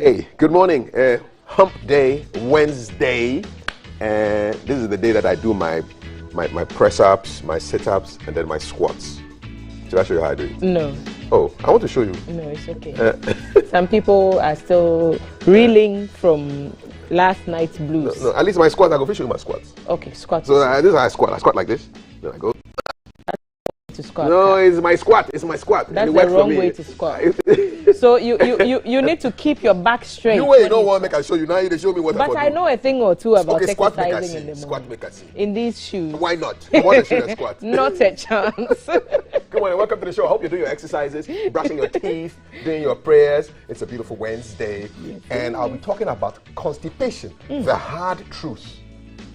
Hey, good morning. Hump Day, Wednesday. And this is the day that I do my press-ups, my sit-ups, and then my squats. Should I show you how I do it? No. Oh, I want to show you. No, it's okay. Some people are still reeling from last night's blues. No, at least my squats, I go show you my squats. Okay, squats. So this is how I squat. I squat like this. Then I go. To squat. No, it's my squat. It's my squat. That's the wrong way to squat. So you need to keep your back straight. You don't want to make I show you. Now you show me what. But I know a thing or two about in exercising in the squat morning. make I see. In these shoes. Why not? I want to show you a squat. Not a chance. Good morning. Welcome to the show. I hope you're doing your exercises, brushing your teeth, doing your prayers. It's a beautiful Wednesday, and I'll be talking about constipation, the hard truth,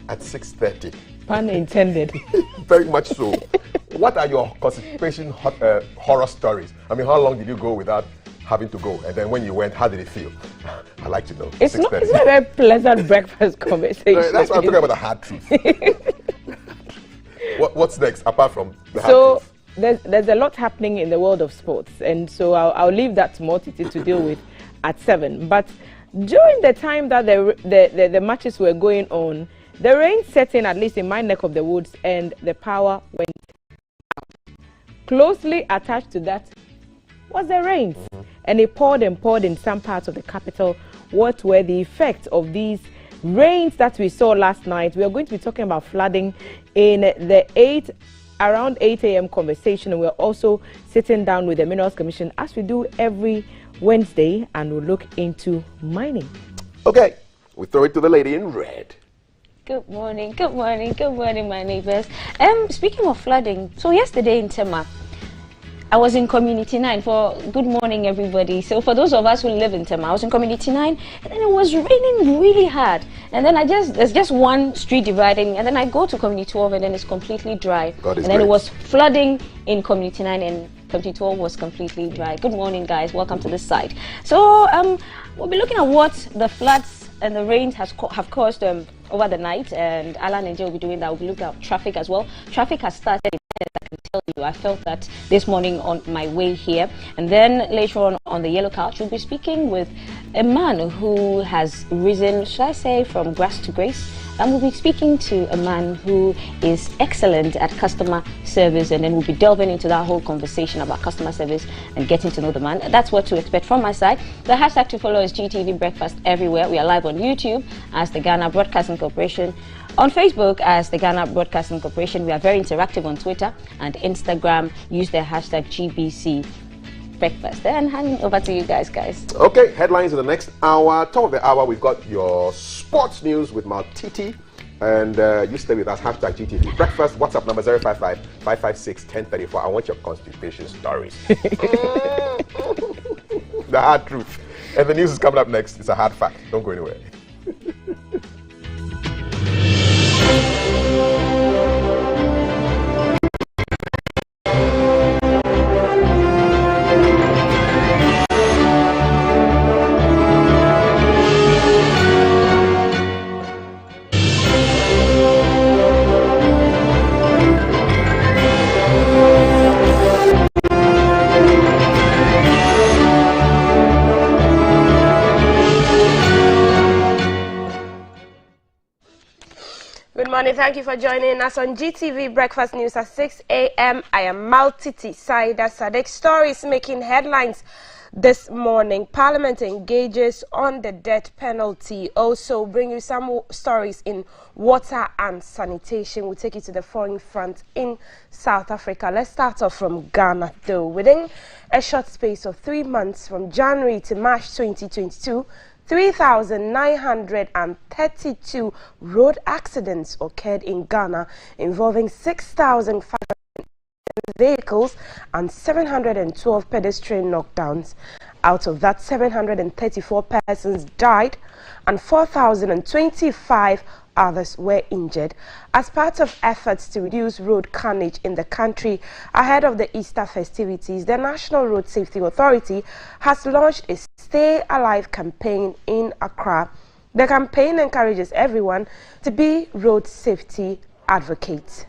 at 6:30. Pun intended. Very much so. What are your constipation horror stories? I mean, how long did you go without having to go? And then when you went, how did it feel? I'd like to know. It's not a very pleasant breakfast conversation. No, that's why I'm talking about the hard truth. What's next, apart from the hard truth? There's a lot happening in the world of sports, and so I'll leave that to Mortity to deal with at 7. But during the time that the matches were going on, the rain set in, at least in my neck of the woods, and the power went out. Closely attached to that was the rains, and it poured and poured in some parts of the capital. What were the effects of these rains that we saw last night? We are going to be talking about flooding in the around 8 a.m. conversation, and we're also sitting down with the Minerals Commission as we do every Wednesday, and we'll look into mining. Okay, we throw it to the lady in red. Good morning, good morning, good morning, my neighbors. Speaking of flooding, so yesterday in Tema, I was in Community 9 for good morning, everybody. So for those of us who live in Tema, I was in Community 9, and then it was raining really hard. And then there's just one street dividing, and then I go to Community 12, and then it's completely dry. And then it was flooding in Community 9, and Community 12 was completely dry. Good morning, guys. Welcome to this site. So we'll be looking at what the floods and the rains have caused over the night, and Alan and Jay will be doing that. We'll be looking at traffic as well. Traffic has started, I can tell you. I felt that this morning on my way here. And then later on the Yellow Couch, we'll be speaking with a man who has risen, should I say, from grass to grace. And we'll be speaking to a man who is excellent at customer service, and then we'll be delving into that whole conversation about customer service and getting to know the man. That's what to expect from my side. The hashtag to follow is GTV Breakfast everywhere. We are live on YouTube as the Ghana Broadcasting Corporation, on Facebook as the Ghana Broadcasting Corporation. We are very interactive on Twitter and Instagram. Use the hashtag GBC Breakfast. And handing over to you guys. Okay, headlines in the next hour. Top of the hour, we've got your sports news with Mortity. And you stay with us, hashtag GTV Breakfast. WhatsApp number 055-556-1034. I want your constipation stories. The hard truth. And the news is coming up next. It's a hard fact. Don't go anywhere. Good morning. Thank you for joining us on GTV Breakfast News at 6 a.m. I am Mortity Saida Sadek. Stories making headlines this morning. Parliament engages on the death penalty. Also bring you some stories in water and sanitation. We'll take you to the foreign front in South Africa. Let's start off from Ghana though. Within a short space of 3 months, from January to March 2022, 3,932 road accidents occurred in Ghana, involving 6,500 vehicles and 712 pedestrian knockdowns. Out of that, 734 persons died and 4,025 others were injured. As part of efforts to reduce road carnage in the country ahead of the Easter festivities, the National Road Safety Authority has launched a Stay Alive campaign in Accra. The campaign encourages everyone to be road safety advocates.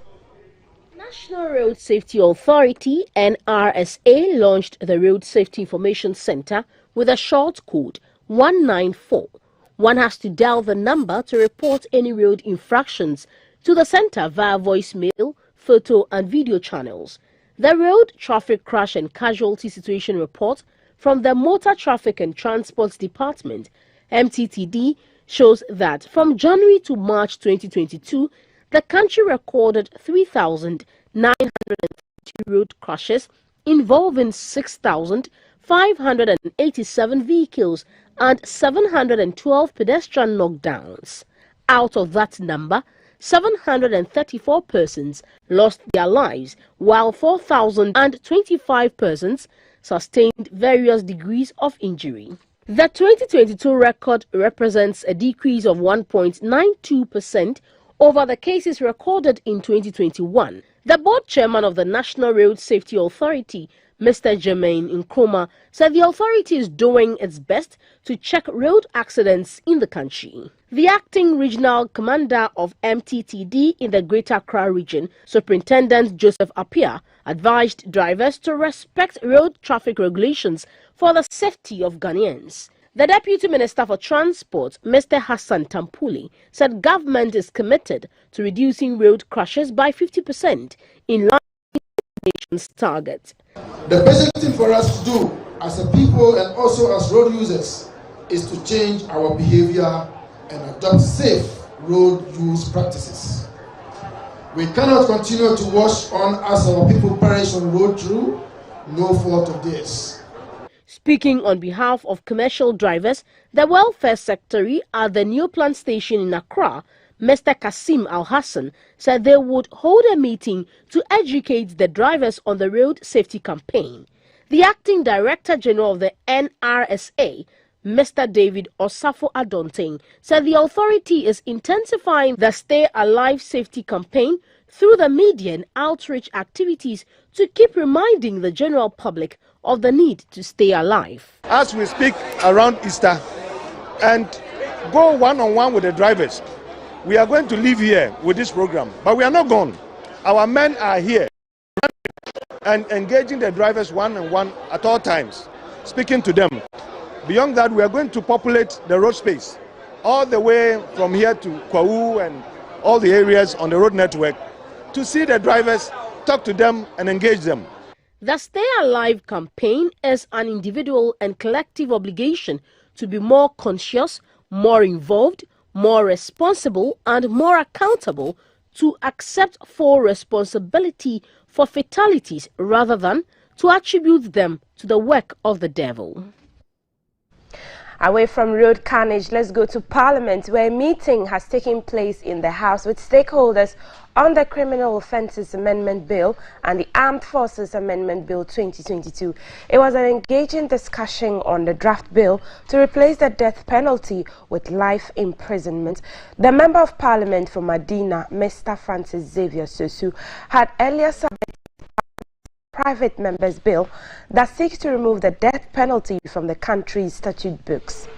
National Road Safety Authority (NRSA) launched the Road Safety Information Center with a short code 194. One has to dial the number to report any road infractions to the center via voicemail, photo and video channels. The Road Traffic Crash and Casualty Situation Report from the Motor Traffic and Transport Department, MTTD, shows that from January to March 2022, the country recorded 3,930 road crashes involving 6,587 vehicles and 712 pedestrian knockdowns. Out of that number, 734 persons lost their lives, while 4,025 persons sustained various degrees of injury. The 2022 record represents a decrease of 1.92% over the cases recorded in 2021. The board chairman of the National Road Safety Authority, Mr. Jermaine Nkrumah, said the authority is doing its best to check road accidents in the country. The acting regional commander of MTTD in the Greater Accra region, Superintendent Joseph Appiah, advised drivers to respect road traffic regulations for the safety of Ghanaians. The Deputy Minister for Transport, Mr. Hassan Tampuli, said government is committed to reducing road crashes by 50% in line with the nation's target. The basic thing for us to do as a people and also as road users is to change our behavior and adopt safe road use practices. We cannot continue to watch on as our people perish on road through no fault of theirs. Speaking on behalf of commercial drivers, the welfare secretary at the new plant station in Accra, Mr. Kasim Al-Hassan, said they would hold a meeting to educate the drivers on the road safety campaign. The acting director general of the NRSA, Mr. David Osafo Adonting, said the authority is intensifying the Stay Alive safety campaign through the media and outreach activities to keep reminding the general public of the need to stay alive. As we speak around Easter and go one-on-one with the drivers, we are going to leave here with this program, but we are not gone. Our men are here and engaging the drivers one-on-one at all times, speaking to them. Beyond that, we are going to populate the road space all the way from here to Kwawu and all the areas on the road network to see the drivers, talk to them and engage them. The Stay Alive campaign is an individual and collective obligation to be more conscious, more involved, more responsible and more accountable, to accept full responsibility for fatalities rather than to attribute them to the work of the devil. Away from road carnage, let's go to Parliament, where a meeting has taken place in the House with stakeholders on the Criminal Offences Amendment Bill and the Armed Forces Amendment Bill 2022. It was an engaging discussion on the draft bill to replace the death penalty with life imprisonment. The Member of Parliament for Medina, Mr. Francis Xavier Sosu, had earlier submitted private members bill that seeks to remove the death penalty from the country's statute books.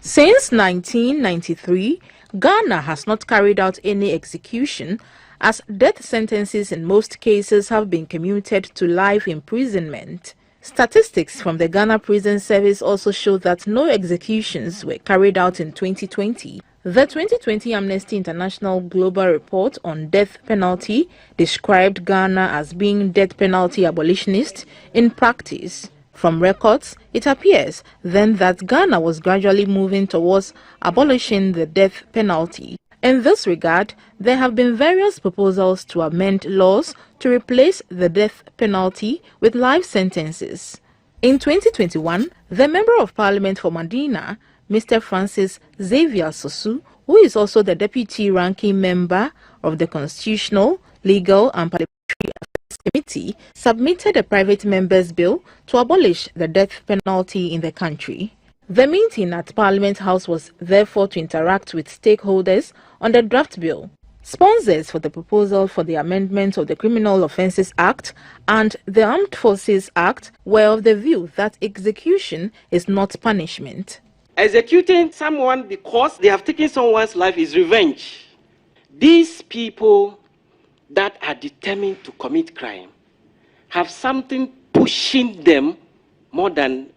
Since 1993, Ghana has not carried out any execution, as death sentences in most cases have been commuted to life imprisonment. Statistics from the Ghana Prison Service also show that no executions were carried out in 2020. The 2020 Amnesty International Global Report on Death Penalty described Ghana as being death penalty abolitionist in practice. From records, it appears then that Ghana was gradually moving towards abolishing the death penalty. In this regard, there have been various proposals to amend laws to replace the death penalty with life sentences. In 2021, the Member of Parliament for Medina, Mr. Francis Xavier Sosu, who is also the Deputy Ranking Member of the Constitutional, Legal and Parliamentary Affairs Committee, submitted a private member's bill to abolish the death penalty in the country. The meeting at Parliament House was therefore to interact with stakeholders on the draft bill. Sponsors for the proposal for the amendment of the Criminal Offences Act and the Armed Forces Act were of the view that execution is not punishment. Executing someone because they have taken someone's life is revenge. These people that are determined to commit crime have something pushing them more than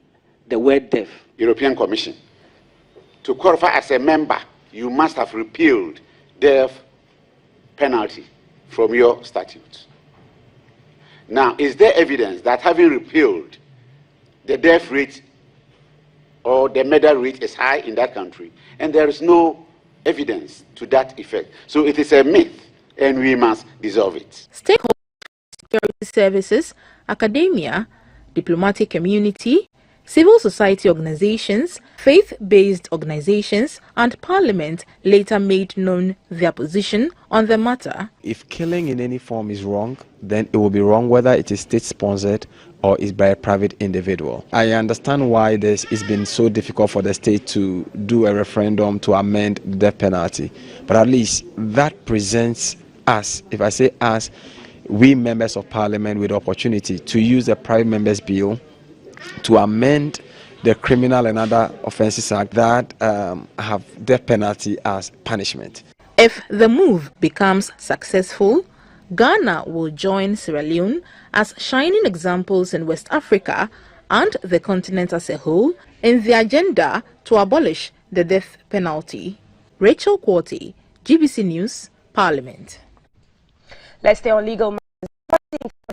the word deaf. European Commission. To qualify as a member, you must have repealed death penalty from your statutes. Now, is there evidence that having repealed the death rate or the murder rate is high in that country? And there is no evidence to that effect. So it is a myth, and we must dissolve it. Stakeholders, security services, academia, diplomatic community, civil society organizations, faith-based organizations, and Parliament later made known their position on the matter. If killing in any form is wrong, then it will be wrong whether it is state-sponsored or is by a private individual. I understand why it's been so difficult for the state to do a referendum to amend the death penalty, but at least that presents us, if I say us, we members of Parliament, with the opportunity to use the Private Members Bill to amend the Criminal and Other Offences Act that have death penalty as punishment. If the move becomes successful, Ghana will join Sierra Leone as shining examples in West Africa and the continent as a whole in the agenda to abolish the death penalty. Rachel Quarty, GBC News, Parliament. Let's stay on legal matters.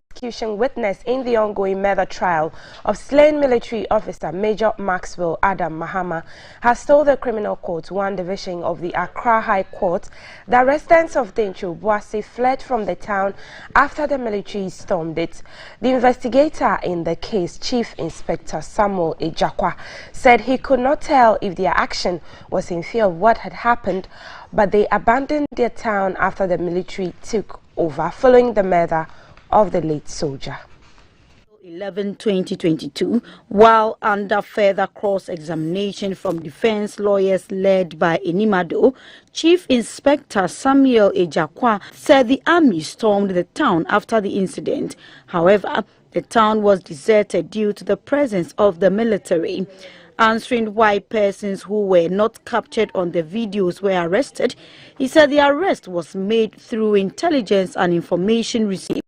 Prosecution witness in the ongoing murder trial of slain military officer Major Maxwell Adam Mahama has told the Criminal Court 1 Division of the Accra High Court that residents of Dentro Boase fled from the town after the military stormed it. The investigator in the case, Chief Inspector Samuel Ejakwa, said he could not tell if their action was in fear of what had happened, but they abandoned their town after the military took over following the murder of the late soldier. 11/2022, while under further cross-examination from defense lawyers led by Inimado, Chief Inspector Samuel Ejakwa said the army stormed the town after the incident. However, the town was deserted due to the presence of the military. Answering why persons who were not captured on the videos were arrested, he said the arrest was made through intelligence and information received.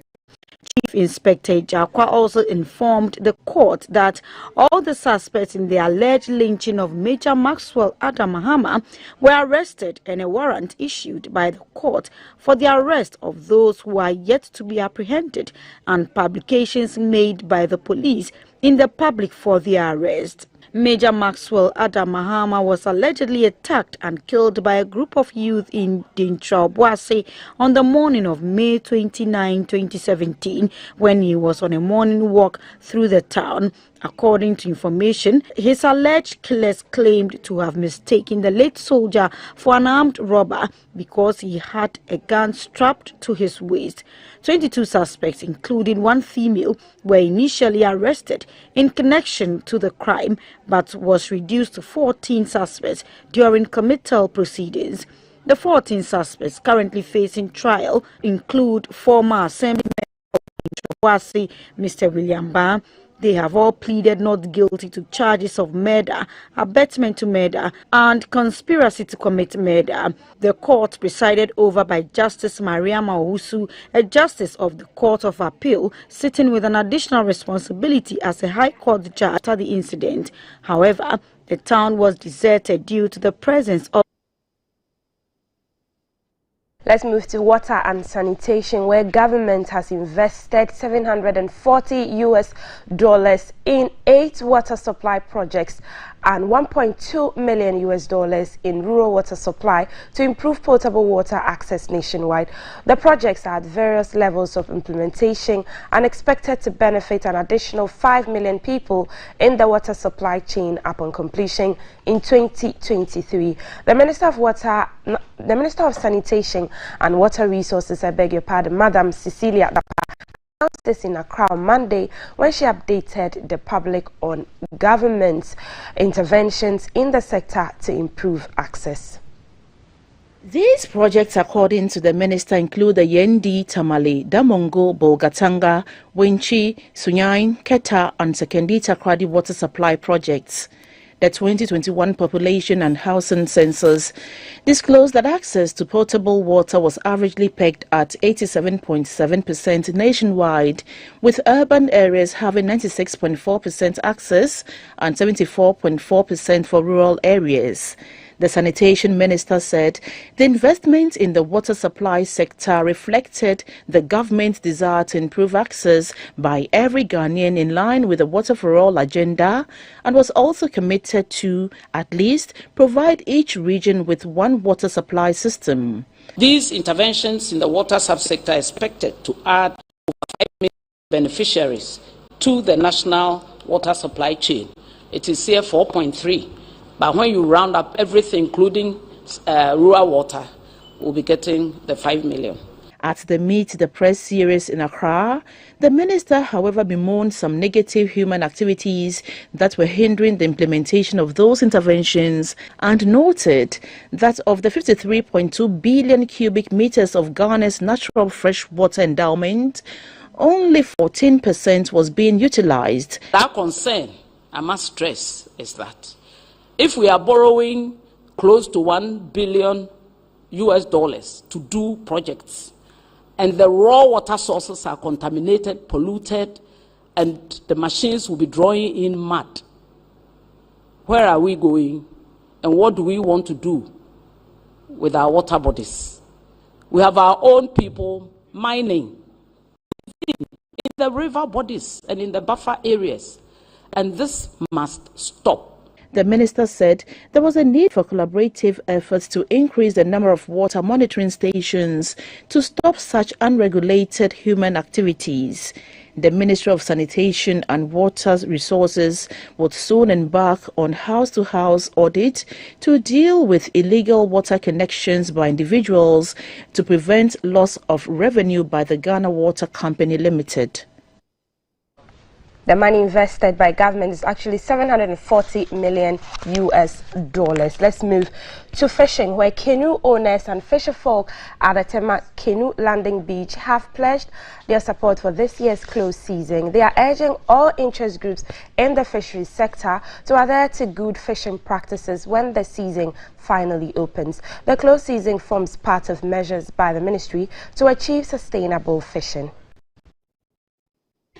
Chief Inspector Jakwa also informed the court that all the suspects in the alleged lynching of Major Maxwell Adam Mahama were arrested and a warrant issued by the court for the arrest of those who are yet to be apprehended and publications made by the police in the public for their arrest. Major Maxwell Adam Mahama was allegedly attacked and killed by a group of youth in Dintra Boase on the morning of May 29, 2017, when he was on a morning walk through the town. According to information, his alleged killers claimed to have mistaken the late soldier for an armed robber because he had a gun strapped to his waist. 22 suspects, including one female, were initially arrested in connection to the crime, but was reduced to 14 suspects during committal proceedings. The 14 suspects currently facing trial include former Assemblyman of Introboise, Mr. William Ba. They have all pleaded not guilty to charges of murder, abetment to murder, and conspiracy to commit murder. The court, presided over by Justice Mariama Owusu, a justice of the Court of Appeal, sitting with an additional responsibility as a High Court judge after the incident. However, the town was deserted due to the presence of. Let's move to water and sanitation, where government has invested $740 in 8 water supply projects and $1.2 million in rural water supply to improve potable water access nationwide. The projects are at various levels of implementation and expected to benefit an additional 5 million people in the water supply chain upon completion in 2023. The Minister of Sanitation and Water Resources, I beg your pardon, Madam Cecilia announced this in Accra on Monday when she updated the public on government's interventions in the sector to improve access. These projects, according to the minister, include the Yendi, Tamale, Damongo, Bolgatanga, Winchi, Sunyain, Keta, and Sekendita Kradi water supply projects. The 2021 population and housing census disclosed that access to potable water was averagely pegged at 87.7% nationwide, with urban areas having 96.4% access and 74.4% for rural areas. The sanitation minister said the investment in the water supply sector reflected the government's desire to improve access by every Ghanaian in line with the Water for All agenda, and was also committed to at least provide each region with one water supply system. These interventions in the water subsector are expected to add over 5 million beneficiaries to the national water supply chain. It is here 4.3. But when you round up everything, including rural water, we'll be getting the 5 million. At the Meet the Press series in Accra, the minister, however, bemoaned some negative human activities that were hindering the implementation of those interventions and noted that of the 53.2 billion cubic meters of Ghana's natural freshwater endowment, only 14% was being utilized. Our concern, I must stress, is that if we are borrowing close to $1 billion to do projects, and the raw water sources are contaminated, polluted, and the machines will be drawing in mud, where are we going, and what do we want to do with our water bodies? We have our own people mining in the river bodies and in the buffer areas, and this must stop. The minister said there was a need for collaborative efforts to increase the number of water monitoring stations to stop such unregulated human activities. The Ministry of Sanitation and Water Resources would soon embark on house-to-house audit to deal with illegal water connections by individuals to prevent loss of revenue by the Ghana Water Company Limited. The money invested by government is actually $740 million. Let's move to fishing, where canoe owners and fisher folk at the Tema Canoe Landing Beach have pledged their support for this year's close season. They are urging all interest groups in the fisheries sector to adhere to good fishing practices when the season finally opens. The close season forms part of measures by the ministry to achieve sustainable fishing.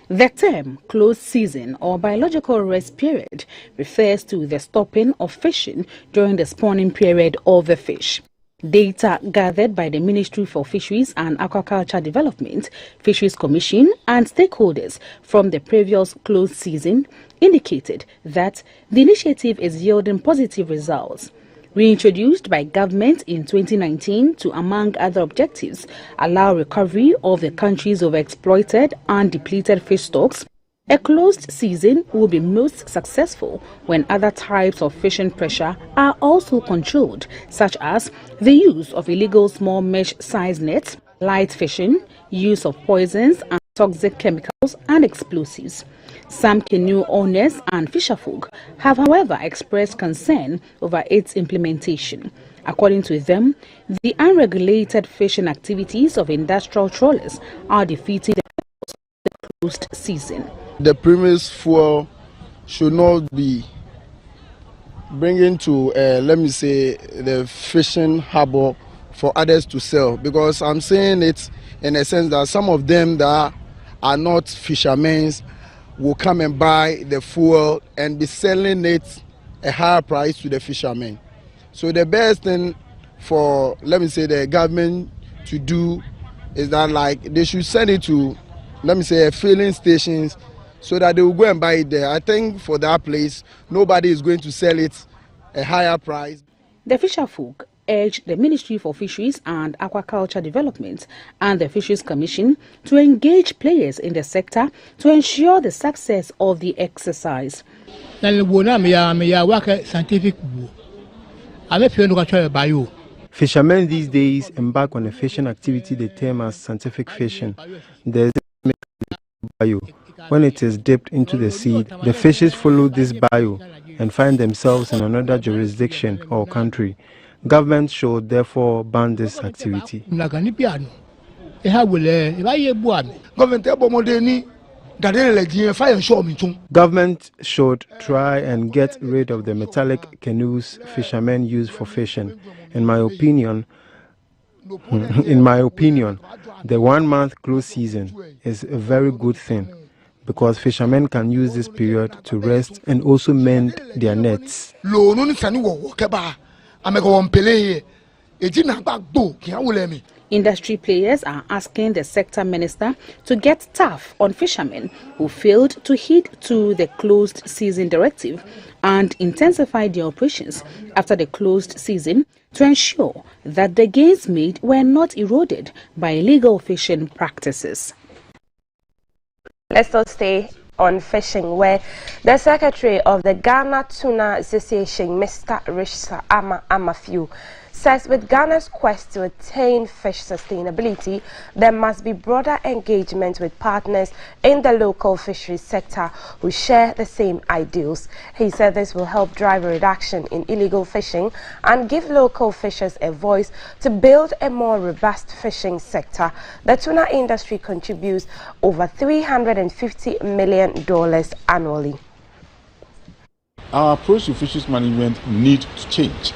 The term closed season or biological rest period refers to the stopping of fishing during the spawning period of the fish. Data gathered by the Ministry for Fisheries and Aquaculture Development, Fisheries Commission and stakeholders from the previous closed season indicated that the initiative is yielding positive results. Reintroduced by government in 2019 to, among other objectives, allow recovery of the country's overexploited and depleted fish stocks, a closed season will be most successful when other types of fishing pressure are also controlled, such as the use of illegal small mesh-sized nets, light fishing, use of poisons and toxic chemicals and explosives. Some canoe owners and fisherfolk have, however, expressed concern over its implementation. According to them, the unregulated fishing activities of industrial trawlers are defeating the purpose of the closed season. The premise fuel should not be bringing to, let me say, the fishing harbor for others to sell, because I'm saying it in a sense that some of them that are not fishermen will come and buy the fuel and be selling it a higher price to the fishermen. So the best thing for, let me say, the government to do is that, like, they should send it to, let me say, filling stations so that they will go and buy it there. I think for that place, nobody is going to sell it a higher price. The fisherfolk urged the Ministry for Fisheries and Aquaculture Development and the Fisheries Commission to engage players in the sector to ensure the success of the exercise. Fishermen these days embark on a fishing activity they term as scientific fishing. There's bio. When it is dipped into the sea, the fishes follow this bio and find themselves in another jurisdiction or country. Government should therefore ban this activity. Government Government should try and get rid of the metallic canoes fishermen use for fishing. In my opinion, the 1 month close season is a very good thing because fishermen can use this period to rest and also mend their nets. Industry players are asking the sector minister to get tough on fishermen who failed to heed to the closed season directive and intensify their operations after the closed season to ensure that the gains made were not eroded by illegal fishing practices. Let's all stay on fishing, where the secretary of the Ghana Tuna Association, Mr. Rishsa Amafiu, says with Ghana's quest to attain fish sustainability, there must be broader engagement with partners in the local fisheries sector who share the same ideals. He said this will help drive a reduction in illegal fishing and give local fishers a voice to build a more robust fishing sector. The tuna industry contributes over $350 million annually. Our approach to fisheries management needs to change.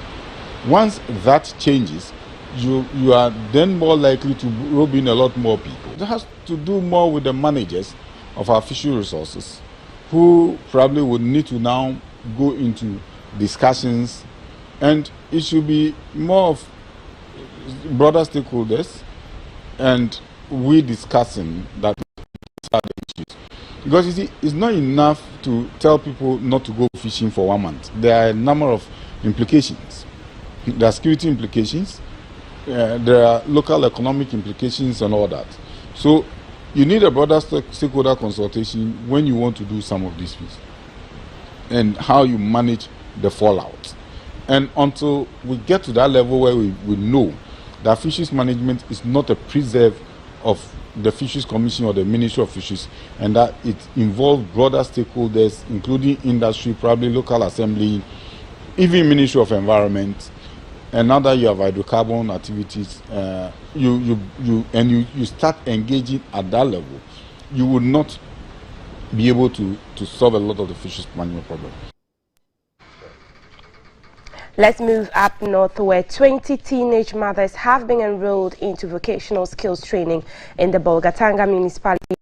Once that changes, you are then more likely to rope in a lot more people. It has to do more with the managers of our fishery resources, who probably would need to now go into discussions, and it should be more of broader stakeholders and we discussing that are the issues. Because you see, it's not enough to tell people not to go fishing for 1 month. There are a number of implications. There are security implications, there are local economic implications and all that. So you need a broader stakeholder consultation when you want to do some of these things and how you manage the fallout. And until we get to that level where we know that fisheries management is not a preserve of the Fisheries Commission or the Ministry of Fisheries, and that it involves broader stakeholders, including industry, probably local assembly, even Ministry of Environment. And now that you have hydrocarbon activities, you start engaging at that level, you will not be able to solve a lot of the fisheries management problem. Let's move up north, where 20 teenage mothers have been enrolled into vocational skills training in the Bolgatanga municipality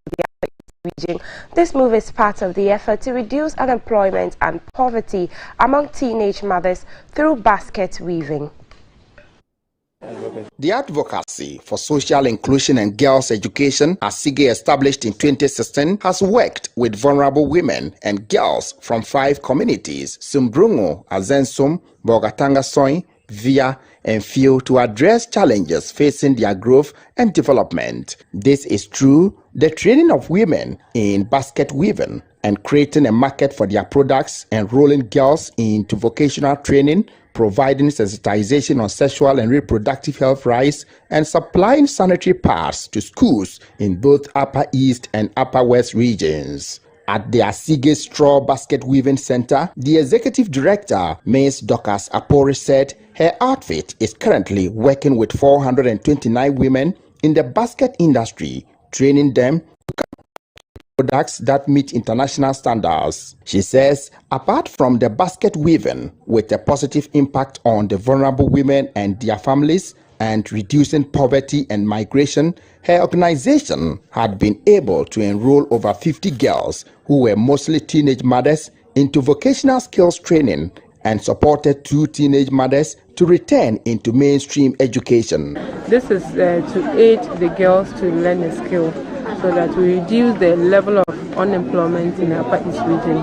region. This move is part of the effort to reduce unemployment and poverty among teenage mothers through basket weaving. The Advocacy for Social Inclusion and Girls' Education, ASIGE, established in 2016, has worked with vulnerable women and girls from 5 communities, Sumbrungu, Azensum, Bolgatanga Soy, Via, and Fio, to address challenges facing their growth and development. This is through the training of women in basket weaving and creating a market for their products, enrolling girls into vocational training, providing sensitization on sexual and reproductive health rights, and supplying sanitary pads to schools in both Upper East and Upper West regions. At the ASIGE Straw Basket Weaving Center, the executive director, Ms. Dorcas Apori, said her outfit is currently working with 429 women in the basket industry, training them products that meet international standards. She says, apart from the basket weaving with a positive impact on the vulnerable women and their families and reducing poverty and migration, her organization had been able to enroll over 50 girls who were mostly teenage mothers into vocational skills training and supported 2 teenage mothers to return into mainstream education. This is to aid the girls to learn a skill, so that we reduce the level of unemployment in the Upper East region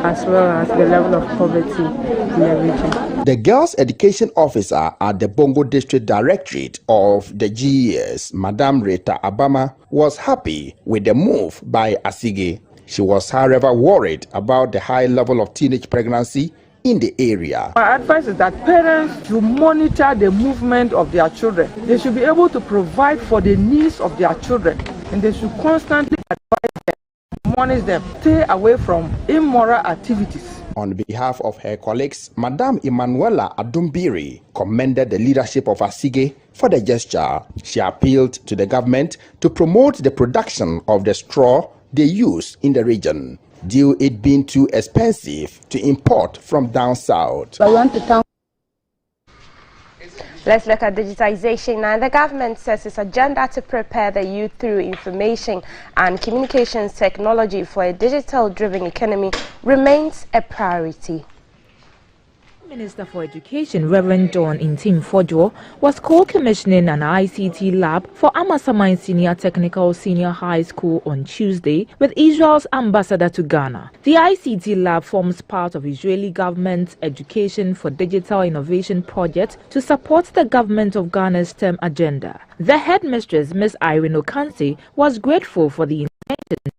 as well as the level of poverty in the region. The Girls Education Officer at the Bongo District Directorate of the GES, Madam Rita Abama, was happy with the move by ASIGE. She was, however, worried about the high level of teenage pregnancy in the area. My advice is that parents should monitor the movement of their children. They should be able to provide for the needs of their children, and they should constantly advise them, monitor them, stay away from immoral activities. On behalf of her colleagues, Madame Emanuela Adumbiri commended the leadership of ASIGE for the gesture. She appealed to the government to promote the production of the straw they use in the region, due it being too expensive to import from down south. Let's look at digitization now. The government says its agenda to prepare the youth through information and communications technology for a digital-driven economy remains a priority. Minister for Education, Reverend John Intim Fojo, was co-commissioning an ICT lab for Amasaman Senior Technical Senior High School on Tuesday with Israel's ambassador to Ghana. The ICT lab forms part of Israeli government's Education for Digital Innovation project to support the government of Ghana's STEM agenda. The headmistress, Ms. Irene Okansi, was grateful for the intervention.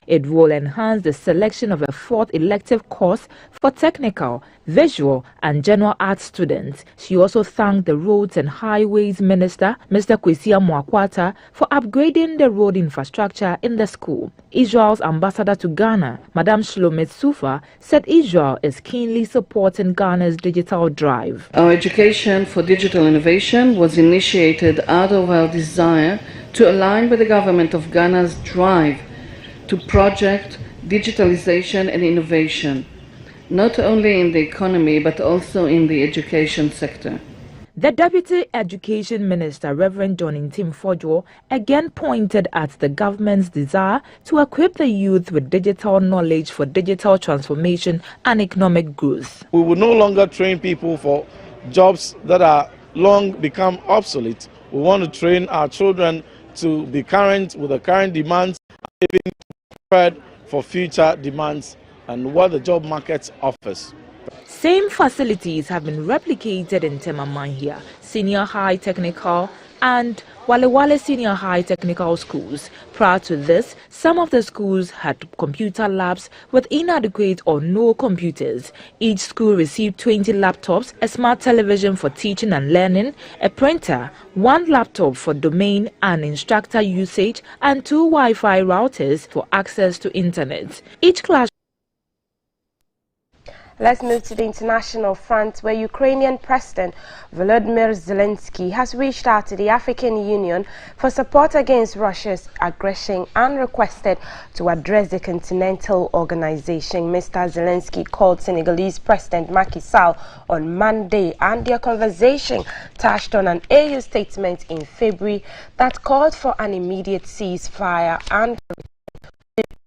It will enhance the selection of a fourth elective course for technical, visual and general arts students. She also thanked the Roads and Highways Minister, Mr. Kwesi Amoakwata, for upgrading the road infrastructure in the school. Israel's ambassador to Ghana, Madam Shlomet Sufa, said Israel is keenly supporting Ghana's digital drive. Our Education for Digital Innovation was initiated out of our desire to align with the government of Ghana's drive to project digitalization and innovation, not only in the economy but also in the education sector. The Deputy Education Minister, Reverend John Intim Fojo, again pointed at the government's desire to equip the youth with digital knowledge for digital transformation and economic growth. We will no longer train people for jobs that are long become obsolete. We want to train our children to be current with the current demands, even prepared for future demands and what the job market offers. Same facilities have been replicated in Temamahia, Senior High Technical and Walewale Senior High Technical Schools. Prior to this, some of the schools had computer labs with inadequate or no computers. Each school received 20 laptops, a smart television for teaching and learning, a printer, 1 laptop for domain and instructor usage, and 2 Wi-Fi routers for access to internet. Each class. Let's move to the international front, where Ukrainian President Volodymyr Zelensky has reached out to the African Union for support against Russia's aggression and requested to address the Continental Organization. Mr. Zelensky called Senegalese President Macky Sall on Monday, and their conversation touched on an AU statement in February that called for an immediate ceasefire and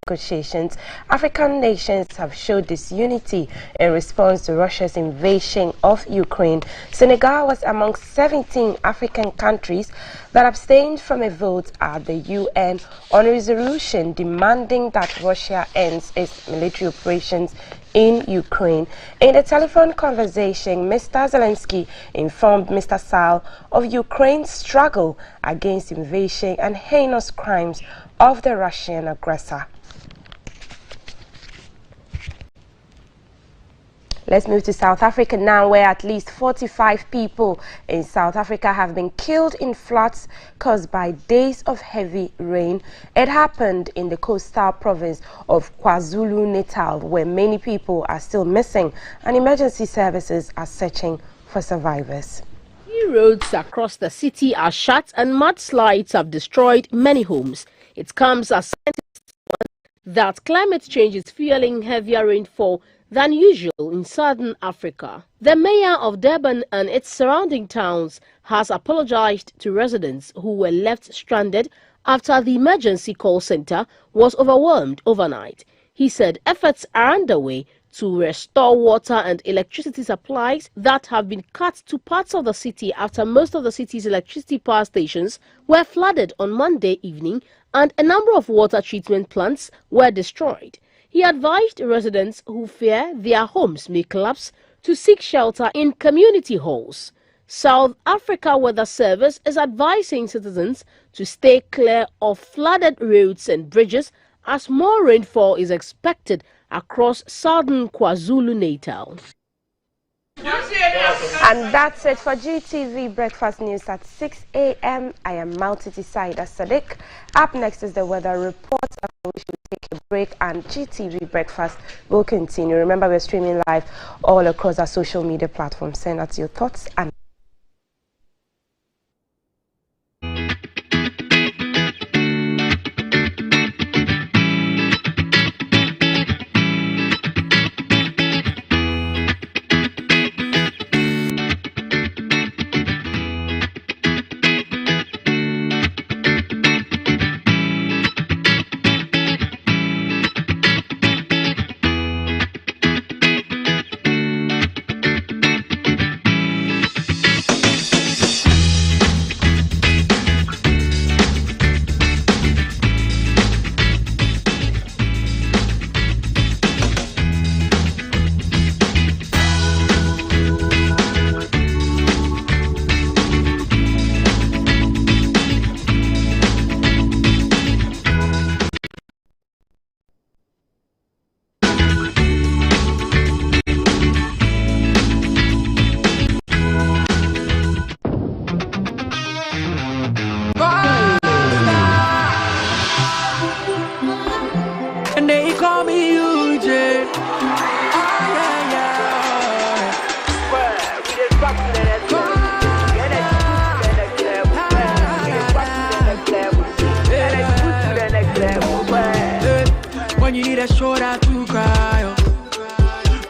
negotiations. African nations have showed disunity in response to Russia's invasion of Ukraine. Senegal was among 17 African countries that abstained from a vote at the UN on a resolution demanding that Russia ends its military operations in Ukraine. In a telephone conversation, Mr. Zelensky informed Mr. Sall of Ukraine's struggle against invasion and heinous crimes of the Russian aggressor. Let's move to South Africa now, where at least 45 people in South Africa have been killed in floods caused by days of heavy rain. It happened in the coastal province of KwaZulu-Natal, where many people are still missing and emergency services are searching for survivors. Key roads across the city are shut and mudslides have destroyed many homes. It comes as scientists warn that climate change is fueling heavier rainfall than usual in southern Africa. The mayor of Durban and its surrounding towns has apologized to residents who were left stranded after the emergency call center was overwhelmed overnight. He said efforts are underway to restore water and electricity supplies that have been cut to parts of the city after most of the city's electricity power stations were flooded on Monday evening and a number of water treatment plants were destroyed. He advised residents who fear their homes may collapse to seek shelter in community halls. South Africa Weather Service is advising citizens to stay clear of flooded roads and bridges as more rainfall is expected across southern KwaZulu-Natal. And that's it for GTV Breakfast News at 6 a.m. I am Maltiti Saida Sadiq. Up next is the weather report. We should take a break and GTV Breakfast will continue. Remember, we're streaming live all across our social media platforms. Send us your thoughts and a shoulder to cry.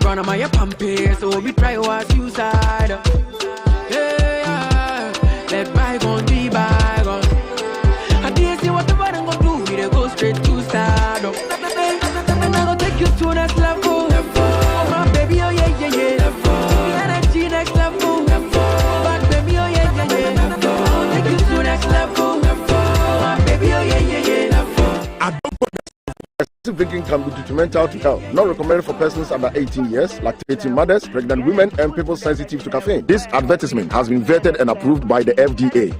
Run on my pamper, so we try was suicide. Yeah, let bygone be bygone. I didn't see what the body gonna do, we dey go straight to stardom. And I gonna take you to next level. Oh my baby, oh yeah, yeah, yeah. The energy next level. But baby, oh yeah, yeah, yeah. I'll take you to next level. Oh my baby, oh yeah, yeah, yeah. Excessive drinking can be detrimental to health. Not recommended for persons under 18 years, lactating mothers, pregnant women, and people sensitive to caffeine. This advertisement has been vetted and approved by the FDA.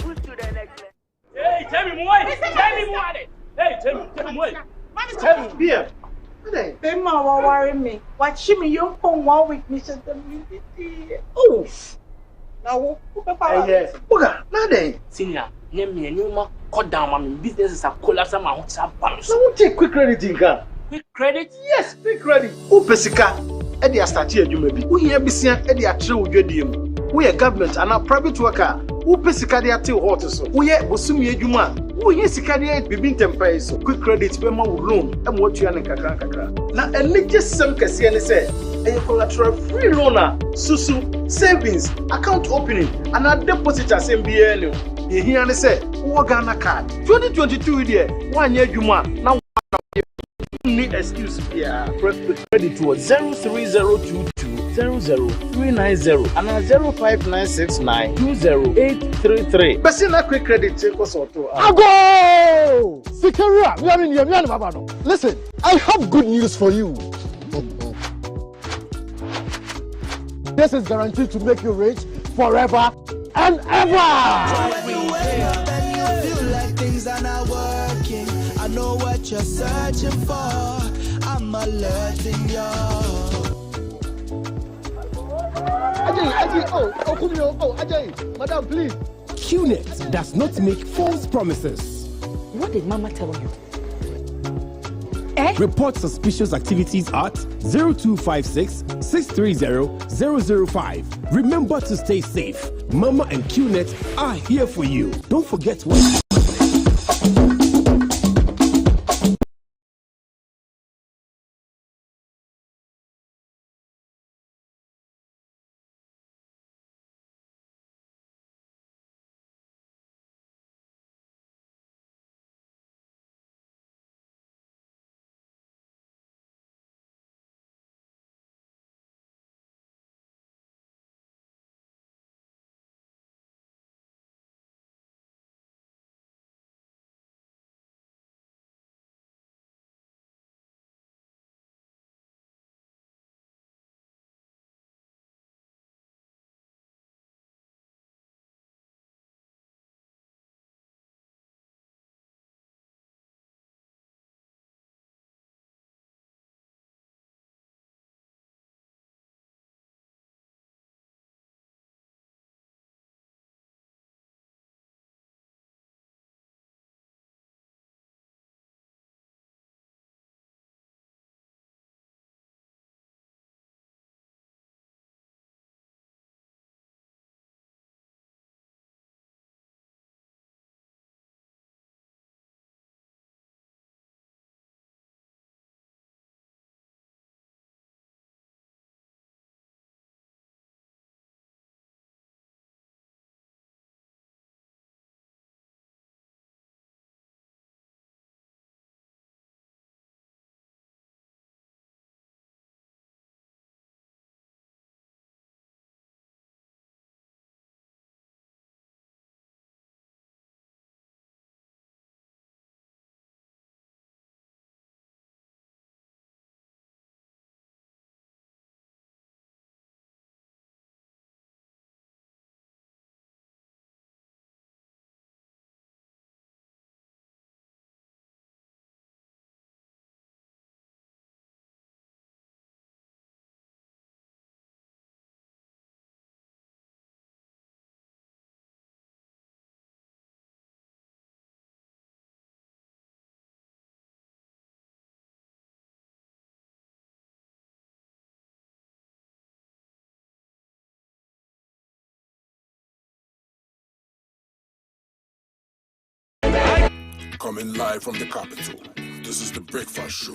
Hey, tell me more. Tell me more. Hey, tell me more. Tell me beer. They ma worry me. Watch me, you come 1 week, Mr. WDT. Oh, now who? Yes. Buga, nade. Senior, me and you cut down my business is a collapse. My house are bounced. So won't take quick credit in Ghana? Quick credit? Yes, quick credit. Who pesika? Edi a start here, you may be. Who here be seen? Edi a true UDM. We a government and a private worker. Who pesika they are till hot so. We a busumi ejuma. Who here sika they bibin temper so. Quick credit be ma loan. And what you are kakra. Na elije sem kesi ene say. A collateral free loaner, susu, savings, account opening, and a deposit as MBN. You hear me say, Ghana card. 2022 year, 1 year Juma. Now, need excuse here. Credit to 03022 00390 and 05969 20833. But see, not quick credit check us auto. Ago! Sikaria, listen, I have good news for you. This is guaranteed to make you rich forever and ever. When you wake up and you feel like things are not working, I know what you're searching for. I'm alerting you. Ajay, madam, please. QNet does not make false promises. What did Mama tell you? Report suspicious activities at 0256 630 005. Remember to stay safe. Mama and QNet are here for you. Don't forget what. Coming live from the capital, this is the Breakfast Show.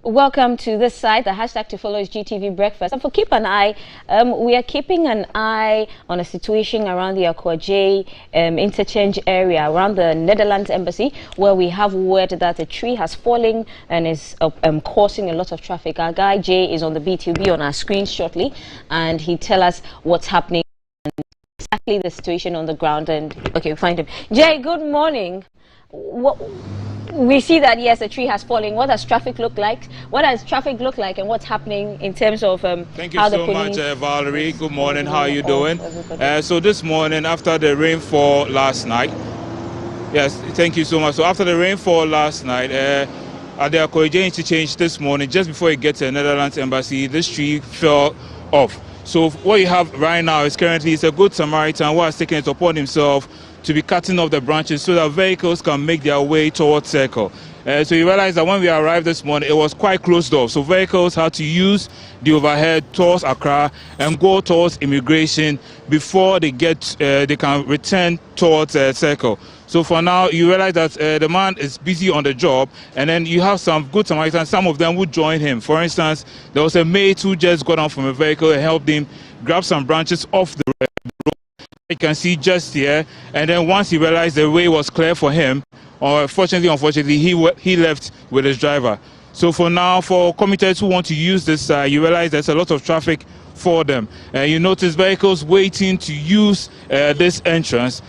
Welcome to this site. The hashtag to follow is GTV Breakfast. And for Keep an Eye, we are keeping an eye on a situation around the Akwaje interchange area, around the Netherlands Embassy, where we have word that a tree has fallen and is causing a lot of traffic. Our guy Jay is on the beat. He'll be on our screen shortly, and he'll tell us what's happening, exactly the situation on the ground. And okay, we'll find him. Jay, good morning. We see that, yes, a tree has fallen. What does traffic look like? What does traffic look like, and what's happening in terms of Thank you so much, Valerie. Good morning. How are you doing? So this morning, after the rainfall last night, yes, thank you so much. So after the rainfall last night, at the Akwaje interchange this morning, just before you get to the Netherlands Embassy, this tree fell off. So what you have right now is currently it's a good Samaritan who has taken it upon himself to be cutting off the branches so that vehicles can make their way towards Circle. So you realize that when we arrived this morning, it was quite closed off. So vehicles had to use the overhead towards Accra and go towards immigration before they can return towards Circle. So for now, you realize that the man is busy on the job, and then you have some good Samaritans, some of them would join him. For instance, there was a mate who just got down from a vehicle and helped him grab some branches off the road. You can see just here, and then once he realized the way was clear for him, unfortunately, he left with his driver. So for now, for commuters who want to use this side, you realize there's a lot of traffic for them. You notice vehicles waiting to use this entrance.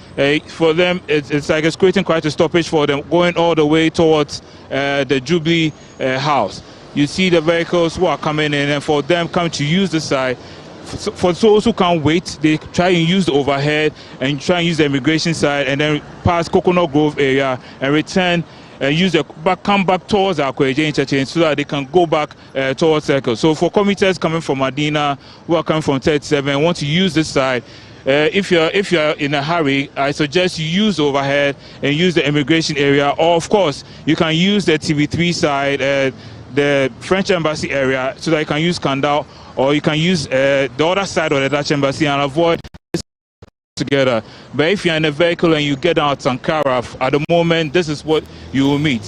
For them, it's like it's creating quite a stoppage for them, going all the way towards the Jubilee House. You see the vehicles who are coming in, and for them come to use the side. For those who can't wait, they try and use the overhead and try and use the immigration side, and then pass Coconut Grove area and return and come back towards the Akwaje interchange so that they can go back towards Circle. So for commuters coming from Medina, who are coming from 37, want to use this side, if you're in a hurry, I suggest you use the overhead and use the immigration area, or of course you can use the TV3 side, the French Embassy area, so that you can use Kandal, or you can use the other side of the Dutch Embassy and avoid this together. But if you're in a vehicle and you get out Sankara, at the moment, this is what you will meet.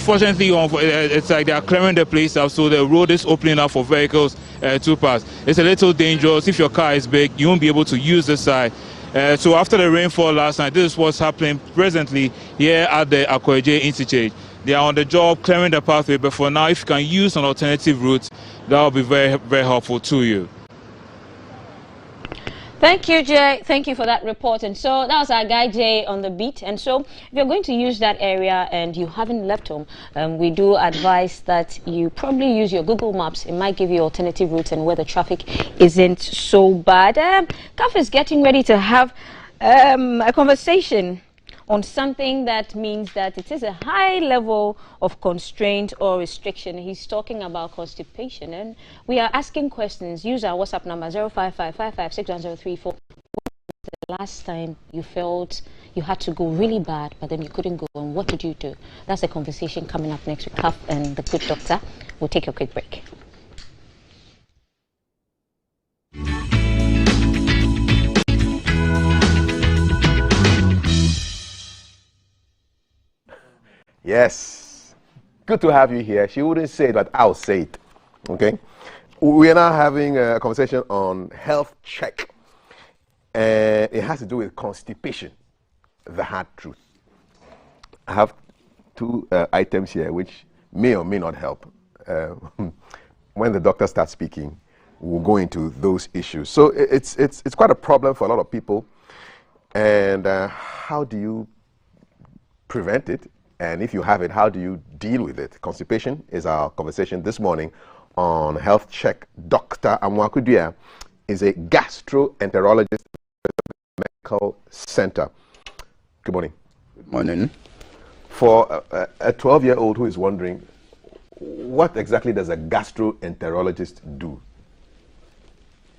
Fortunately, it's like they are clearing the place up, so the road is opening up for vehicles to pass. It's a little dangerous. If your car is big, you won't be able to use this side. So after the rainfall last night, this is what's happening presently here at the Akwaje interchange. They are on the job clearing the pathway, but for now, if you can use an alternative route, that will be very, very helpful to you. Thank you, Jay. Thank you for that report. And so that was our guy Jay on the beat. And so if you're going to use that area and you haven't left home, we do advise that you probably use your Google Maps. It might give you alternative routes and where the traffic isn't so bad. Kaf is getting ready to have a conversation on something that means that it is a high level of constraint or restriction. He's talking about constipation, and we are asking questions. Use our WhatsApp number 05555610034. The last time you felt you had to go really bad, but then you couldn't go, and what did you do? That's a conversation coming up next with Kaf and the good doctor. We'll take a quick break. Yes, good to have you here. She wouldn't say it, but I'll say it. Okay, we are now having a conversation on health check, and it has to do with constipation, the hard truth. I have two items here which may or may not help. When the doctor starts speaking, we'll go into those issues. So it's quite a problem for a lot of people, and how do you prevent it? And if you have it, how do you deal with it? Constipation is our conversation this morning on Health Check. Dr. Amwakudia is a gastroenterologist at the Medical Center. Good morning. Good morning. For a 12-year-old who is wondering, what exactly does a gastroenterologist do?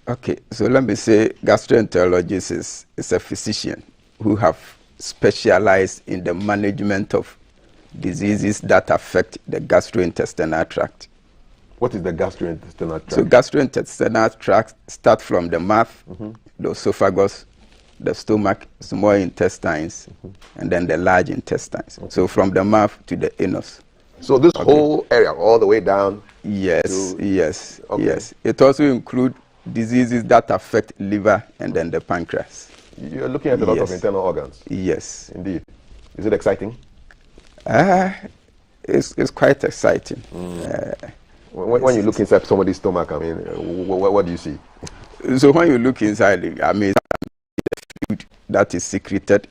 Okay, so let me say gastroenterologist is a physician who have specialized in the management of diseases that affect the gastrointestinal tract. What is the gastrointestinal tract? So gastrointestinal tract starts from the mouth, the esophagus, the stomach, small intestines, and then the large intestines. So from the mouth to the anus. So this whole area, all the way down. Yes, yes, yes. It also includes diseases that affect liver and then the pancreas. You're looking at a lot of internal organs. Yes. Indeed. Is it exciting? It's quite exciting. When you look inside somebody's stomach, I mean, what do you see? So when you look inside, I mean, the fluid that is secreted,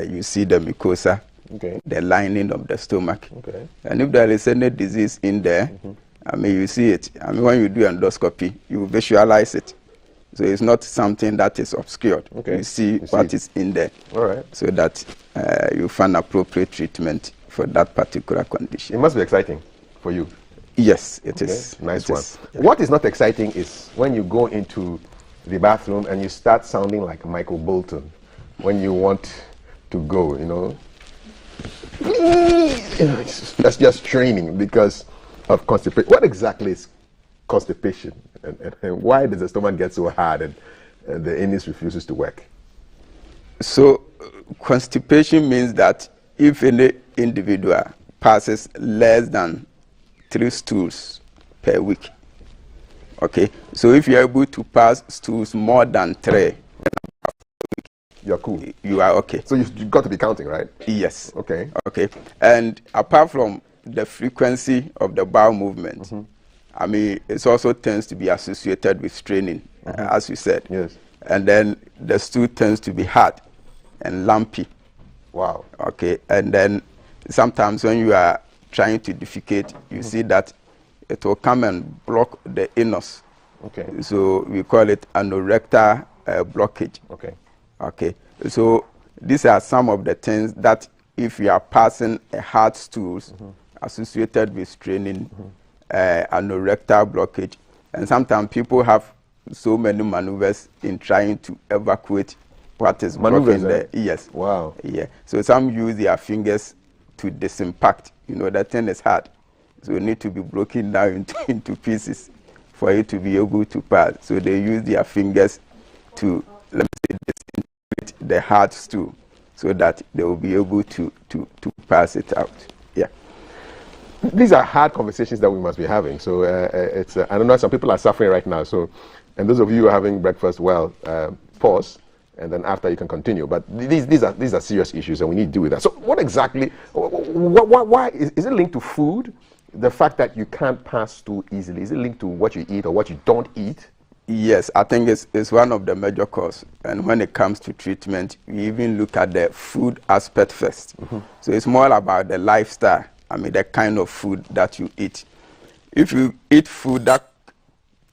you see the mucosa, the lining of the stomach. And if there is any disease in there, I mean, you see it. I mean, when you do endoscopy, you visualize it. So it's not something that is obscured. You see what is in there. All right. So that you find appropriate treatment for that particular condition. It must be exciting for you. Yes, it is. Nice one. What is not exciting is when you go into the bathroom and you start sounding like Michael Bolton when you want to go, you know. That's just training because of constipation. What exactly is constipation? And why does the stomach get so hard and the anus refuses to work? So constipation means that if any individual passes less than 3 stools per week, okay, so if you're able to pass stools more than 3, you're cool. You are okay. So you've got to be counting, right? Yes. Okay. Okay. And apart from the frequency of the bowel movement, I mean, it also tends to be associated with straining, as you said. Yes. And then the stool tends to be hard and lumpy. Wow. Okay. And then sometimes when you are trying to defecate, you see that it will come and block the anus. Okay. So we call it anorectal blockage. Okay. Okay. So these are some of the things that if you are passing a hard stools associated with straining, anorectal blockage, and sometimes people have so many maneuvers in trying to evacuate what is blocking there. Yes. Wow. Yeah. So some use their fingers to disimpact. You know, that thing is hard. So it need to be broken down into pieces for it to be able to pass. So they use their fingers to, let me say, disintegrate the hard stool so that they will be able to pass it out. Yeah. These are hard conversations that we must be having. So it's I don't know, some people are suffering right now. So, and those of you who are having breakfast, well, pause, and then after you can continue. But these are serious issues, and we need to deal with that. So, what exactly? Why is it linked to food? The fact that you can't pass too easily, is it linked to what you eat or what you don't eat? Yes, I think it's one of the major causes. And when it comes to treatment, we even look at the food aspect first. So it's more about the lifestyle. I mean, the kind of food that you eat. If you eat food that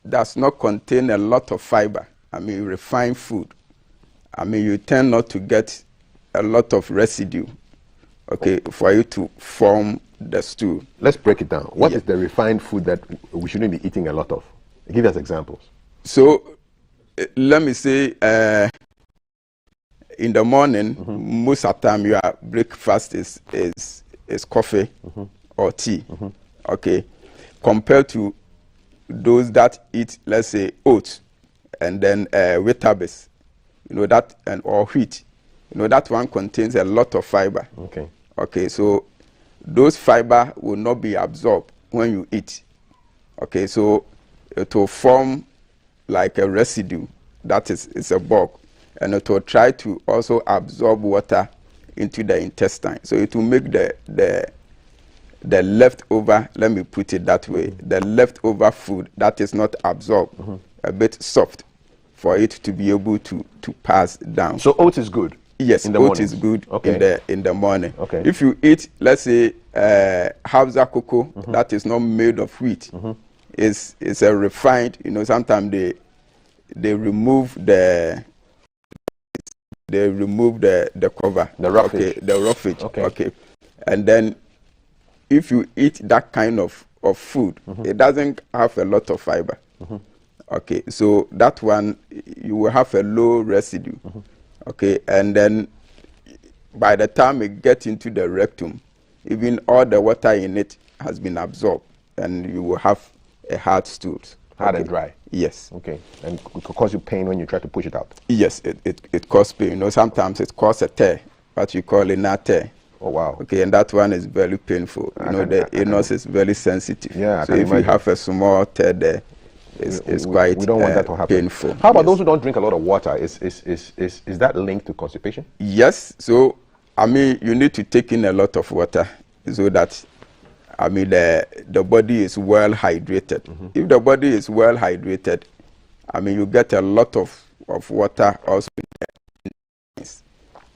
does not contain a lot of fiber, I mean, refined food, I mean, you tend not to get a lot of residue, okay, for you to form the stool. Let's break it down. What is the refined food that we shouldn't be eating a lot of? Give us examples. So, let me say, in the morning, most of the time your breakfast is coffee or tea, okay, compared to those that eat, let's say, oats and then vegetables, you know, that, and or wheat, you know, that one contains a lot of fiber. Okay. Okay, so those fiber will not be absorbed when you eat. Okay, so it will form like a residue that is a bulk, and it will try to also absorb water into the intestine. So it will make the leftover, let me put it that way, the leftover food that is not absorbed a bit soft for it to be able to pass down. So oats is good? Yes, oats is good in the morning. Okay. If you eat, let's say, Hausa cocoa that is not made of wheat, it's a refined, you know, sometimes they remove the cover. The roughage. Okay, the roughage. Okay. And then if you eat that kind of food, it doesn't have a lot of fiber. Okay, so that one, you will have a low residue. Okay, and then by the time it gets into the rectum, even all the water in it has been absorbed, and you will have a hard stool. Hard and dry? Yes. Okay, and it could cause you pain when you try to push it out? Yes, it causes pain. You know, sometimes it causes a tear, what you call a tear. Oh wow. Okay, and that one is very painful. The anus is very sensitive. Yeah, so if you have a small tear there, it's quite we don't want that to happen. Painful. How about those who don't drink a lot of water? Is that linked to constipation? Yes. So you need to take in a lot of water so that the body is well hydrated. If the body is well hydrated, you get a lot of water also in the,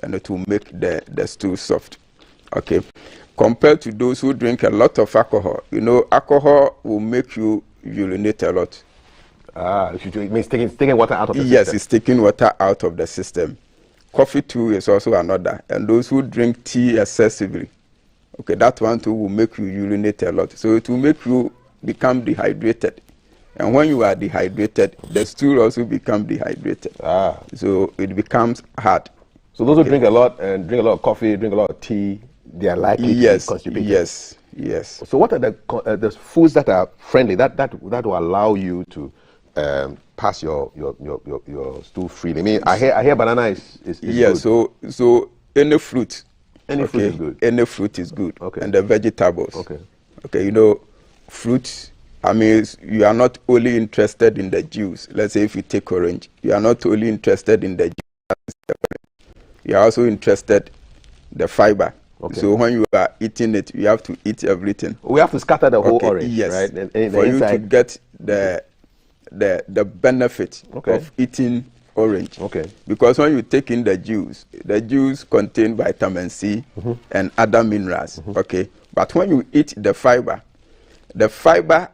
and it will make the stool soft. Okay. Compared to those who drink a lot of alcohol, alcohol will make you urinate a lot. It means taking water out of the system. Yes, it's taking water out of the system. Coffee too is also another. And those who drink tea excessively, okay, that one too will make you urinate a lot. So it will make you become dehydrated. And when you are dehydrated, the stool also becomes dehydrated. So it becomes hard. So those who drink a lot and drink a lot of coffee, drink a lot of tea, they are likely to be constipated. Yes. So what are the foods that are friendly that will allow you to pass your stool freely? I mean, I hear banana is good. So any fruit. Any fruit is good. Any fruit is good. Okay. And the vegetables. Okay. Fruits. You are not only interested in the juice. Let's say if you take orange, you are not only interested in the juice. You are also interested in the fiber. Okay. So when you are eating it, you have to eat everything. We have to scatter the whole orange, yes, right? For you to get the benefit of eating orange. Okay. Because when you take in the juice contains vitamin C and other minerals. Okay. But when you eat the fiber,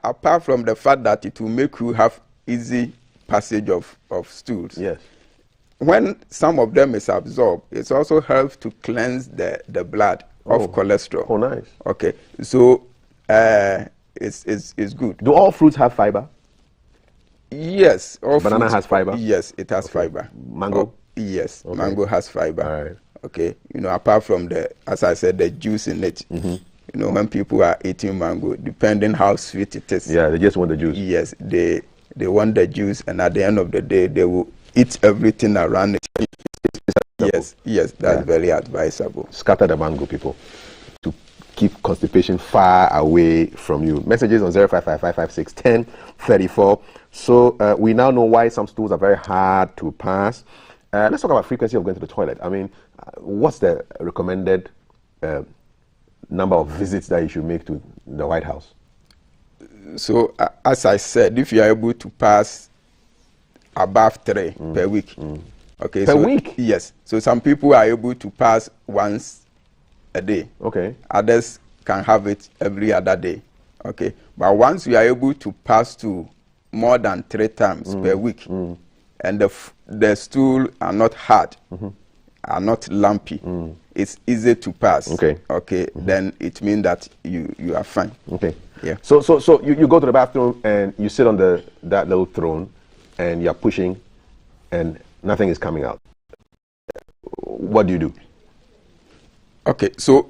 apart from the fact that it will make you have easy passage of stools. Yes. When some of them is absorbed, it also helps to cleanse the blood of cholesterol. Oh, nice. Okay. So it's good. Do all fruits have fiber? Yes. Banana has fiber? Yes, it has fiber. Mango? Yes, mango has fiber. All right. Okay. Apart from as I said, the juice in it. When people are eating mango, depending how sweet it is. Yeah, they just want the juice. Yes, they want the juice, and at the end of the day, they will eat everything around it. Yes, that's very advisable. Scatter the mango, people, to keep constipation far away from you. Messages on 0555561034. So we now know why some stools are very hard to pass. Let's talk about frequency of going to the toilet. What's the recommended number of visits that you should make to the White House? So, as I said, if you are able to pass above 3 per week. Okay. Per week? Yes. So some people are able to pass once a day. Okay. Others can have it every other day. Okay. But once you are able to pass to more than 3 times per week, and the stool are not hard, are not lumpy, it's easy to pass. Okay. Then it means that you are fine. Okay. Yeah. So you go to the bathroom and you sit on that little throne and you're pushing and nothing is coming out. What do you do? Okay. So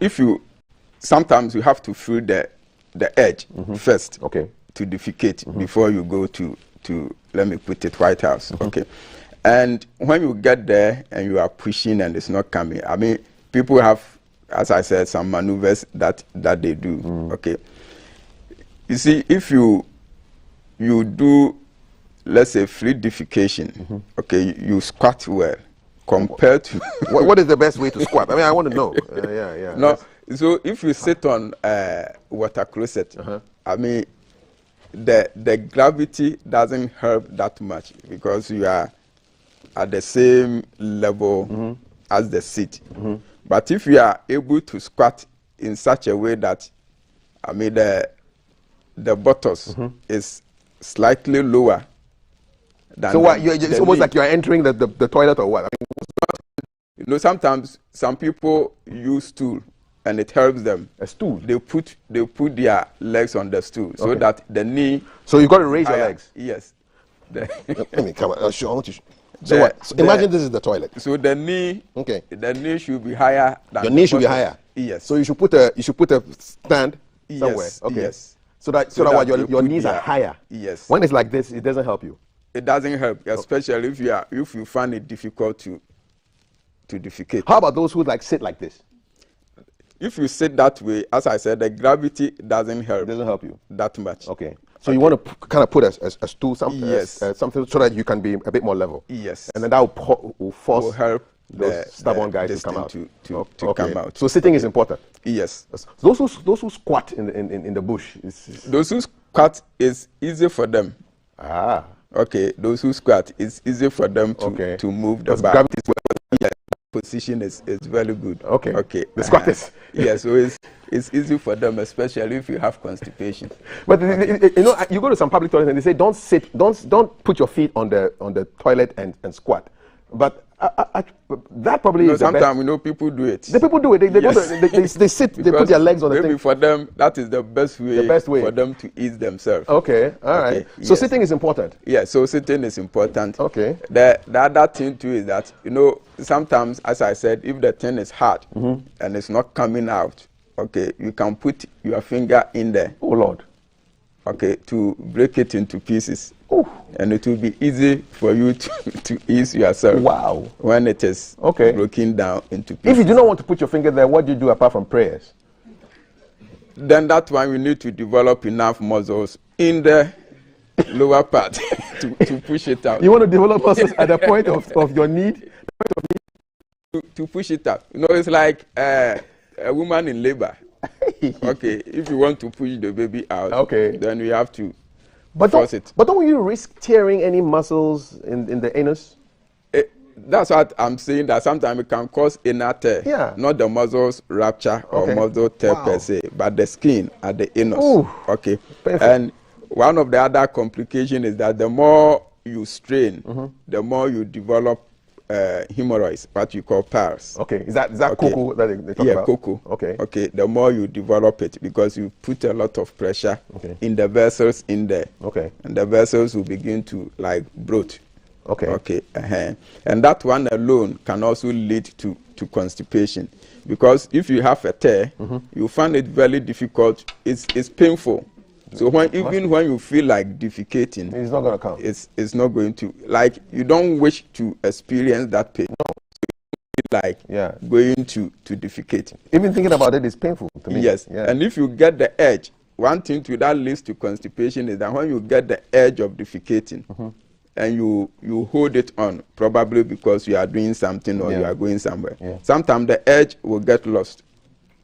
sometimes you have to feel the edge first. Okay. To defecate before you go to let me put it, White House. Okay. And when you get there and you are pushing and it's not coming, people have, as I said, some maneuvers that they do. Okay. You see, if you do, let's say, free defecation, okay, you squat well compared to... what is the best way to squat? I want to know. Yeah. No, so if you sit on water closet, the gravity doesn't help that much because you are at the same level as the seat. But if you are able to squat in such a way that, the buttocks is slightly lower than... So what? It's almost like you are entering the toilet or what? Sometimes some people use stool and it helps them. A stool? They put their legs on the stool so that the knee... So you've got to raise your legs? Yes. Let me come on. I want to... So imagine this is the toilet. So the knee... Okay. The knee should be higher than... Your knee should be higher? Yes. So you should put a stand somewhere? Yes. Okay. Yes. So that your knees are higher? Yes. When it's like this, it doesn't help you? It doesn't help, especially if you find it difficult to defecate. How about those who sit like this? if you sit that way, as I said, the gravity doesn't help. It doesn't help you that much. Okay. So you want to kind of put a stool, something so that you can be a bit more level. Yes. And then that will force will help those stubborn guys to come out. To come out. So sitting is important. Yes. Those who squat in the bush. Those who squat is easy for them. Ah. Okay. Those who squat, it's easy for them to move the back. Gravity is position is very good. Okay. Okay. The squatters. Yeah, so it's easy for them, especially if you have constipation. But you know, you go to some public toilets and they say don't put your feet on the toilet and squat. But that probably is sometimes you know people do it. The people do it. They sit. They put their legs on the thing. Maybe for them that is the best way for them to ease themselves. Okay, all right. So sitting is important. Yeah, so sitting is important. Okay. The other thing too is that sometimes, as I said, if the thing is hard and it's not coming out, okay, you can put your finger in there. Oh Lord. Okay, to break it into pieces. Ooh. And it will be easy for you to ease yourself. Wow. When it is broken down into pieces. If you do not want to put your finger there, what do you do apart from prayers? Then that one we need to develop enough muscles in the lower part to push it out. You want to develop muscles at the point of your need? To push it out. It's like a woman in labor. Okay, if you want to push the baby out, then you have to force it. But don't you risk tearing any muscles in the anus? That's what I'm saying, that sometimes it can cause inner tear. Yeah. Not the muscles rupture or muscle tear per se, but the skin at the anus. Ooh. Okay. Painful. And one of the other complications is that the more you strain, the more you develop hemorrhoids, what you call piles. Okay, is that cocoa that they talk about? Yeah, cocoa. Okay. Okay, the more you develop it, because you put a lot of pressure in the vessels in there. Okay. And the vessels will begin to bloat. Okay. Okay. And that one alone can also lead to constipation, because if you have a tear, you find it very difficult. It's painful. So when you feel like defecating, it's not going to come. It's not going to, you don't wish to experience that pain. No. So you feel going to defecate. Even thinking about it is painful to me. Yes. Yeah. And if you get the edge, one thing that leads to constipation is that when you get the edge of defecating, and you hold it on, probably because you are doing something or you are going somewhere. Yeah. Sometimes the edge will get lost.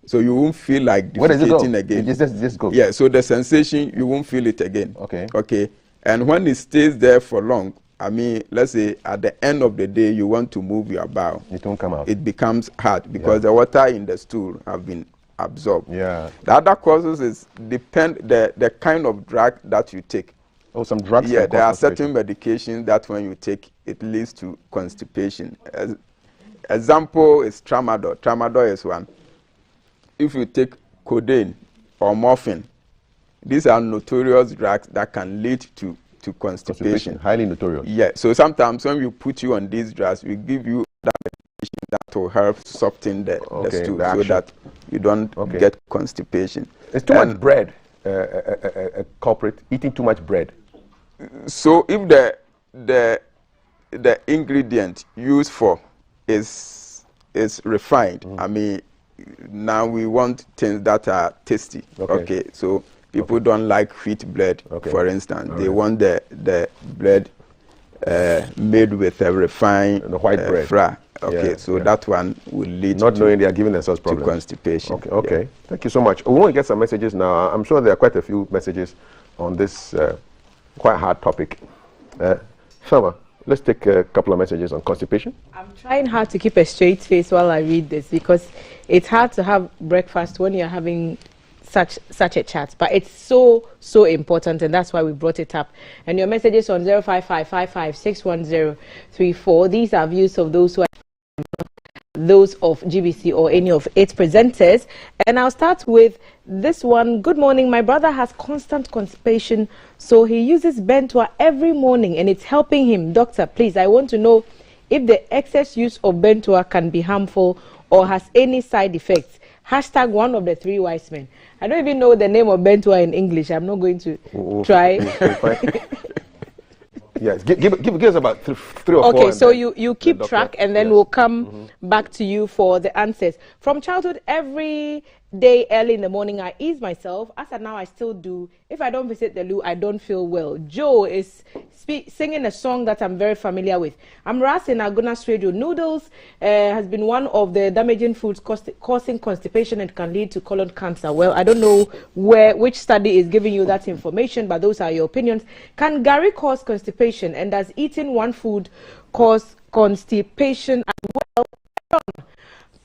So you won't feel like defecating again. It just goes. Yeah, so the sensation, you won't feel it again. Okay. Okay. And when it stays there for long, let's say at the end of the day, you want to move your bowel. It won't come out. It becomes hard because the water in the stool have been absorbed. Yeah. The other causes is the kind of drug that you take. Oh, some drugs? Yeah, there are certain medications that when you take, it leads to constipation. Example is tramadol. Tramadol is one. If you take codeine or morphine, these are notorious drugs that can lead to constipation. Highly notorious. Yeah, so sometimes when we put you on these drugs, we give you that medication that will help soften the stool so that you don't get constipation. It's too much bread, a culprit, eating too much bread. So if the ingredient used for is refined, now we want things that are tasty. Okay, so people don't like wheat bread, for instance. They want the bread made with a refined white bread flour. Okay, that one will lead not knowing they are giving themselves problems. To constipation. Okay. Yeah. Thank you so much. We want to get some messages now. I'm sure there are quite a few messages on this quite hard topic. Sharma, let's take a couple of messages on constipation. I'm trying hard to keep a straight face while I read this, because it's hard to have breakfast when you're having such a chat, but it's so important, and that's why we brought it up. And your messages on 05555611034. These are views of those who are those of GBC or any of its presenters. And I'll start with this one. Good morning. My brother has constant constipation, so he uses Bentoa every morning and it's helping him. Doctor, please, I want to know if the excess use of Bentoa can be harmful or has any side effects. Hashtag one of the three wise men. I don't even know the name of Bentoa in English. I'm not going to try. Yes, give us about three or four. Okay, so you keep track, and then we'll come back to you for the answers. From childhood, every day early in the morning, I ease myself. As of now, I still do. If I don't visit the loo, I don't feel well. Joe is singing a song that I'm very familiar with. I'm Rasin Agunas Radio. Noodles has been one of the damaging foods causing constipation and can lead to colon cancer. Well, I don't know which study is giving you that information, but those are your opinions. Can Gary cause constipation, and does eating one food cause constipation as well?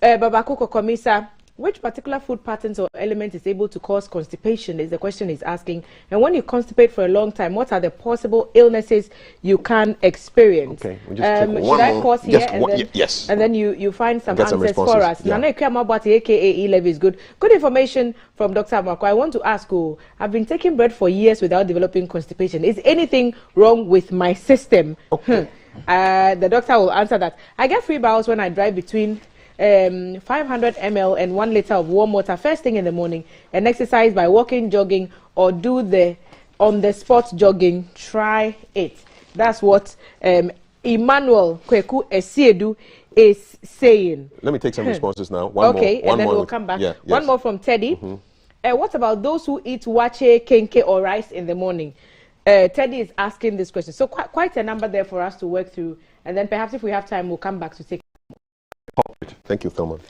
Babakoko Komisa, which particular food patterns or element is able to cause constipation is the question he's asking. And when you constipate for a long time, what are the possible illnesses you can experience? Okay, we'll just take should I pause here yes. And then you find some answers responses for us. Yeah. Nana Ikwamabwati, aka E-Level, is good. Good information from Dr. Amako. I want to ask you, I've been taking bread for years without developing constipation. Is anything wrong with my system? Okay. The doctor will answer that. I get free bowels when I drive between 500 ml and 1 liter of warm water first thing in the morning, and exercise by walking, jogging, or do the on-the-spot jogging. Try it. That's what Emmanuel Kweku Esiedu is saying. Let me take some responses now. One more. And then we'll come back. Yeah, One more from Teddy. What about those who eat wache, kenke, or rice in the morning? Teddy is asking this question. So quite a number there for us to work through, and then perhaps if we have time, we'll come back to take. Thank you, Thomas.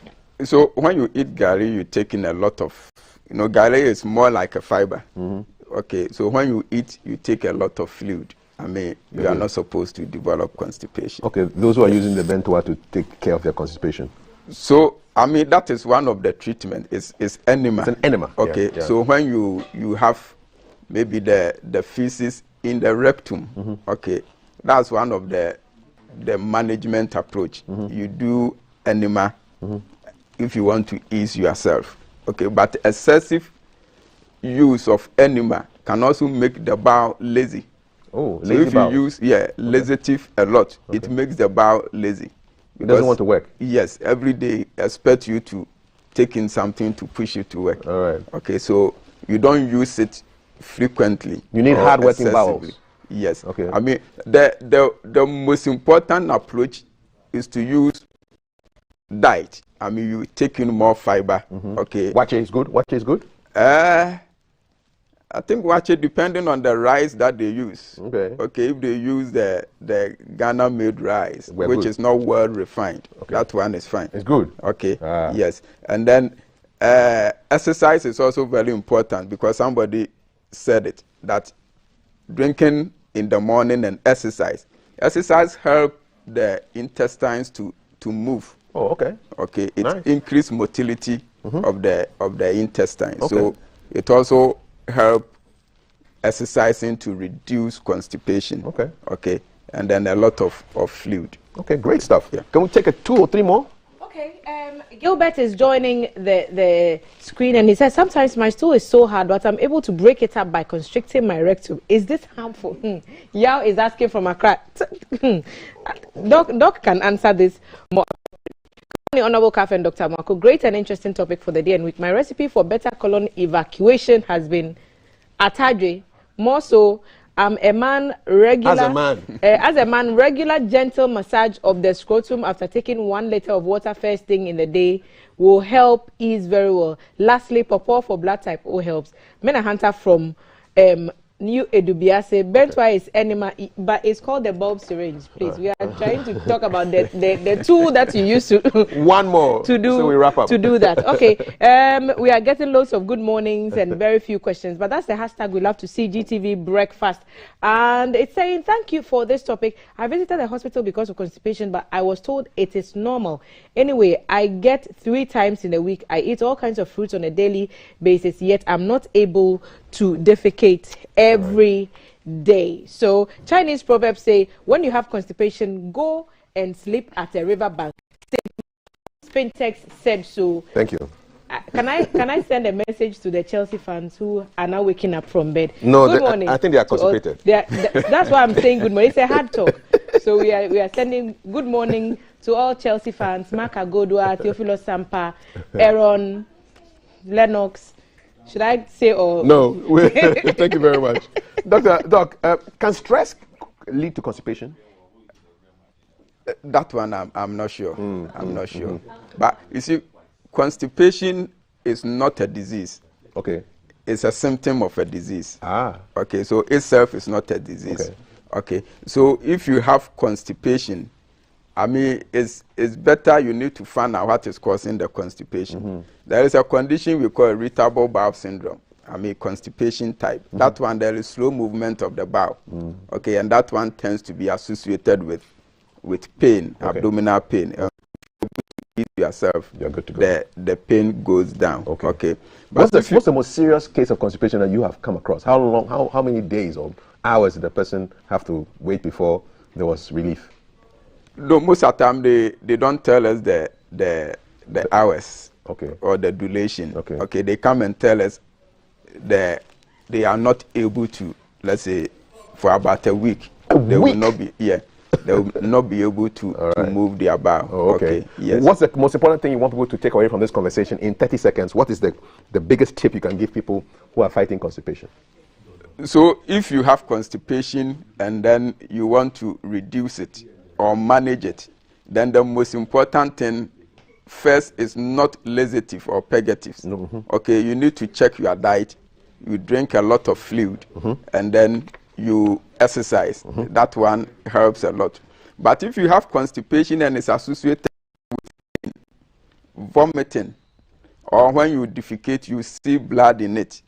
So when you eat gari, you take in a lot of, gari is more like a fiber. Okay, so when you eat, you take a lot of fluid. I mean, you are not supposed to develop constipation. Okay, those who are using the bentoa to take care of their constipation. So, I mean, that is one of the treatments. It's enema. It's an enema. Okay, yeah. So when you have maybe the feces in the rectum, okay, that's one of the management approach. You do enema if you want to ease yourself. Okay, but excessive use of enema can also make the bowel lazy. Oh, so lazy if bowel. you use laxative a lot, it makes the bowel lazy. It doesn't want to work. Yes, every day expect you to take in something to push you to work. All right. Okay, so you don't use it frequently. You need hard working bowels. Yes. Okay. I mean, the most important approach is to use diet. I mean, you take in more fiber. Okay. Wache is good. Wache is good. I think wache, depending on the rice that they use. Okay. Okay. If they use the Ghana made rice, We're which good. is not well refined, that one is fine. It's good. Okay. Yes. And then exercise is also very important, because somebody said it, that drinking in the morning and exercise help the intestines to move. Oh, okay. Okay, it Nice. increase motility of the intestines. Okay. So it also help exercising to reduce constipation. Okay. Okay, and then a lot of fluid. Okay, great stuff. Yeah. Can we take 2 or 3 more? Okay, Gilbert is joining the screen, and he says, sometimes my stool is so hard, but I'm able to break it up by constricting my rectum. Is this harmful? Yao is asking from Accra. Doc can answer this more. Honorable Kaf and Dr. Marco, great and interesting topic for the day and week. My recipe for better colon evacuation has been atadre. More so, I'm a man regular. As a man, regular gentle massage of the scrotum after taking 1 liter of water first thing in the day will help ease very well. Lastly, pawpaw for blood type O helps. Mena Hunter from New Edubiase. Bentwa is enema, but it's called the bulb syringe. Please, we are trying to talk about the tool that you use to one more to do so we wrap up. to do that. Okay, we are getting loads of good mornings and very few questions, but that's the hashtag we love to see, GTV breakfast, and it's saying thank you for this topic. I visited the hospital because of constipation, but I was told it is normal. Anyway, I get 3 times in a week. I eat all kinds of fruits on a daily basis, yet I'm not able to defecate every day. So Chinese proverbs say, when you have constipation, go and sleep at a river bank. Spintex said so. Thank you. Can I send a message to the Chelsea fans who are now waking up from bed? No, good morning. I think they are constipated. That's why I'm saying good morning. It's a hard talk. So we are sending good morning to all Chelsea fans. Mark Agodua, Teofilo Sampa, Aaron, Lennox. Should I say or no? Thank you very much, Doc. Can stress lead to constipation? That one I'm not sure. I'm not sure. But you see, constipation is not a disease. Okay. It's a symptom of a disease. Ah. Okay, so itself is not a disease. Okay. Okay. So if you have constipation, I mean, it's better you need to find out what is causing the constipation. There is a condition we call irritable bowel syndrome. I mean, constipation type. That one, there is slow movement of the bowel. Okay, and that one tends to be associated with pain, abdominal pain. Eat yourself, you're good to go. The pain goes down. Okay. But what's the most serious case of constipation that you have come across? How long? How many days or hours did the person have to wait before there was relief? No, most of the time they don't tell us the hours. Or the duration. Okay. They come and tell us that they are not able to, let's say, for about a week. They will not be. They will not be able to move their bowel. Okay. Yes. What's the most important thing you want people to take away from this conversation in 30 seconds? What is the biggest tip you can give people who are fighting constipation? So if you have constipation and then you want to reduce it or manage it, then the most important thing first is not laxative or purgatives. Okay, you need to check your diet. You drink a lot of fluid and then you exercise. That one helps a lot. But if you have constipation and it's associated with vomiting, or when you defecate, you see blood in it,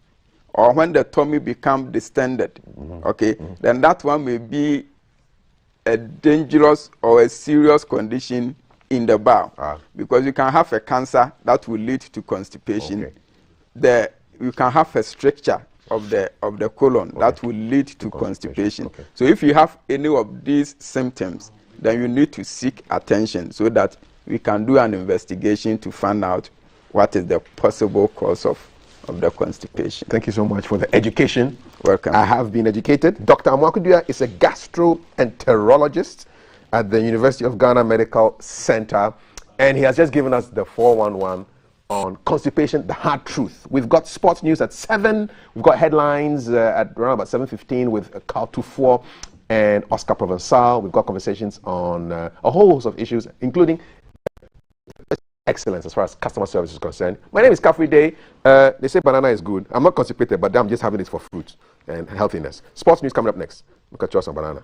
or when the tummy becomes distended, okay, then that one may be a dangerous or a serious condition in the bowel, because you can have a cancer that will lead to constipation. You can have a stricture of the colon that will lead to constipation. So if you have any of these symptoms, then you need to seek attention so that we can do an investigation to find out what is the possible cause of the constipation. Thank you so much for the education. Welcome. I have been educated. Dr. Amwakudua is a gastroenterologist at the University of Ghana Medical Center, and he has just given us the 411 on constipation, the hard truth. We've got sports news at 7. We've got headlines at around about 7:15 with Carl Tufour and Oscar Provençal. We've got conversations on a whole host of issues, including excellence as far as customer service is concerned. My name is Kafri Day. They say banana is good. I'm not constipated, but I'm just having it for fruit and healthiness. Sports news coming up next. Look at yours on banana.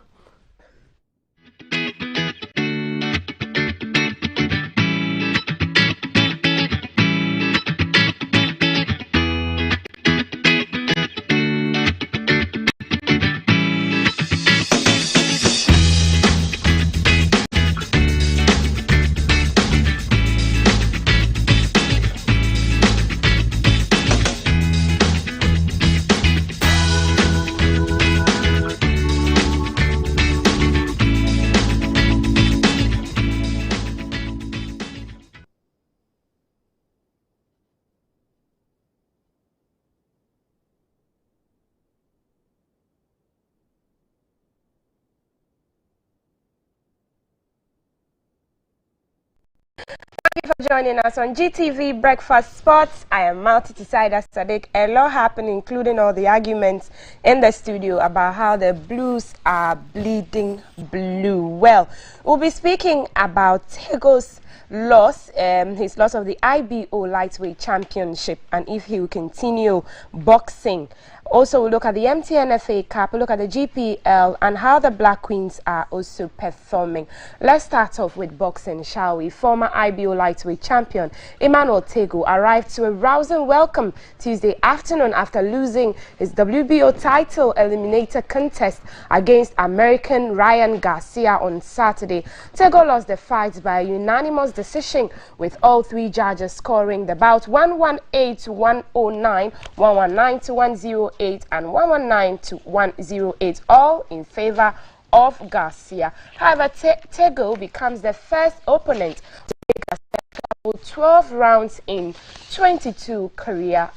Thank you for joining us on GTV Breakfast Sports. I am Malti Tisaida Sadiq. A lot happened, including all the arguments in the studio about how the Blues are bleeding blue. Well, we'll be speaking about Tego's loss, his loss of the IBO Lightweight Championship, and if he will continue boxing. Also, we'll look at the MTN FA Cup, we'll look at the GPL, and how the Black Queens are also performing. Let's start off with boxing, shall we? Former IBO Lightweight Champion Emmanuel Tego arrived to a rousing welcome Tuesday afternoon after losing his WBO title eliminator contest against American Ryan Garcia on Saturday. Tego lost the fight by a unanimous decision, with all three judges scoring the bout 118 to 109, 119 to 108, and 119 to 108, all in favor of Garcia. However, Tego becomes the first opponent to make Garcia 12 rounds in 22 career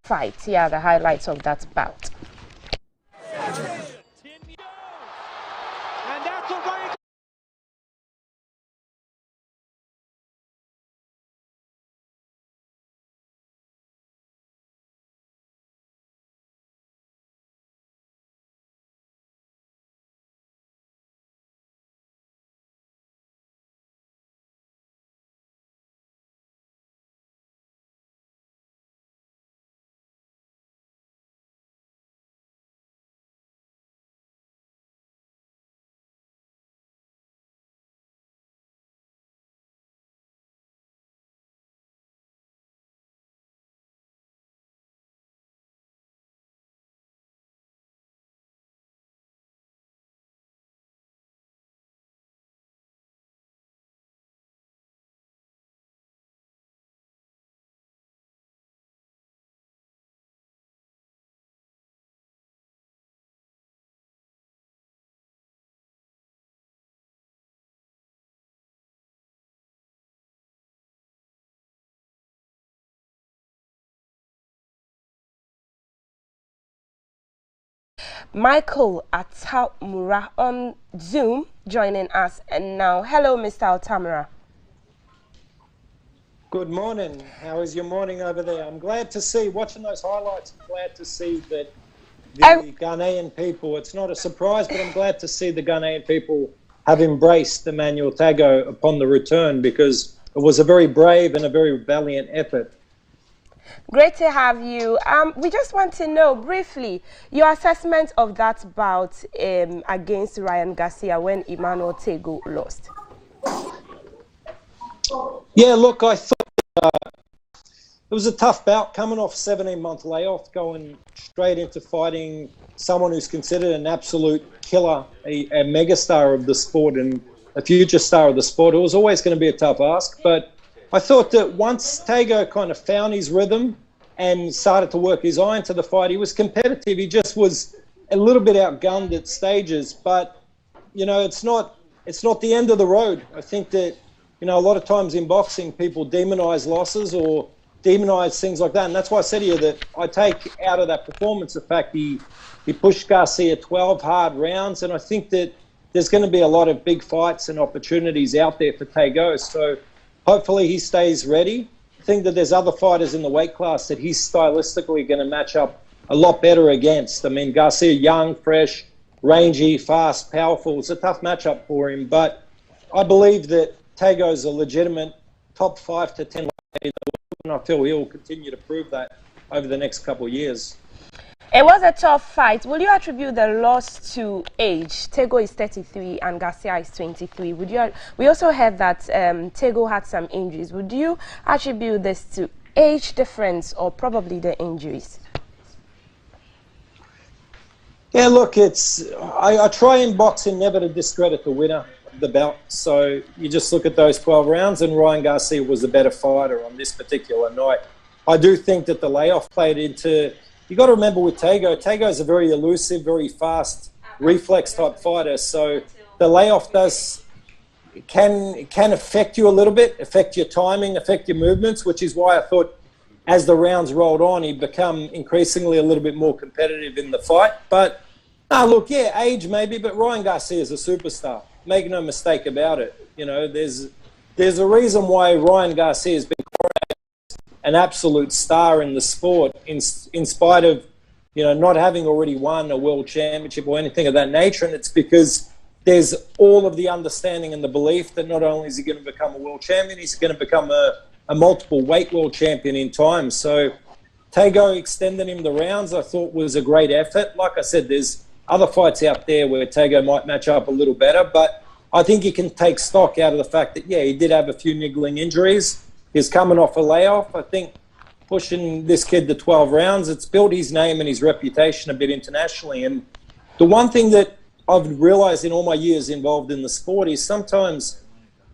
fights. Here are the highlights of that bout. Michael Atamura on Zoom joining us and now. Hello, Mr. Atamura. Good morning. How is your morning over there? I'm glad to see, watching those highlights, I'm glad to see that the Ghanaian people, it's not a surprise, but I'm glad to see the Ghanaian people have embraced Emmanuel Tagoe upon the return, because it was a very brave and a very valiant effort. Great to have you. We just want to know briefly your assessment of that bout against Ryan Garcia when Emmanuel Tagoe lost. Yeah, look, I thought it was a tough bout, coming off 17-month layoff, going straight into fighting someone who's considered an absolute killer, a megastar of the sport and a future star of the sport. It was always going to be a tough ask, but I thought that once Tagoe kind of found his rhythm and started to work his eye into the fight, he was competitive. He just was a little bit outgunned at stages, but you know, it's not the end of the road. I think that, you know, a lot of times in boxing, people demonize losses or demonize things like that, and that's why I said to you that I take out of that performance the fact he pushed Garcia 12 hard rounds, and I think that there's going to be a lot of big fights and opportunities out there for Tagoe. So hopefully he stays ready. I think that there's other fighters in the weight class that he's stylistically going to match up a lot better against. I mean, Garcia, young, fresh, rangy, fast, powerful. It's a tough matchup for him, but I believe that Tagoe's a legitimate top 5 to 10 in the world, and I feel he'll continue to prove that over the next couple of years. It was a tough fight. Will you attribute the loss to age? Tagoe is 33 and Garcia is 23. We also heard that Tagoe had some injuries. Would you attribute this to age difference or probably the injuries? Yeah, look, I try in boxing never to discredit the winner of the bout. So you just look at those 12 rounds, and Ryan Garcia was the better fighter on this particular night. I do think that the layoff played into. You got to remember with Tagoe is a very elusive, very fast, reflex type fighter. So the layoff can affect you a little bit, affect your timing, affect your movements, which is why I thought as the rounds rolled on, he'd become increasingly a little bit more competitive in the fight. But look, yeah, age maybe, but Ryan Garcia is a superstar. Make no mistake about it. You know, there's a reason why Ryan Garcia has been an absolute star in the sport, in spite of, you know, not having already won a world championship or anything of that nature. And it's because there's all of the understanding and the belief that not only is he going to become a world champion, he's going to become a multiple weight world champion in time. So Tagoe extending him the rounds, I thought was a great effort. Like I said, there's other fights out there where Tagoe might match up a little better, but I think you can take stock out of the fact that, yeah, he did have a few niggling injuries. He's coming off a layoff. I think pushing this kid to 12 rounds, it's built his name and his reputation a bit internationally. And the one thing that I've realised in all my years involved in the sport is sometimes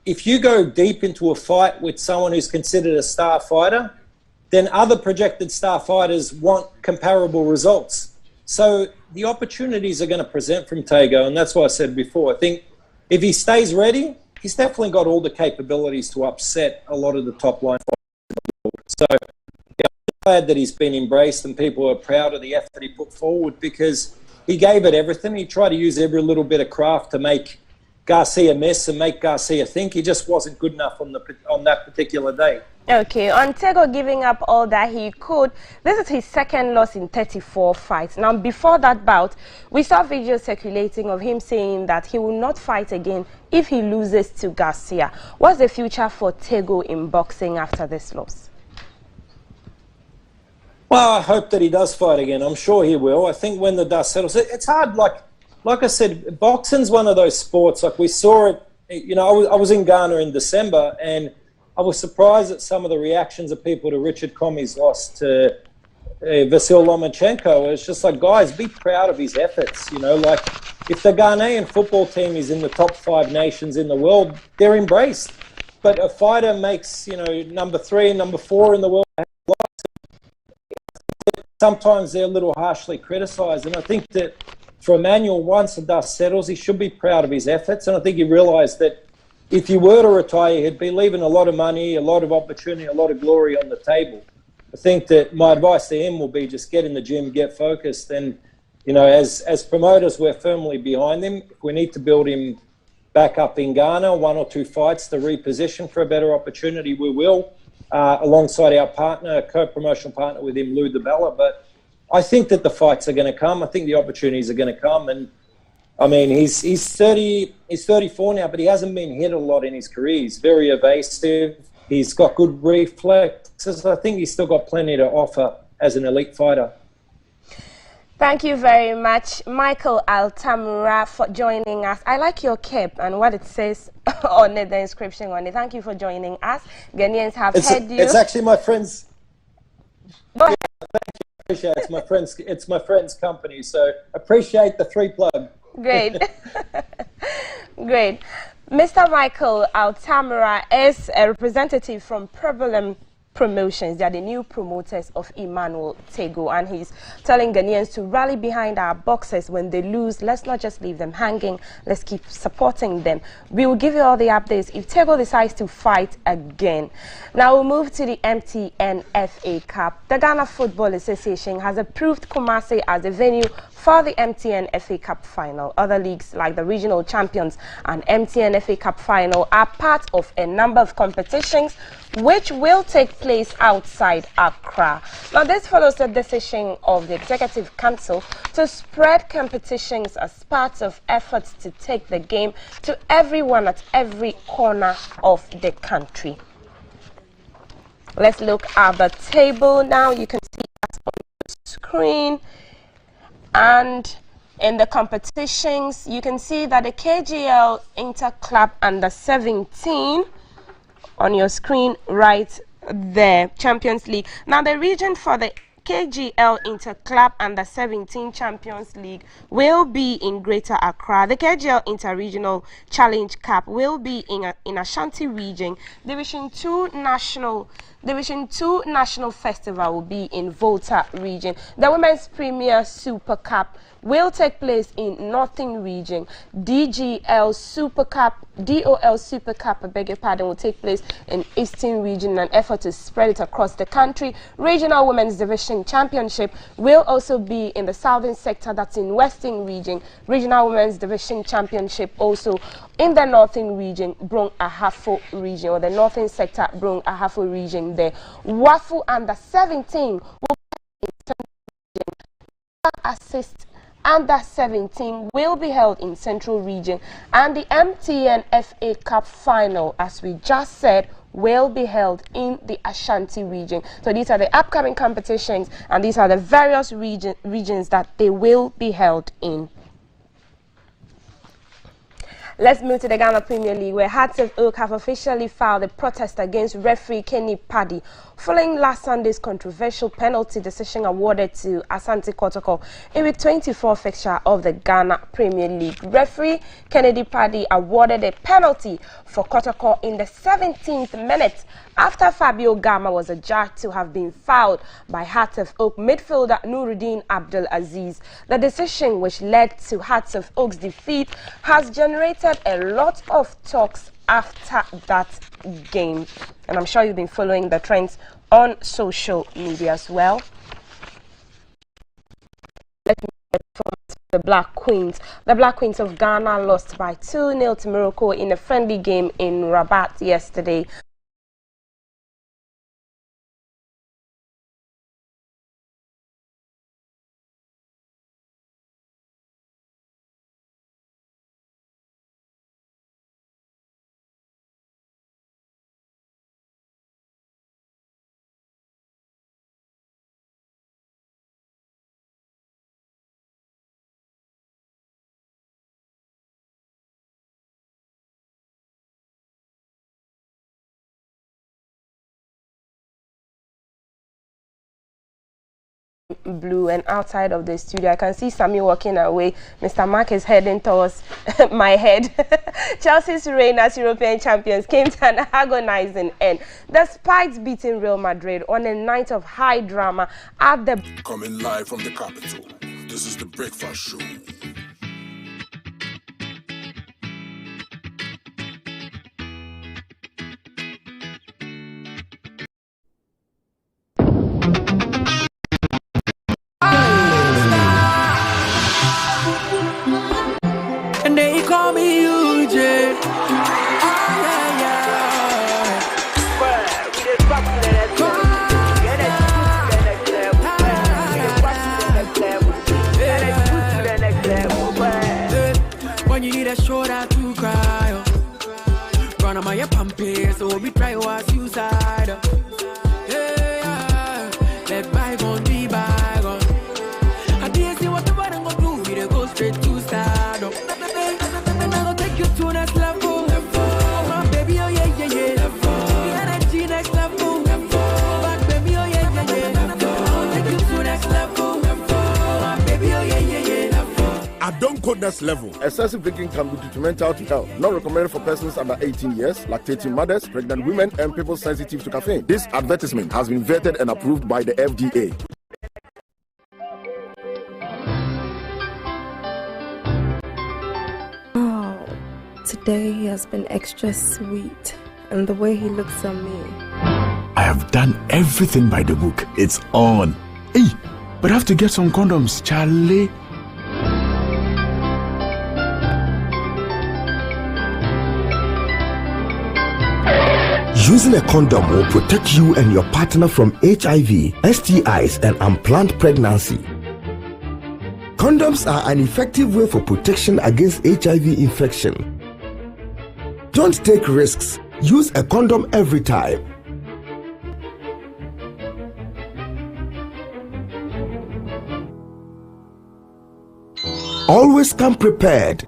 if you go deep into a fight with someone who's considered a star fighter, then other projected star fighters want comparable results. So the opportunities are going to present from Tagoe, and that's what I said before. I think if he stays ready, he's definitely got all the capabilities to upset a lot of the top line fighters. So yeah, I'm glad that he's been embraced and people are proud of the effort he put forward, because he gave it everything. He tried to use every little bit of craft to make Garcia miss and make Garcia think. He just wasn't good enough on that particular day. Okay, on Tagoe giving up all that he could, this is his second loss in 34 fights. Now, before that bout, we saw videos circulating of him saying that he will not fight again if he loses to Garcia. What's the future for Tagoe in boxing after this loss? Well, I hope that he does fight again. I'm sure he will. I think when the dust settles, it's hard. Like I said, boxing's one of those sports. Like we saw it, you know, I was in Ghana in December, and I was surprised at some of the reactions of people to Richard Commey's loss to Vasyl Lomachenko. It's just like, guys, be proud of his efforts. You know, like if the Ghanaian football team is in the top 5 nations in the world, they're embraced. But a fighter makes, you know, number 3 and number 4 in the world. Sometimes they're a little harshly criticised, and I think that for Emmanuel, once the dust settles, he should be proud of his efforts, and I think he realised that if he were to retire, he'd be leaving a lot of money, a lot of opportunity, a lot of glory on the table. I think that my advice to him will be just get in the gym, get focused, and you know, as promoters, we're firmly behind him. If we need to build him back up in Ghana, 1 or 2 fights to reposition for a better opportunity, we will, alongside our partner, co-promotional partner with him, Lou DiBella. But I think that the fights are going to come. I think the opportunities are going to come. And I mean, he's 34 now, but he hasn't been hit a lot in his career. He's very evasive. He's got good reflexes. I think he's still got plenty to offer as an elite fighter. Thank you very much, Michael Altamura, for joining us. I like your cape and what it says on it, the inscription on it. Thank you for joining us. Ghanaians have heard you. It's actually my friend's. Go ahead. Yeah, thank you. I appreciate it. It's my friend's company, so appreciate the 3 plug. Great. Great. Mr. Michael Altamura is a representative from Problem Promotions. They are the new promoters of Emmanuel Tego, and he's telling Ghanaians to rally behind our boxers when they lose. Let's not just leave them hanging. Let's keep supporting them. We will give you all the updates if Tego decides to fight again. Now we'll move to the MTN FA Cup. The Ghana Football Association has approved Kumasi as the venue for the MTN FA Cup final. Other leagues like the Regional Champions and MTN FA Cup final are part of a number of competitions which will take place outside Accra. Now this follows the decision of the Executive Council to spread competitions as part of efforts to take the game to everyone at every corner of the country. Let's look at the table now. You can see that on the screen. And in the competitions, you can see that the KGL Inter-Club Under 17 on your screen right there, Champions League. Now the region for the KGL Inter-Club Under 17 Champions League will be in Greater Accra. The KGL Inter-Regional Challenge Cup will be in Ashanti region. Division 2 National Festival will be in Volta region. The Women's Premier Super Cup will take place in Northern region. DOL Super Cup, I beg your pardon, will take place in Eastern region in an effort to spread it across the country. Regional Women's Division Championship will also be in the Southern sector, that's in Western region. Regional Women's Division Championship also in the Northern region, Brong Ahafo region, or the Northern sector, Brong Ahafo region there. Wafu Under 17 will be in assist Under 17 will be held in Central Region, and the MTN FA Cup final, as we just said, will be held in the Ashanti region. So these are the upcoming competitions, and these are the various regions that they will be held in. Let's move to the Ghana Premier League, where Hearts of Oak have officially filed a protest against referee Kenny Paddy following last Sunday's controversial penalty decision awarded to Asante Kotoko in week 24 fixture of the Ghana Premier League. Referee Kennedy Paddy awarded a penalty for Kotoko in the 17th minute after Fabio Gama was adjudged to have been fouled by Hearts of Oak midfielder Nuruddin Abdul Aziz. The decision, which led to Hearts of Oak's defeat, has generated a lot of talks after that game, and I'm sure you've been following the trends on social media as well. Let me get to the Black Queens. The Black Queens of Ghana lost by 2-0 to Morocco in a friendly game in Rabat yesterday. Blue, and outside of the studio I can see Sammy walking away. Mr. Mark is heading towards my head. Chelsea's reign as European champions came to an agonizing end despite beating Real Madrid on a night of high drama at the... Coming live from the capital, this is the Breakfast Show. a shoulder to cry. Run on my pamper, so we try our suicide. Yeah, let bygone be bygone. I didn't see what the bottom gonna do. We go straight to stardom. And I'll take you to next level. My baby, oh yeah, yeah, yeah. The energy next level. Back baby, oh yeah, yeah, yeah. I'll take you to next level. My baby, oh yeah, yeah, yeah. I don't quote next level. Excessive drinking can be detrimental to health. Not recommended for persons under 18 years, lactating mothers, pregnant women, and people sensitive to caffeine. This advertisement has been vetted and approved by the FDA. Oh, today he has been extra sweet, and the way he looks at me. I have done everything by the book. It's on. Hey, but I have to get some condoms, Charlie. Using a condom will protect you and your partner from HIV, STIs, and unplanned pregnancy. Condoms are an effective way for protection against HIV infection. Don't take risks. Use a condom every time. Always come prepared.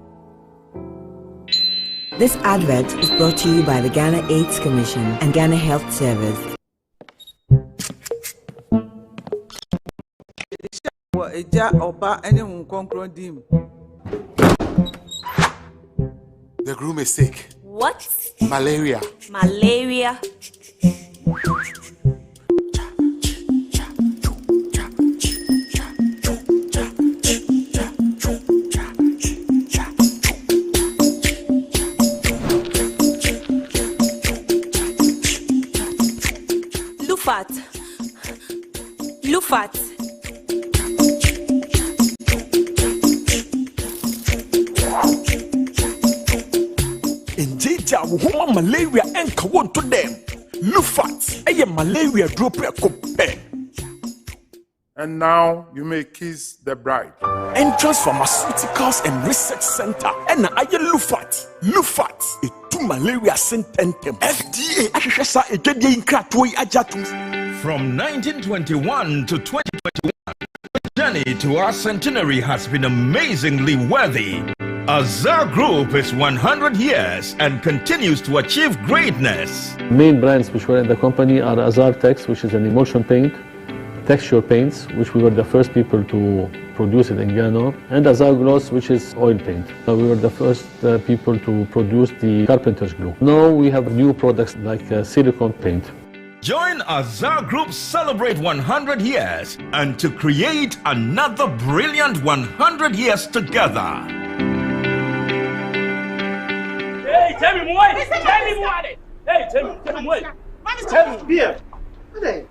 This advert is brought to you by the Ghana AIDS Commission and Ghana Health Service. The groom is sick. What? Malaria. Malaria? Lufat. Injeja woman malaria enka won to them. Lufat, eye malaria drop rekope. And now you may kiss the bride. Entrance Pharmaceuticals and Research Center. And aye Lufat. Lufat, a two malaria sententem. FDA ashesa ejede inkratoi ajatu. From 1921 to 2021, the journey to our centenary has been amazingly worthy. Azar Group is 100 years and continues to achieve greatness. Main brands which were in the company are Azar Tex, which is an emulsion paint, texture paints, which we were the first people to produce it in Ghana, and Azar Gloss, which is oil paint. We were the first people to produce the carpenter's glue. Now we have new products like silicone paint. Join Azar Group celebrate 100 years and to create another brilliant 100 years together. Hey, tell me more. Tell me more. Hey, tell me more. Tell me. Beer.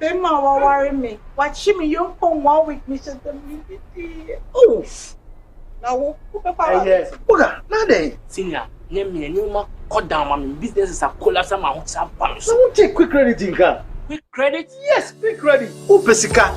Emma will worry me. Watch me, you come 1 week, Mr. WBT. Oh, now, yes. Uga, nade. Senior, name me and you ma cut down my business is a collapse. I'm out some pumps. So, take quick credit, Inka. Quick credit? Yes, quick credit. Upesika.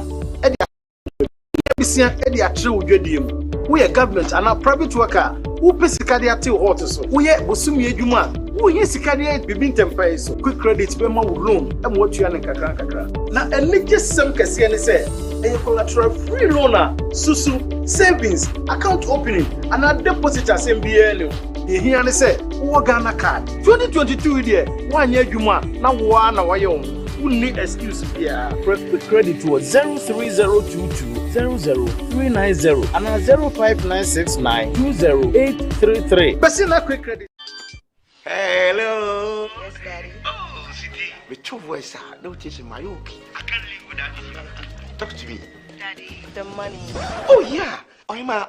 Eddie Atru Ujedim. We are government and a private worker. Upesika de ati hot so. We are Busumi Juma. We are Sikadia Bibin Tempe so. Quick credit, Bema loan, and what you are in Kakaka. Now, a little some Cassian say, a collateral free loaner, Susu, savings, account opening, and a deposit as MBL. Here and say, Wagana card. 2022 year, 1 year Juma, now 1 hour young. Who need excuse here? Quick credit to 03022 00390 and 05969 20833. Basina quick credit. Hello. Yes, Daddy. Oh, Sidi. With your voice, don't teach my okay. I can't live without you. Talk to me. Daddy, the money. Oh, yeah. I'm a.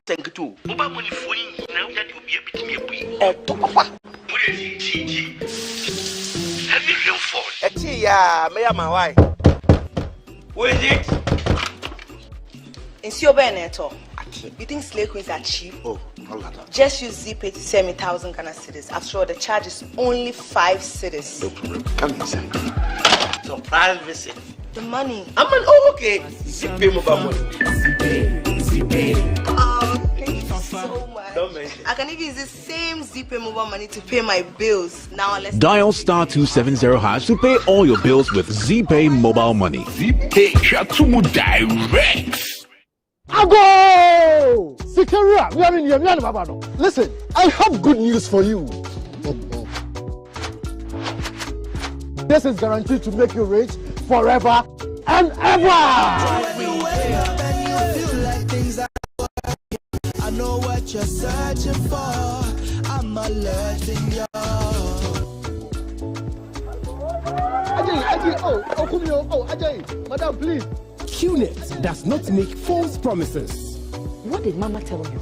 Thank you too. Oba money for you now that you'll be able to me. What is it? Have you real phone? Yeah, me and my wife. What is it? It's your Beneto. You think slave queens are cheap? Oh, all that. Just use ZPay to send me 1,000 Ghana cedis. After all, the charge is only 5 cedis. No problem. Come inside. Surprise visit. The money. Okay. ZPay mobile money. ZPay. Oh, thank you so much. Don't I can even use the same ZPay mobile money to pay my bills. Now let's Dial *270# to pay all your bills with ZPay mobile money. ZPay Shatumu Direct. Ago! Sikaria, we are in Yamian Babano. Listen, I have good news for you. This is guaranteed to make you rich forever and ever. I know what you're searching for. I'm alerting you. Ajay, madam, please. QNet does not make false promises. What did Mama tell you?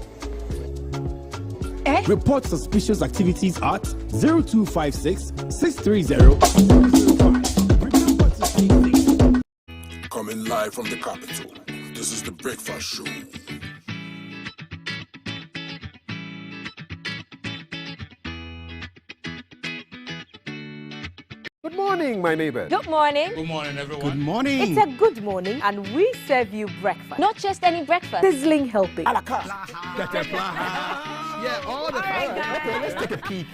Report suspicious activities at 0256 630. Coming live from the capital, this is the Breakfast Show. Good morning, my neighbors. Good morning. Good morning, everyone. Good morning. It's a good morning, and we serve you breakfast. Not just any breakfast. Sizzling healthy. Yeah, all the time. Okay, let's take a peek.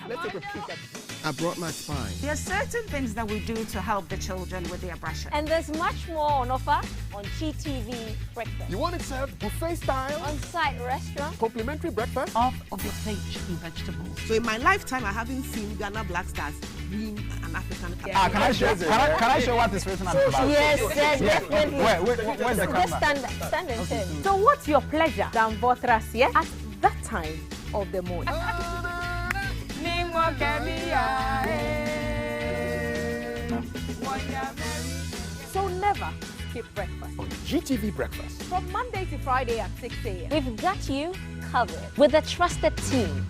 I brought my spine. There are certain things that we do to help the children with their brushing. And there's much more on offer on GTV Breakfast. You want it served buffet style? On-site restaurant. Complimentary plate Off of your plate chicken vegetables. So in my lifetime, I haven't seen Ghana Black Stars win an African Cup. Can I show what is written on the back? Yes, definitely. Where's the camera? Stand and turn. So what's your pleasure? Dan Botras, yeah? At that time of the morning. So never skip breakfast. On GTV Breakfast. From Monday to Friday at 6 a.m. We've got you covered with a trusted team.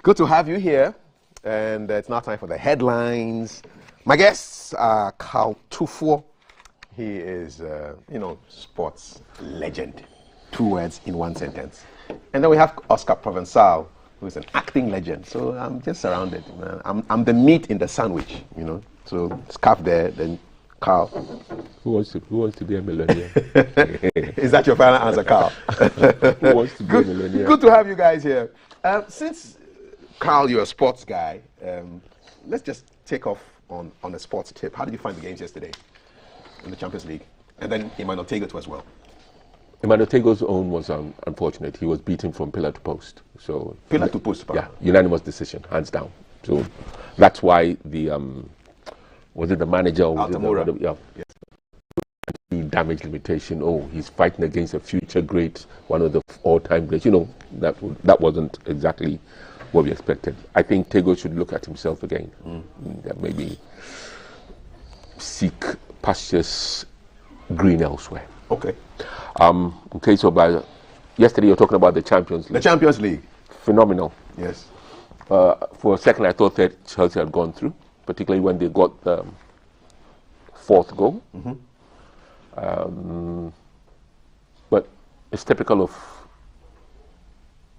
Good to have you here. And it's now time for the headlines. My guests are Carl Tufo. He is, sports legend. 2 words in one sentence. And then we have Oscar Provençal, who is an acting legend. So I'm just surrounded. I'm the meat in the sandwich, So scarf there, then Carl. Who wants to be a millionaire? Is that your final answer, Carl? Who wants to be a millionaire? Good to have you guys here. Since Carl, you're a sports guy, let's just take off on a sports tip. How did you find the games yesterday in the Champions League? And then Emmanuel Tego too as well. Emmanuel Tego's own was unfortunate. He was beaten from pillar to post. So pillar to post. Yeah, unanimous decision, hands down. So that's why the was it the manager or was it yes. The damage limitation. Oh, he's fighting against a future great, one of the all-time greats. That wasn't exactly what we expected. I think Tego should look at himself again. Maybe seek pastures green elsewhere. Okay. In case of yesterday, you were talking about the Champions League. The Champions League. Phenomenal. Yes. For a second, I thought that Chelsea had gone through, particularly when they got the fourth goal. But it's typical of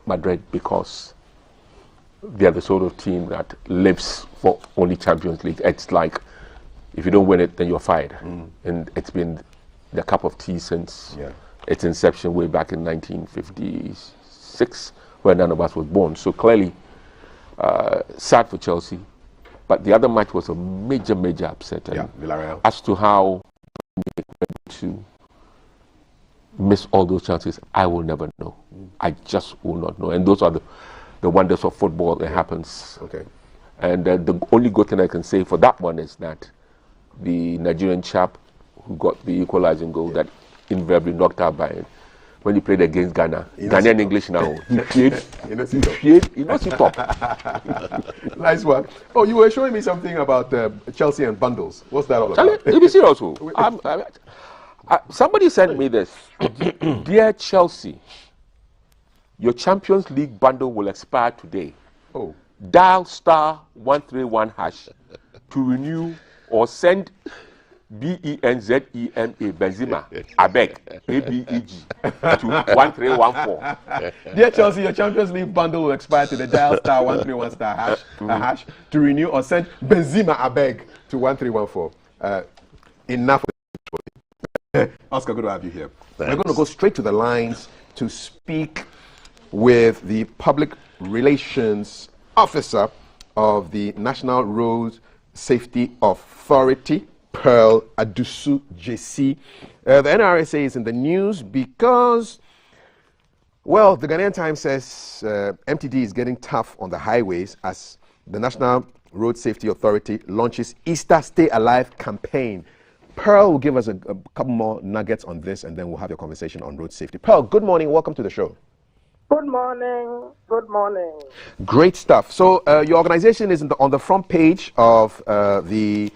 Madrid because they are the sort of team that lives for only Champions League. It's like if you don't win it, then you're fired. And it's been the cup of tea since its inception way back in 1956, where none of us was born. So clearly, sad for Chelsea. But the other match was a major, major upset. Villarreal. As to how to miss all those chances, I will never know. I just will not know. And those are the wonders of football that happens. Okay. And the only good thing I can say for that one is that the Nigerian chap who got the equalizing goal that invariably knocked out Bayern, when he played against Ghana, Ghanaian English now, he played, Nice one. Oh, you were showing me something about Chelsea and bundles. What's that all about? Let me see also. Somebody sent me this. Dear Chelsea, your Champions League bundle will expire today. Oh. Dial *131# to renew or send BENZEMA Benzema Abeg ABEG to 1314. Dear Chelsea, your Champions League bundle will expire today. Dial *131# hash to renew or send Benzema Abeg to 1314. Enough. Oscar, good to have you here. Thanks. We're going to go straight to the lines to speak with the public relations officer of the National Road Safety Authority, Pearl Adusu JC. The NRSA is in the news because, well, the Ghanaian Times says MTD is getting tough on the highways as the National Road Safety Authority launches Easter Stay Alive campaign. Pearl will give us a couple more nuggets on this, and then we'll have a conversation on road safety. Pearl, good morning. Welcome to the show. Good morning. Good morning. Great stuff. So your organization is on the front page of the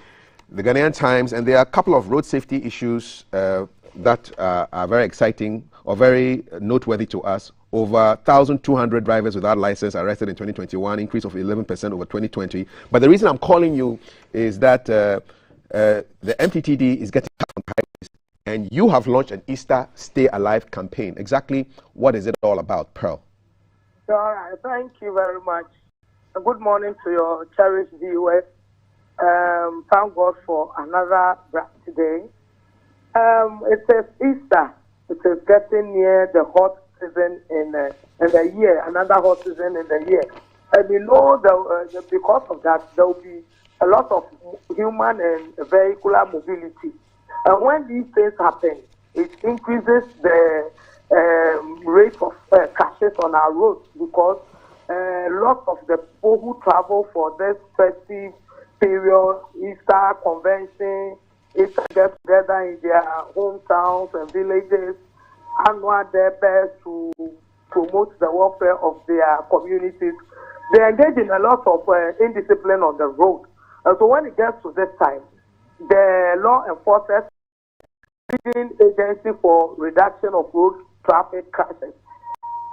Ghanaian Times, and there are a couple of road safety issues that are very exciting or very noteworthy to us. Over 1,200 drivers without license arrested in 2021, increase of 11% over 2020. But the reason I'm calling you is that the MTTD is getting tough on the highways, and you have launched an Easter Stay Alive campaign. Exactly what is it all about, Pearl? All right, thank you very much. Good morning to your cherished viewers. Thank God for another bright day. It is Easter. It is getting near the hot season in the year, another hot season in the year. And you know, because of that, there will be a lot of human and vehicular mobility. And when these things happen, it increases the rate of crashes on our roads because lots of the people who travel for this festive period, Easter convention, Easter get together in their hometowns and villages, annual day best to promote the welfare of their communities. They engage in a lot of indiscipline on the road. And so when it gets to this time, the law enforcement leading agency for reduction of road traffic crashes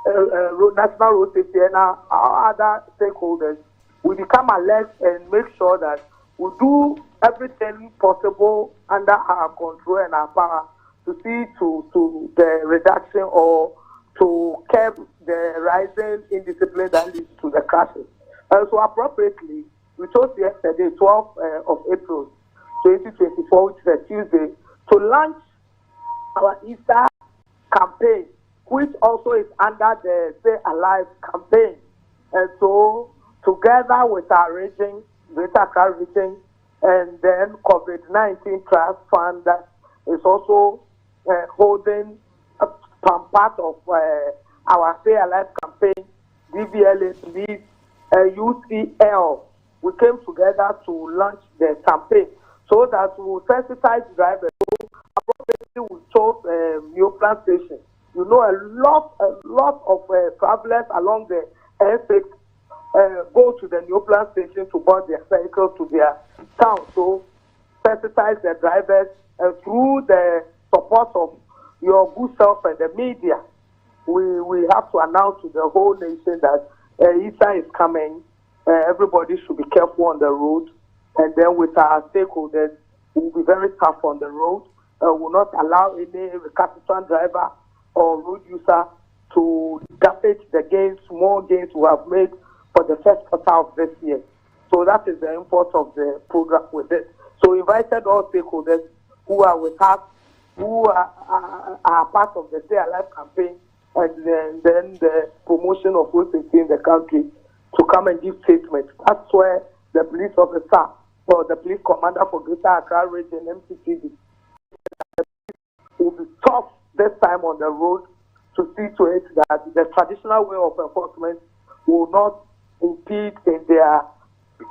National Road Safety and our other stakeholders, we become alert and make sure that we do everything possible under our control and our power to see to the reduction or to curb the rising indiscipline that leads to the crashes. And so appropriately, we chose yesterday, 12th of April 2024, which is a Tuesday, to launch our Easter campaign, which also is under the Stay Alive campaign. And so, together with our region, Greater Accra region, and then COVID-19 Trust Fund that is also holding some part of our Stay Alive campaign, DVLA, Police, UCL, we came together to launch the campaign so that we will sensitize drivers. So appropriately, we chose Neoplan Station. You know, a lot of travelers along the N6 go to the Neoplan Station to board their vehicles to their town. So sensitize the drivers through the support of your good self and the media. We have to announce to the whole nation that Easter is coming. Everybody should be careful on the road. And then with our stakeholders, we will be very tough on the road. We will not allow any recalcitrant driver or road user to damage the gains, small gains we have made for the first quarter of this year. So that is the import of the program with it. So we invited all stakeholders who are with us, who are part of the Stay Alive campaign, and then the promotion of road safety in the country to come and give statements. That's where the police officer or the police commander for Greater Accra Region, MCTV, will be tough this time on the road to see to it that the traditional way of enforcement will not impede in their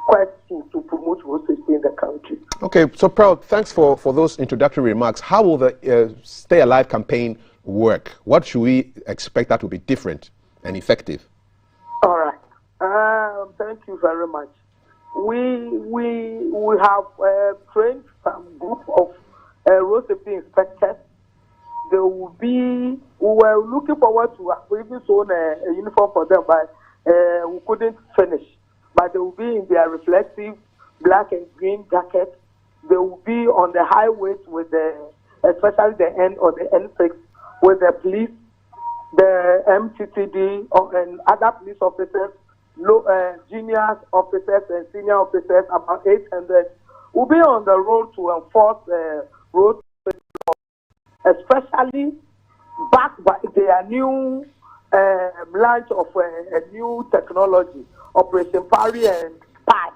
quest to promote road safety in the country. Okay, so Proud, thanks for those introductory remarks. How will the Stay Alive campaign work? What should we expect that will be different and effective? All right. Thank you very much. We have trained some group of road safety inspectors. There will be, we were looking forward to even sewn a uniform for them, but we couldn't finish. But they will be in their reflective black and green jackets. They will be on the highways with especially the N or the N6 with the police, the MTTD and other police officers, junior officers and senior officers, about 800, will be on the road to enforce road safety laws, especially backed by their new launch of a new technology, Operation Parry and Spy,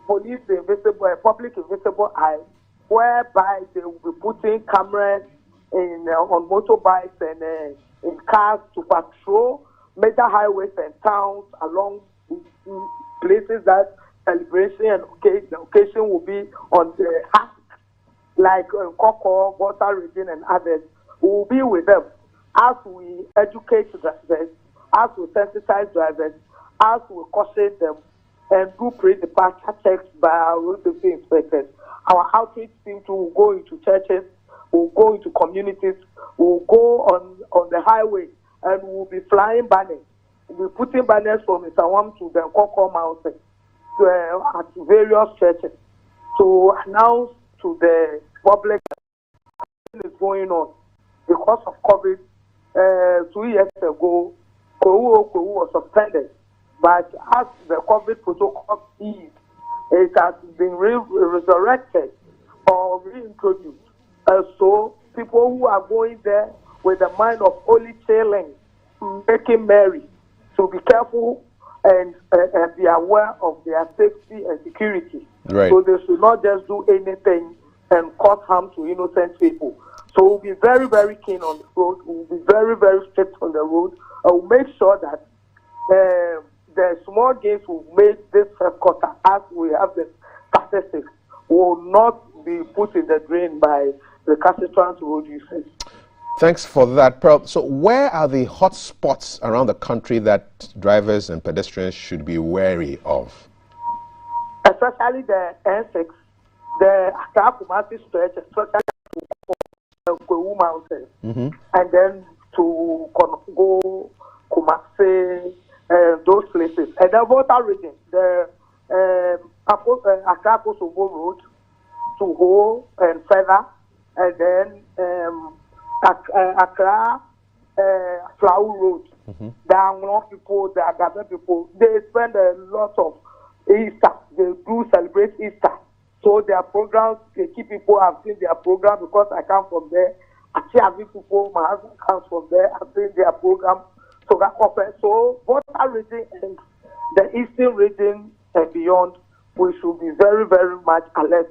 police invisible, public invisible eye, whereby they will be putting cameras on motorbikes and in cars to patrol major highways and towns along places that celebration and the occasion will be on the husk, like Koko, Volta region and others. We will be with them as we educate drivers, as we sensitize drivers, as we caution them and do pre-departure checks by our road safety inspectors. Our outreach team too will go into churches, will go into communities, will go on the highway, and we'll be flying banners. We'll be putting banners from Isawam to the Koko Mountain at various churches to announce to the public what is going on. Because of COVID, 2 years ago, Kowu was suspended. But as the COVID protocol eased, it has been resurrected or reintroduced. So people who are going there with the mind of only chilling, making merry, to be careful and be aware of their safety and security. Right. So they should not just do anything and cause harm to innocent people. So we'll be very, very keen on the road. We'll be very, very strict on the road. We'll make sure that the small gains we've made this first quarter, as we have the statistics, will not be put in the drain by the recalcitrant road users. Thanks for that, Pearl. So where are the hot spots around the country that drivers and pedestrians should be wary of? Especially the N6, the Accra-Kumasi stretch, especially to Kowu Mountain, and then to go Kumasi, those places. And the Volta region, the Accra Kosovo Road to Ho and further, and then Accra Flower Road. There are more people, there are Ghanaian people. They spend a lot of Easter. They do celebrate Easter. So their programs, they keep people have seen their program because I come from there. Actually, having people, my husband comes from there. I've seen their program. So that often, so Volta region and the eastern region and beyond, we should be very, very much alert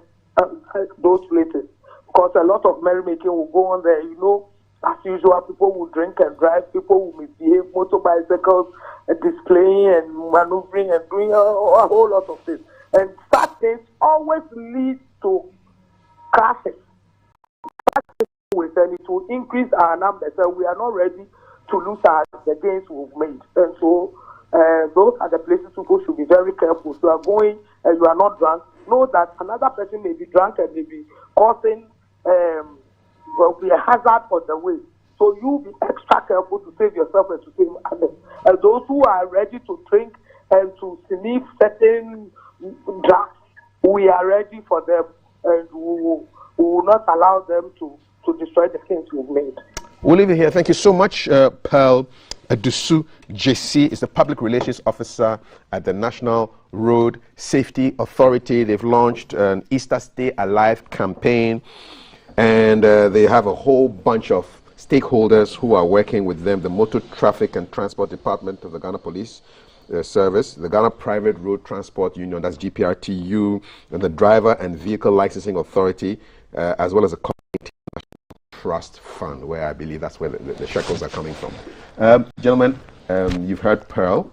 those places because a lot of merrymaking will go on there. You know, as usual, people will drink and drive. People will misbehave, motorbicycles, displaying and maneuvering and doing a whole lot of things. And such things always lead to crashes. And it will increase our numbers. So we are not ready to lose the gains we've made. And so those are the places people should be very careful. So you are going and you are not drunk, know that another person may be drunk and may be causing will be a hazard on the way. So you be extra careful to save yourself and to save others. And those who are ready to drink and to sniff certain drugs, we are ready for them, and we will not allow them to destroy the things we've made. We'll leave it here. Thank you so much, Pearl Adusu JC is the Public Relations Officer at the National Road Safety Authority. They've launched an Easter Stay Alive campaign, and they have a whole bunch of stakeholders who are working with them. The Motor Traffic and Transport Department of the Ghana Police Service, the Ghana Private Road Transport Union, that's GPRTU, and the Driver and Vehicle Licensing Authority, as well as the Community Trust Fund, where I believe that's where the shekels are coming from. Gentlemen, you've heard Pearl,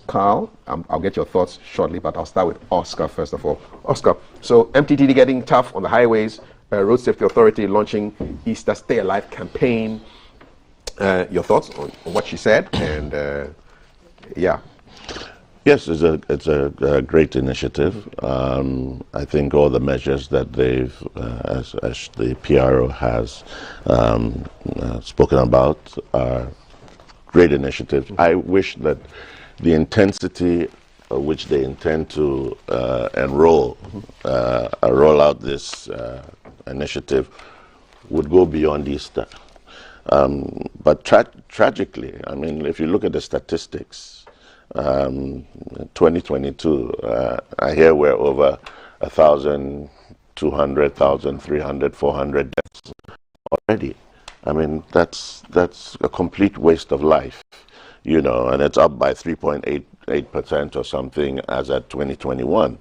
Carl. I'll get your thoughts shortly, but I'll start with Oscar first of all. Oscar, so MTTD getting tough on the highways, Road Safety Authority launching Easter Stay Alive campaign. Your thoughts on what she said, and yeah. Yes, it's a great initiative. I think all the measures that they've, as the PRO has spoken about, are great initiatives. I wish that the intensity which they intend to roll out this initiative would go beyond Easter. But tragically, I mean, if you look at the statistics, 2022, I hear we're over 1,200, 1,300, 400 deaths already. I mean, that's a complete waste of life, you know, and it's up by 3.88% or something as at 2021.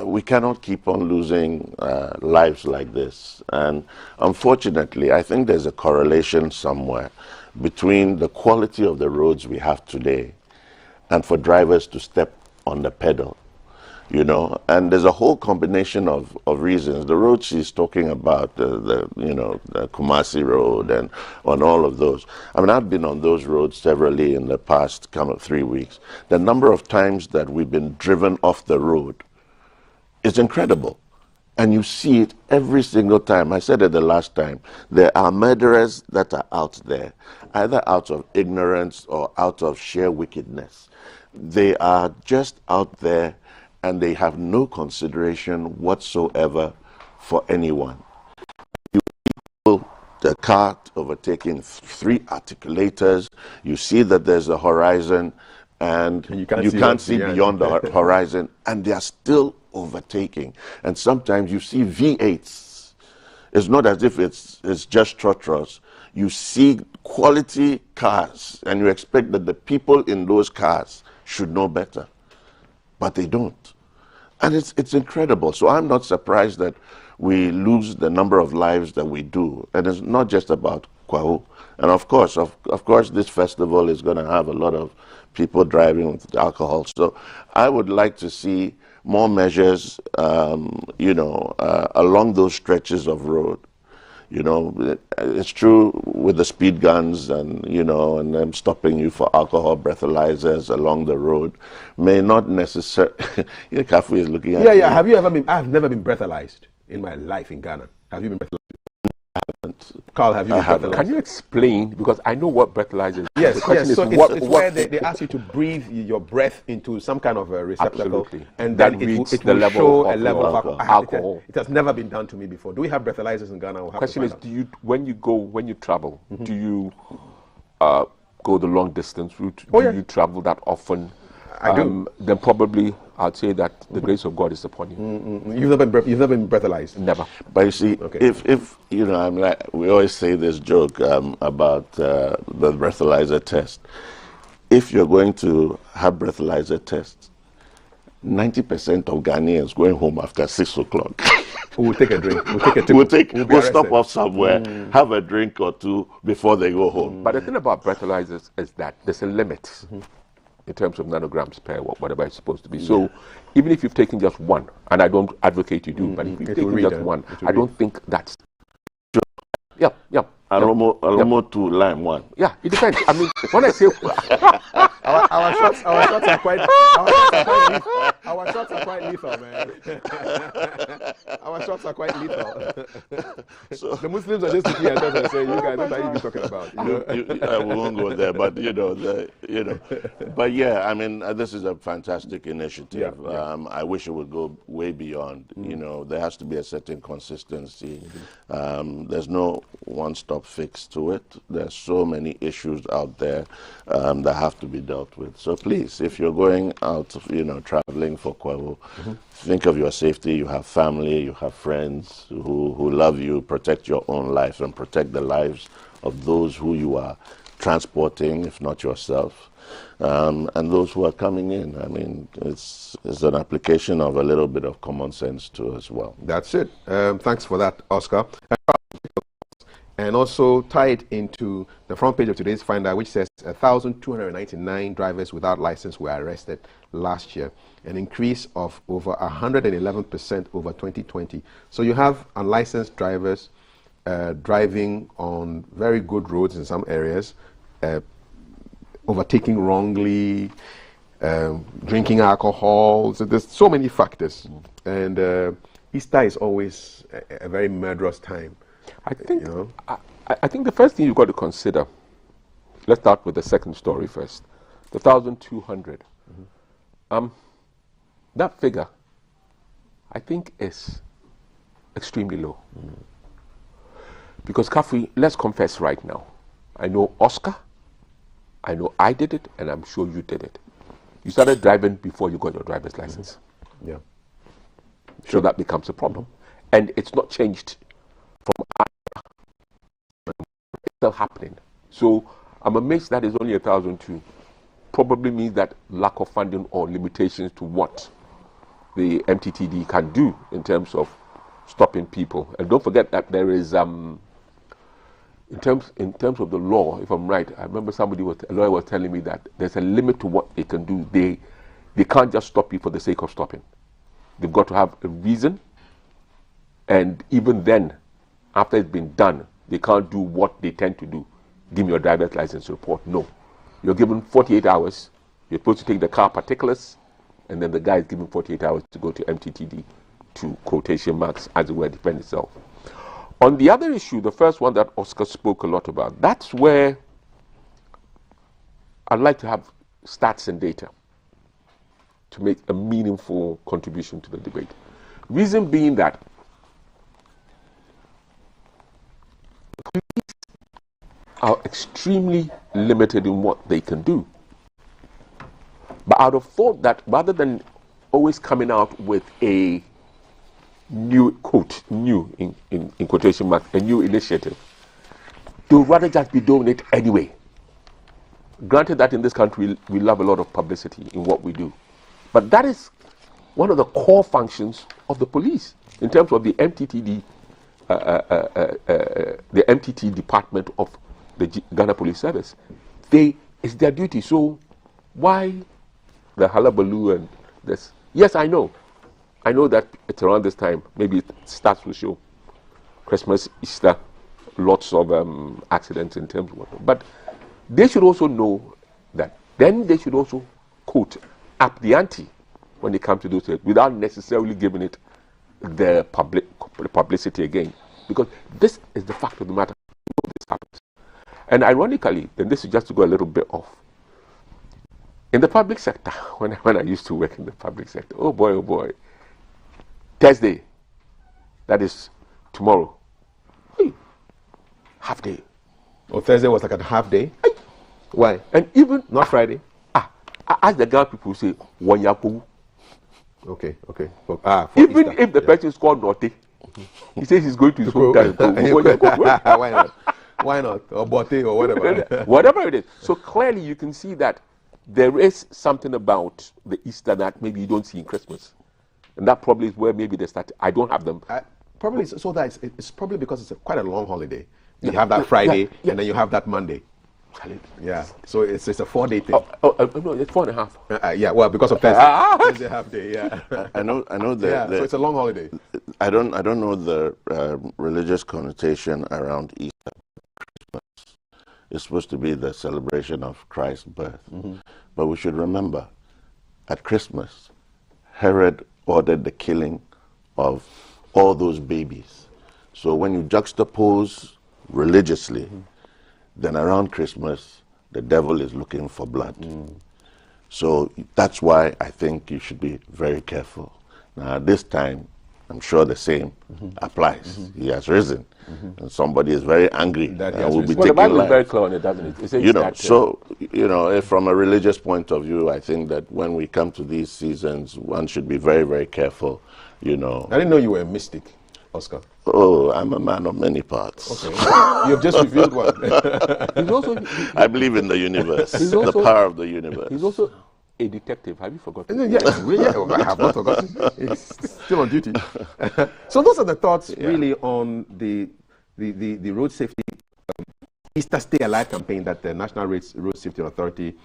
We cannot keep on losing lives like this. And unfortunately, I think there's a correlation somewhere between the quality of the roads we have today and for drivers to step on the pedal, you know. And there's a whole combination of reasons. The roads she's talking about, the Kumasi Road and on all of those. I mean, I've been on those roads severally in the past 3 weeks. The number of times that we've been driven off the road is incredible. And you see it every single time. I said it the last time. There are murderers that are out there, either out of ignorance or out of sheer wickedness. They are just out there and they have no consideration whatsoever for anyone. You see the car overtaking 3 articulators. You see that there's a horizon and you can't see beyond the horizon, and they are still overtaking. And sometimes you see V8s. It's not as if it's just trotros. You see quality cars and you expect that the people in those cars should know better, but they don't. And it's incredible. So I'm not surprised that we lose the number of lives that we do. And it's not just about Kwahu. And of course, this festival is going to have a lot of people driving with alcohol. So I would like to see more measures, along those stretches of road. You know, it's true with the speed guns and, and them stopping you for alcohol breathalyzers along the road may not necessarily... Kafu is looking at me. Have you ever been... I've never been breathalyzed in my life in Ghana. Have you been breathalyzed? I haven't. Carl, have you been breathalyzed? Can you explain? Because I know what breathalyzer is. Yes, the question yes. So is it's where they ask you to breathe your breath into some kind of a receptacle. Absolutely. And That then it reads will the level show of a level of alcohol. It has never been done to me before. Do we have breathalyzers in Ghana? We'll have Question to is, find do you, when you travel, Mm-hmm. do you go the long distance route? Oh, do yeah. you travel that often? I do. Then probably I'd say that the grace of God is upon you. You've never been breathalyzed? Never. But you see, if you know, I'm like, we always say this joke about the breathalyzer test. If you're going to have breathalyzer tests, 90% of Ghanaians going home after 6 o'clock. We'll take a drink. We'll stop off somewhere, have a drink or two before they go home. But the thing about breathalyzers is that there's a limit in terms of nanograms per whatever it's supposed to be. So even if you've taken just one, and I don't advocate you do, but if you've taken just one, I don't think that's... Yeah. Alomo to lime one. Yeah, it depends. I mean, when I say... Our shots are quite lethal, man. Our shots are quite lethal. So the Muslims are just looking at us and saying, "You guys, what are you talking about?" We won't go there, but but yeah, I mean, this is a fantastic initiative. I wish it would go way beyond. There has to be a certain consistency. There's no one-stop fix to it. There's so many issues out there that have to be dealt with. So please, if you're going out, traveling for Kwewo, think of your safety. You have family, you have friends who love you. Protect your own life and protect the lives of those who you are transporting, if not yourself, and those who are coming in. I mean, it's an application of a little bit of common sense too as well. That's it. Thanks for that, Oscar. And also tie it into the front page of today's Finder, which says 1,299 drivers without license were arrested last year, an increase of over 111% over 2020. So you have unlicensed drivers driving on very good roads in some areas, overtaking wrongly, drinking alcohol. So there's so many factors. And Easter is always a very murderous time. I think the first thing you've got to consider, let's start with the second story first, the 1,200. That figure, I think, is extremely low. Because, Kafui, let's confess right now, I know Oscar, I know I did it, and I'm sure you did it. You started driving before you got your driver's license. Yeah. So that becomes a problem. And it's not changed from it's still happening. So I'm amazed that is only 1,002. Probably means that lack of funding or limitations to what the MTTD can do in terms of stopping people. And don't forget that there is in terms of the law, if I'm right, I remember a lawyer was telling me that there's a limit to what they can do. They can't just stop you for the sake of stopping. They've got to have a reason, and even then, after it's been done, they can't do what they tend to do. Give me your driver's license report. No. You're given 48 hours. You're supposed to take the car particulars, and then the guy is given 48 hours to go to MTTD to quotation marks, as it were, defend itself. On the other issue, the first one that Oscar spoke a lot about, that's where I'd like to have stats and data to make a meaningful contribution to the debate. Reason being that police are extremely limited in what they can do. But I'd have thought that rather than always coming out with a new quote, new in quotation marks, a new initiative, they'd rather just be doing it anyway. Granted that in this country we love a lot of publicity in what we do, but that is one of the core functions of the police in terms of the MTTD, the MTT department of the Ghana Police Service. It's their duty. So why the hullabaloo and this? Yes, I know that it's around this time. Maybe stats will show Christmas, Easter, lots of accidents in terms of what. But they should also know that. Then they should also quote up the ante when it comes to those things, without necessarily giving it the publicity again. because this is the fact of the matter. This happens. And ironically, then this is just to go a little bit off. In the public sector, when I used to work in the public sector, oh boy, Thursday, that is tomorrow, half day. Oh, Thursday was like a half day? Why? And even... Not Friday? As the Ghana people say, Wanyapu. Okay. Even Easter, if the person is called Naughty, he says he's going to his hometown. Why not? Why not? Or Bote or whatever. Whatever it is. So clearly you can see that there is something about the Easter that maybe you don't see in Christmas. And that probably is where maybe they start. I don't have them. Probably so that it's probably because it's quite a long holiday. You have that Friday and then you have that Monday. Yeah, so it's a 4-day thing. No, it's 4.5. Yeah, well, because of Thursday. Thursday half day. Yeah, I know. So it's a long holiday. I don't know the religious connotation around Easter. Christmas is supposed to be the celebration of Christ's birth, but we should remember, at Christmas, Herod ordered the killing of all those babies. So when you juxtapose religiously, then around Christmas, the devil is looking for blood. So that's why I think you should be very careful. Now, this time, I'm sure the same applies. He has risen. And somebody is very angry and will be taking the Bible life. is very clear on it, doesn't it? It says You know, that, so, if from a religious point of view, I think that when we come to these seasons, one should be very, very careful, I didn't know you were a mystic, Oscar. Oh, I'm a man of many parts. Okay. You've just revealed one. I believe in the universe, the power of the universe. He's also a detective. Have you forgotten? Yeah, I have not forgotten. He's still on duty. So those are the thoughts really on the road safety Easter Stay Alive campaign that the National Road Safety Authority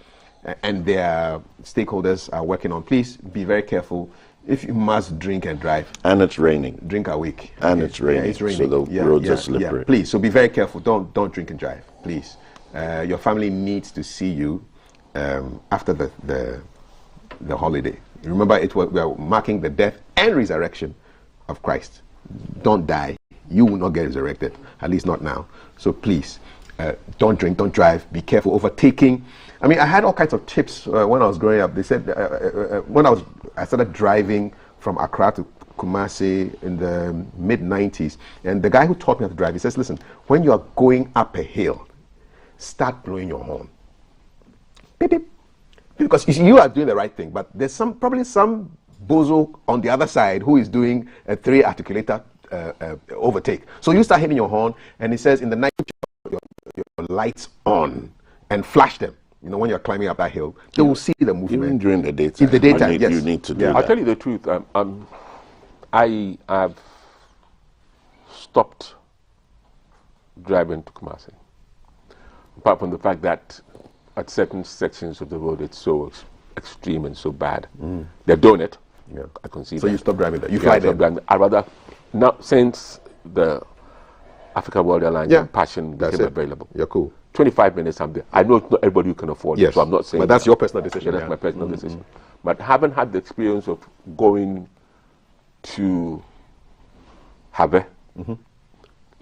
and their stakeholders are working on. Please be very careful. If you must drink and drive. And it's raining. Drink awake. And it's raining. Yeah, it's raining. So the roads are slippery. Yeah. Please, so be very careful. Don't drink and drive, please. Your family needs to see you after the holiday. Remember, we are marking the death and resurrection of Christ. Don't die. You will not get resurrected, at least not now. So please, don't drink, don't drive. Be careful. Overtaking. I mean, I had all kinds of tips when I was growing up. They said when I started driving from Accra to Kumasi in the mid-90s, and the guy who taught me how to drive, he says, listen, when you are going up a hill, start blowing your horn. Beep, beep. Because you are doing the right thing, but there's probably some bozo on the other side who is doing a 3-articulator overtake. So you start hitting your horn, and he says in the night, your lights on and flash them. When you're climbing up that hill, they will see the movement. Even during the daytime. In the daytime, yes. You need to do that. I'll tell you the truth. I have stopped driving to Kumasi. Apart from the fact that at certain sections of the road, it's so extreme and so bad. They're doing it. Yeah. I can see so that. You stop driving there. You fly there. I'd rather, now, since the Africa World Airlines Passion became available. You're cool. 25 minutes I'm there. I know it's not everybody who can afford it, so I'm not saying. But that's your personal decision. Yeah, that's my personal decision. But haven't had the experience of going to Habe,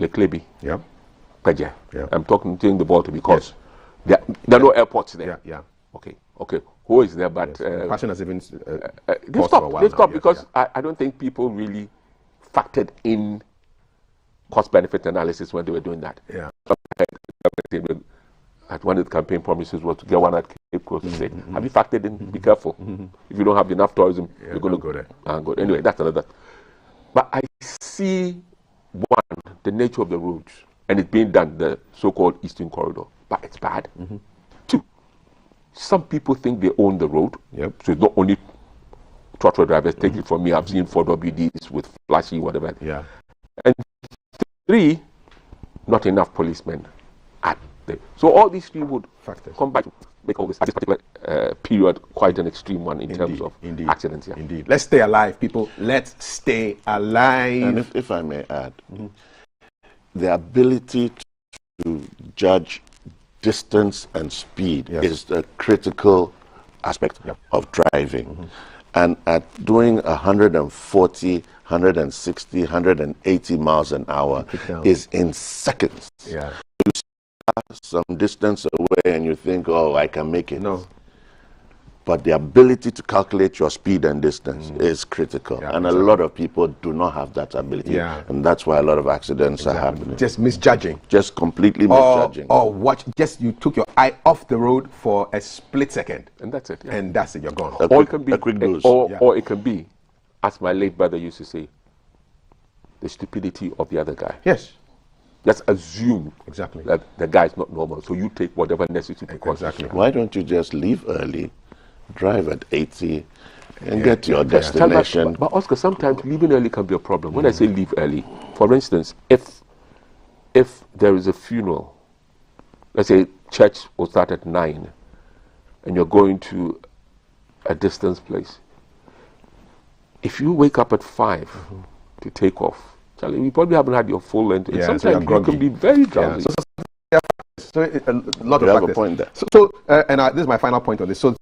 Leklebi, Peja. I'm talking to the border because there are no airports there. Yeah. Okay. Who is there? But Passion has even they stopped because I don't think people really factored in cost-benefit analysis when they were doing that. Yeah. At one of the campaign promises was to get one at Cape Coast to say, have you factored in? Be careful. If you don't have enough tourism, you're going to go there. Go. Anyway, that's another. But I see, one, the nature of the roads, and it's being done, the so-called Eastern Corridor, but it's bad. Two, some people think they own the road, so it's not only trotro drivers. Take it from me, I've seen 4WDs with flashy whatever. Yeah. And 3, not enough policemen at there. So all these 3 would come back to make all this particular period quite an extreme one in terms of accidents. Yeah. Indeed. Let's stay alive, people. Let's stay alive. And if I may add, the ability to judge distance and speed is a critical aspect of driving. and at doing 140, 160, 180 miles an hour is in seconds. Yeah. You start some distance away and you think, oh, I can make it. No. But the ability to calculate your speed and distance is critical. Yeah, and a lot of people do not have that ability. Yeah. And that's why a lot of accidents are happening. Just misjudging. Just completely misjudging. Or watch, just you took your eye off the road for a split second. And that's it. Yeah. And that's it, you're gone. Or it can be, a quick dose. Or it can be, as my late brother used to say, the stupidity of the other guy. Yes. Just assume exactly that the guy is not normal, so you take whatever necessary precautions. Exactly. Why don't you just leave early, drive at 80, and get to your destination? But Oscar, sometimes leaving early can be a problem. When I say leave early, for instance, if there is a funeral, let's say church will start at 9, and you're going to a distance place. If you wake up at 5 to take off, Charlie, you probably haven't had your full length. Yeah, sometimes you can be very drowsy. So a lot of You have factors. a point there. This is my final point on this. So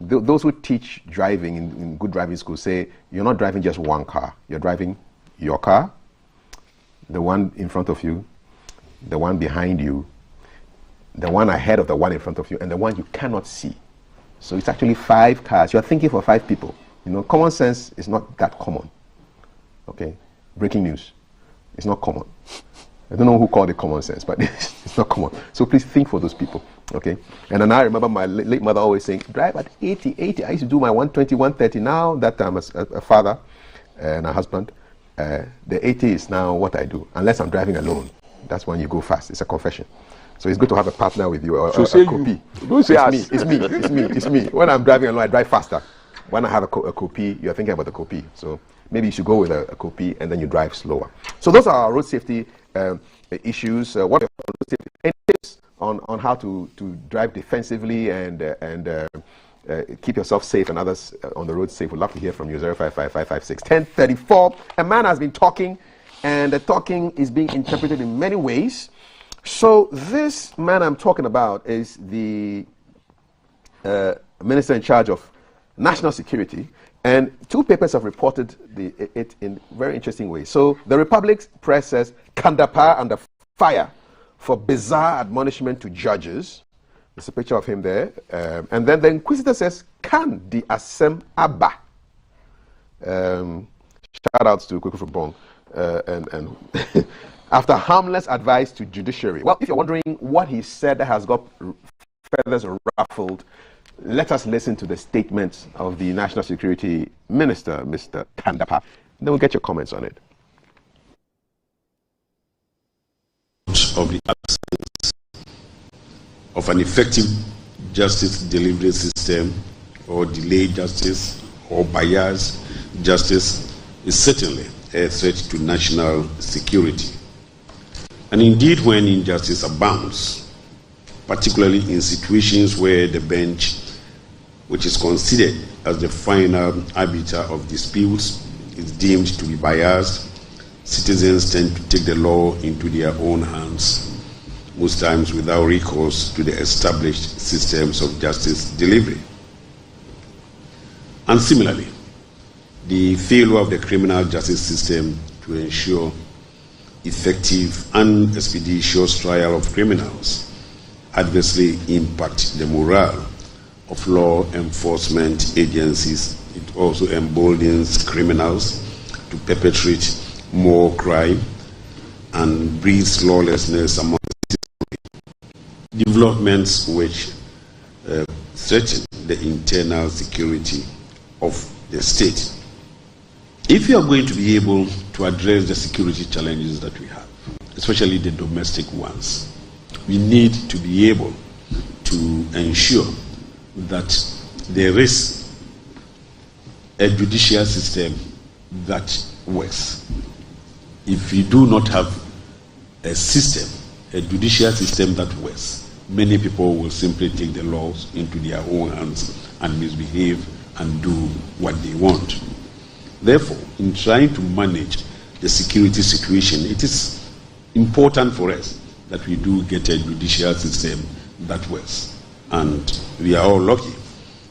those who teach driving in good driving schools say you're not driving just one car. You're driving your car, the one in front of you, the one behind you, the one ahead of the one in front of you, and the one you cannot see. So it's actually 5 cars. You're thinking for 5 people. You know, common sense is not that common. Okay, breaking news. It's not common. I don't know who called it common sense, but it's not common. So please think for those people, okay? And then I remember my late mother always saying, drive at 80, 80. I used to do my 120, 130. Now that I'm a father and a husband, the 80 is now what I do, unless I'm driving alone. That's when you go fast. It's a confession. So it's good to have a partner with you, or say a copy. Don't say us. It's me. When I'm driving alone, I drive faster. When I have a copy, you're thinking about the copy. So maybe you should go with a copy and then you drive slower. So those are our road safety issues. What are any tips on how to drive defensively and keep yourself safe and others on the road safe? We'd love to hear from you. 055-556-1034. A man has been talking, and the talking is being interpreted in many ways. So this man I'm talking about is the minister in charge of national security, and 2 papers have reported it in very interesting ways. So the Republic's press says Kandapar under fire for bizarre admonishment to judges. There's a picture of him there. And then the Inquisitor says, Kan di Asem Abba. Shout outs to Kuku Bong. And after harmless advice to judiciary. Well, if you're wondering what he said that has got feathers ruffled, let us listen to the statements of the National Security Minister, Mr. Kandapar. Then we'll get your comments on it. Of the absence of an effective justice delivery system, or delayed justice, or biased justice is certainly a threat to national security. And indeed, when injustice abounds, particularly in situations where the bench, which is considered as the final arbiter of disputes, is deemed to be biased, citizens tend to take the law into their own hands, most times without recourse to the established systems of justice delivery. And similarly, the failure of the criminal justice system to ensure effective and expeditious trial of criminals adversely impact the morale of law enforcement agencies. It also emboldens criminals to perpetrate more crime and breeds lawlessness among citizens. Developments which threaten the internal security of the state. If you are going to be able to address the security challenges that we have, especially the domestic ones, we need to be able to ensure that there is a judicial system that works. If we do not have a system, a judicial system that works, many people will simply take the laws into their own hands and misbehave and do what they want. Therefore, in trying to manage the security situation, it is important for us that we do get a judicial system that works. And we are all lucky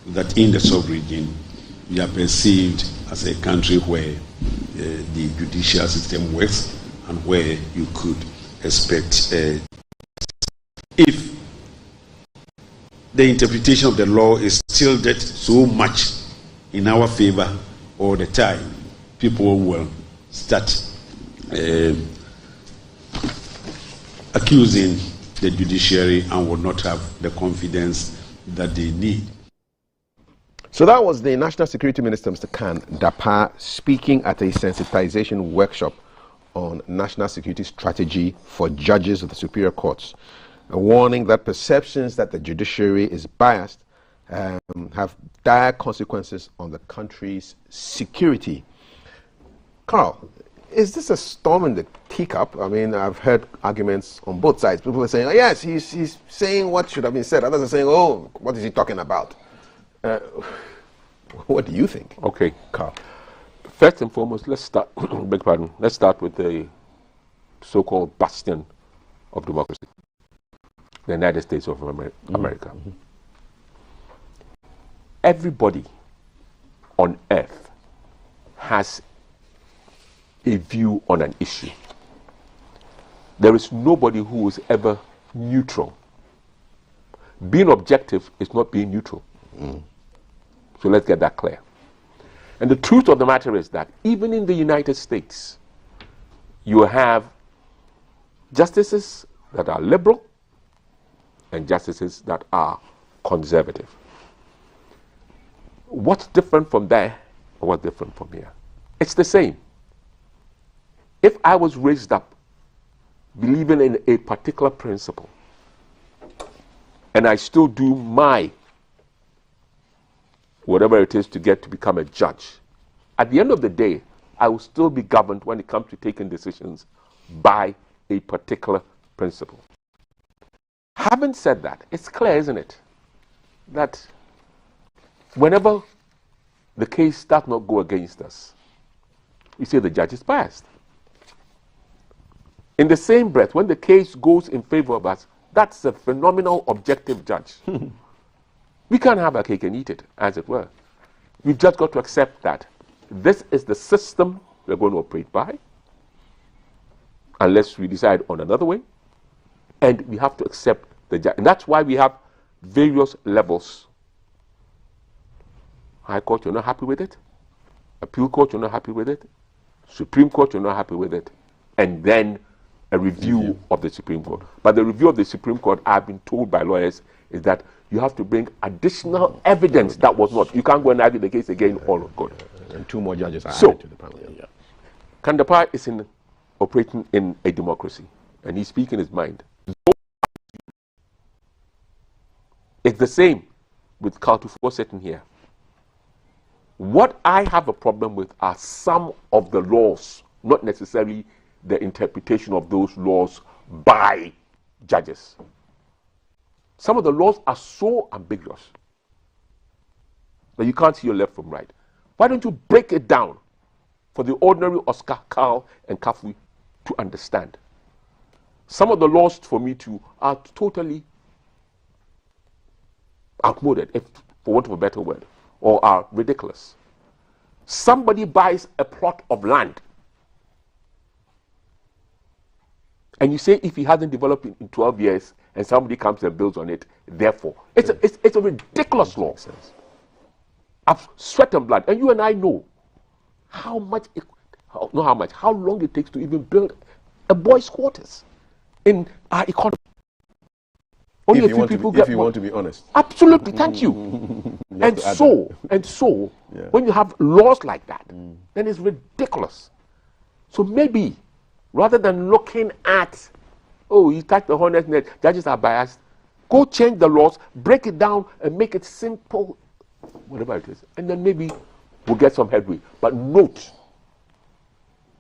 that in the sub-region, we are perceived as a country where the judicial system works and where you could expect if the interpretation of the law is tilted so much in our favor all the time, people will start accusing the judiciary and will not have the confidence that they need. So that was the National Security Minister, Mr. Khan Dapa, speaking at a sensitization workshop on national security strategy for judges of the superior courts, a warning that perceptions that the judiciary is biased have dire consequences on the country's security. Carl, is this a storm in the teacup? I mean, I've heard arguments on both sides. People are saying, oh, yes, he's saying what should have been said. Others are saying, oh, what is he talking about? What do you think? Okay, Carl. First and foremost, let's start. Beg pardon. Let's start with the so-called bastion of democracy, the United States of America. Mm-hmm. Everybody on earth has a view on an issue. There is nobody who is ever neutral. Being objective is not being neutral. Mm. So let's get that clear. And the truth of the matter is that even in the United States, you have justices that are liberal and justices that are conservative. What's different from there and what's different from here? It's the same. If I was raised up believing in a particular principle and I still do my whatever it is to get to become a judge, at the end of the day, I will still be governed when it comes to taking decisions by a particular principle. Having said that, it's clear, isn't it, that whenever the case does not go against us, we say the judge is biased. In the same breath, when the case goes in favor of us, that's a phenomenal objective judge. We can't have our cake and eat it, as it were. We've just got to accept that this is the system we're going to operate by, unless we decide on another way, and we have to accept the judge. And that's why we have various levels. High Court, you're not happy with it. Appeal Court, you're not happy with it. Supreme Court, you're not happy with it. And then a review of the Supreme Court. But the review of the Supreme Court, I've been told by lawyers, is that you have to bring additional evidence that was not. You can't go and argue the case again, all of good. And two more judges are added to the panel. Yeah. Kandapar is operating in a democracy, and he's speaking his mind. It's the same with Kaltufo sitting here. What I have a problem with are some of the laws, not necessarily the interpretation of those laws by judges. Some of the laws are so ambiguous that you can't see your left from right. Why don't you break it down for the ordinary Oscar, Carl, and Kafui to understand? Some of the laws for me too are totally outmoded, if for want of a better word, or are ridiculous. Somebody buys a plot of land, and you say if he hasn't developed in 12 years, and somebody comes and builds on it, therefore. It's a ridiculous law. I've sweat and blood, and you and I know how long it takes to even build a boys' quarters in our economy. Only a few people get if you want to be honest. Absolutely, thank you. and so, yeah. When you have laws like that, then it's ridiculous. So maybe, rather than looking at, oh, you touched the hornet's nest, judges are biased, go change the laws, break it down, and make it simple, whatever it is. And then maybe we'll get some headway. But note,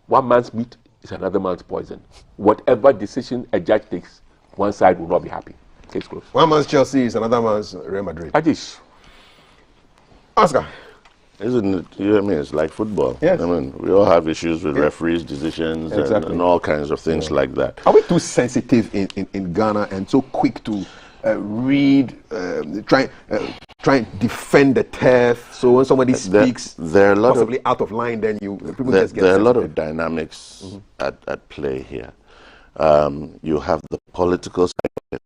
one man's meat is another man's poison. Whatever decision a judge takes, one side will not be happy. Case closed. One man's Chelsea is another man's Real Madrid. Adish. Oscar. Isn't it? You know what I mean? It's like football. Yes. I mean, we all have issues with referees' decisions and all kinds of things like that. Are we too sensitive in Ghana and so quick to read, try and defend the turf. So when somebody speaks, there are a lot possibly out of line, then people just get there are a lot sensitive. of dynamics at play here. You have the political side of it,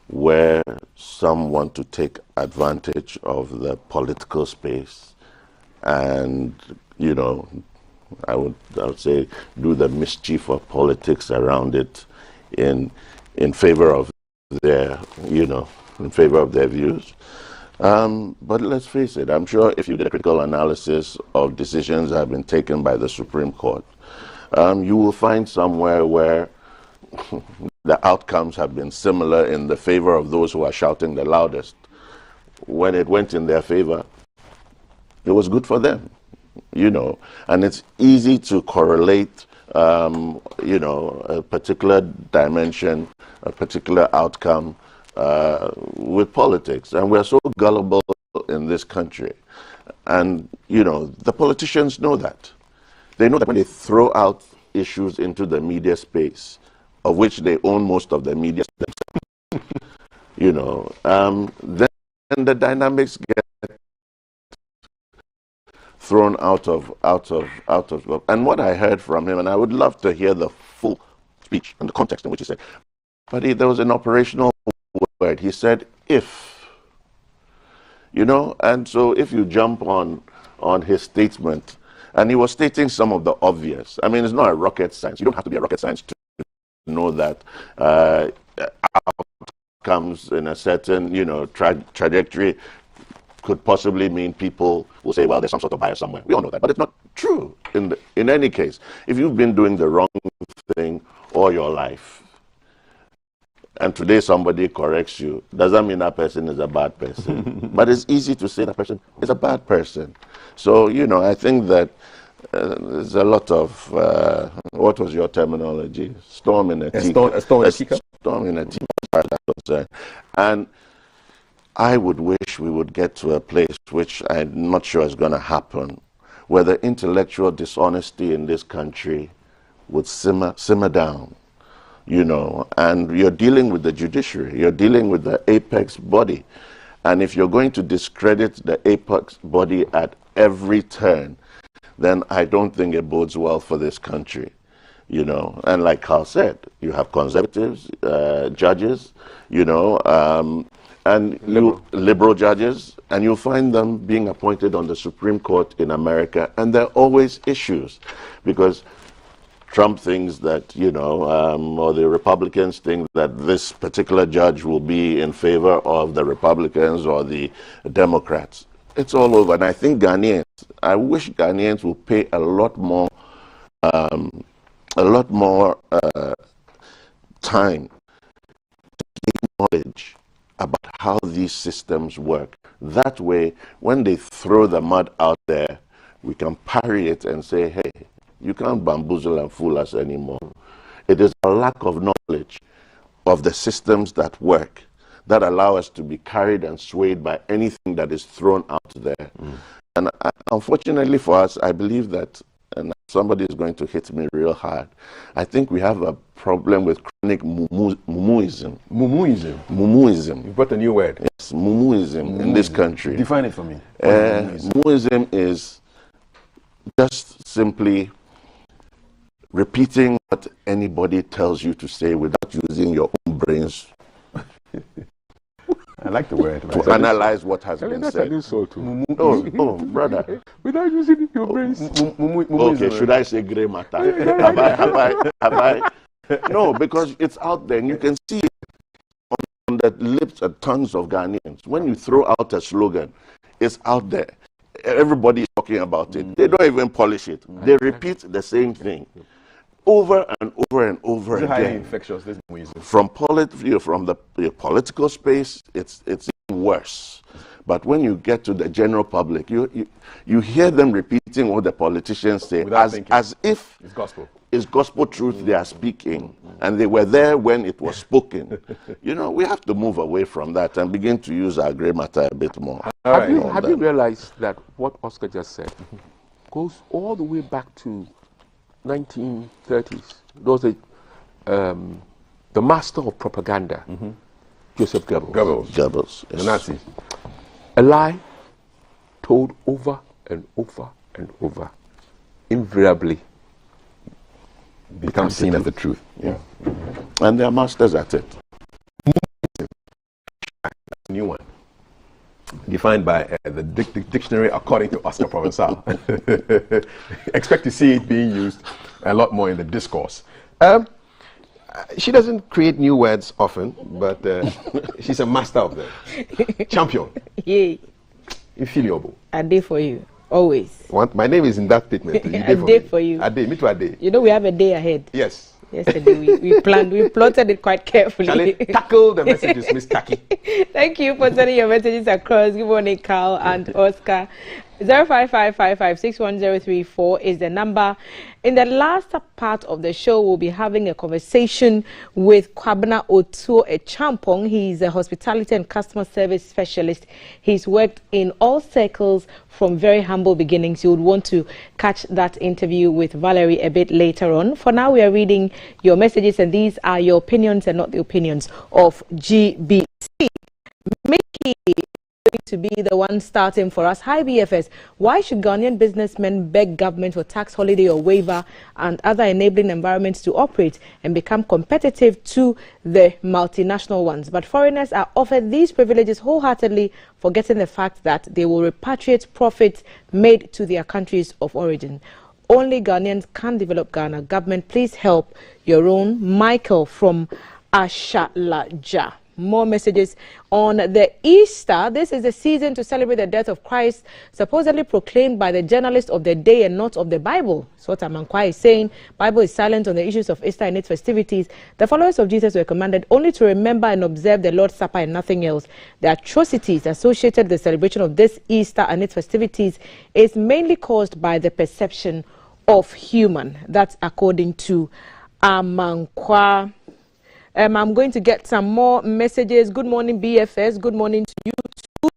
where some want to take advantage of the political space, and I would say do the mischief of politics around it in favor of their views. But let's face it, I'm sure if you did a critical analysis of decisions that have been taken by the Supreme Court, you will find somewhere where the outcomes have been similar in the favor of those who are shouting the loudest. When it went in their favor, it was good for them, and it's easy to correlate a particular dimension, a particular outcome with politics. And we're so gullible in this country. And, the politicians know that. They know that when they throw out issues into the media space, of which they own most of the media space, then the dynamics get thrown out of. And what I heard from him, and I would love to hear the full speech and the context in which he said, but there was an operational word. He said, if, and so if you jump on his statement, and he was stating some of the obvious. I mean, it's not a rocket science. You don't have to be a rocket science to know that outcomes in a certain, trajectory could possibly mean people will say, well, there's some sort of bias somewhere. We all know that, but it's not true in any case. If you've been doing the wrong thing all your life, and today somebody corrects you, does that mean that person is a bad person? But it's easy to say that person is a bad person. So, I think that there's a lot of, what was your terminology? Storm in a teacup. Storm in a teacup. And I would wish we would get to a place, which I'm not sure is going to happen, where the intellectual dishonesty in this country would simmer down, and you're dealing with the judiciary, you're dealing with the apex body. And if you're going to discredit the apex body at every turn, then I don't think it bodes well for this country, And like Carl said, you have conservatives, judges, and liberal judges, and you'll find them being appointed on the Supreme Court in America, and there are always issues, because Trump thinks that, or the Republicans think that this particular judge will be in favor of the Republicans or the Democrats. It's all over. And I think I wish Ghanaians will pay a lot more time to gain knowledge about how these systems work. That way, when they throw the mud out there, we can parry it and say, hey, you can't bamboozle and fool us anymore. It is a lack of knowledge of the systems that work that allow us to be carried and swayed by anything that is thrown out there. And unfortunately for us, I believe that, and somebody is going to hit me real hard, I think we have a problem with chronic mumuism. Mumuism. You brought a new word. Yes, mumuism in this country. Define it for me. Mumuism is just simply repeating what anybody tells you to say without using your own brains. I like the word. To analyze what has been that's said. an insult too. Oh, brother. Without using your brains. Okay, should I say grey matter? Have I? No, because it's out there and you can see it on the lips and tongues of Ghanaians. When you throw out a slogan, it's out there. Everybody is talking about it. They don't even polish it. They repeat the same thing over and over and over again. Highly infectious, this from the political space, it's even worse. But when you get to the general public, you hear them repeating what the politicians say as if it's gospel truth they are speaking, and they were there when it was spoken. We have to move away from that and begin to use our grey matter a bit more. Have you realized that what Oscar just said goes all the way back to 1930s? Those are the master of propaganda Joseph Goebbels. Goebbels, yes. The Nazis. A lie told over and over and over invariably becomes seen as the truth. Yeah. And they're masters at it. New one. Defined by the dictionary according to Oscar Provençal. Expect to see it being used a lot more in the discourse. She doesn't create new words often, but she's a master of them. Champion. Yay. Infillible. A day for you. Always. My name is in that statement. A day for you. A day, me too, a day. You know we have a day ahead. Yes. Yesterday we plotted it quite carefully. Shall I tackle the messages, Miss Taki? Thank you for sending your messages across. Good morning, Carl and Oscar. 05555610334 is the number. In the last part of the show, we'll be having a conversation with Kwabena Otuo Echampong. He's a hospitality and customer service specialist. He's worked in all circles from very humble beginnings. You would want to catch that interview with Valerie a bit later on. For now, we are reading your messages, and these are your opinions and not the opinions of GBC. Mickey to be the one starting for us. Hi BFS, why should Ghanaian businessmen beg government for tax holiday or waiver and other enabling environments to operate and become competitive to the multinational ones? But foreigners are offered these privileges wholeheartedly, forgetting the fact that they will repatriate profits made to their countries of origin. Only Ghanaians can develop Ghana. Government, please help your own. Michael from Ashalaja. More messages on the Easter. This is the season to celebrate the death of Christ, supposedly proclaimed by the journalist of the day and not of the Bible. So Amankwa is saying, Bible is silent on the issues of Easter and its festivities. The followers of Jesus were commanded only to remember and observe the Lord's Supper and nothing else. The atrocities associated with the celebration of this Easter and its festivities is mainly caused by the perception of human. That's according to Amankwa. I'm going to get some more messages. Good morning, BFS. Good morning to you too.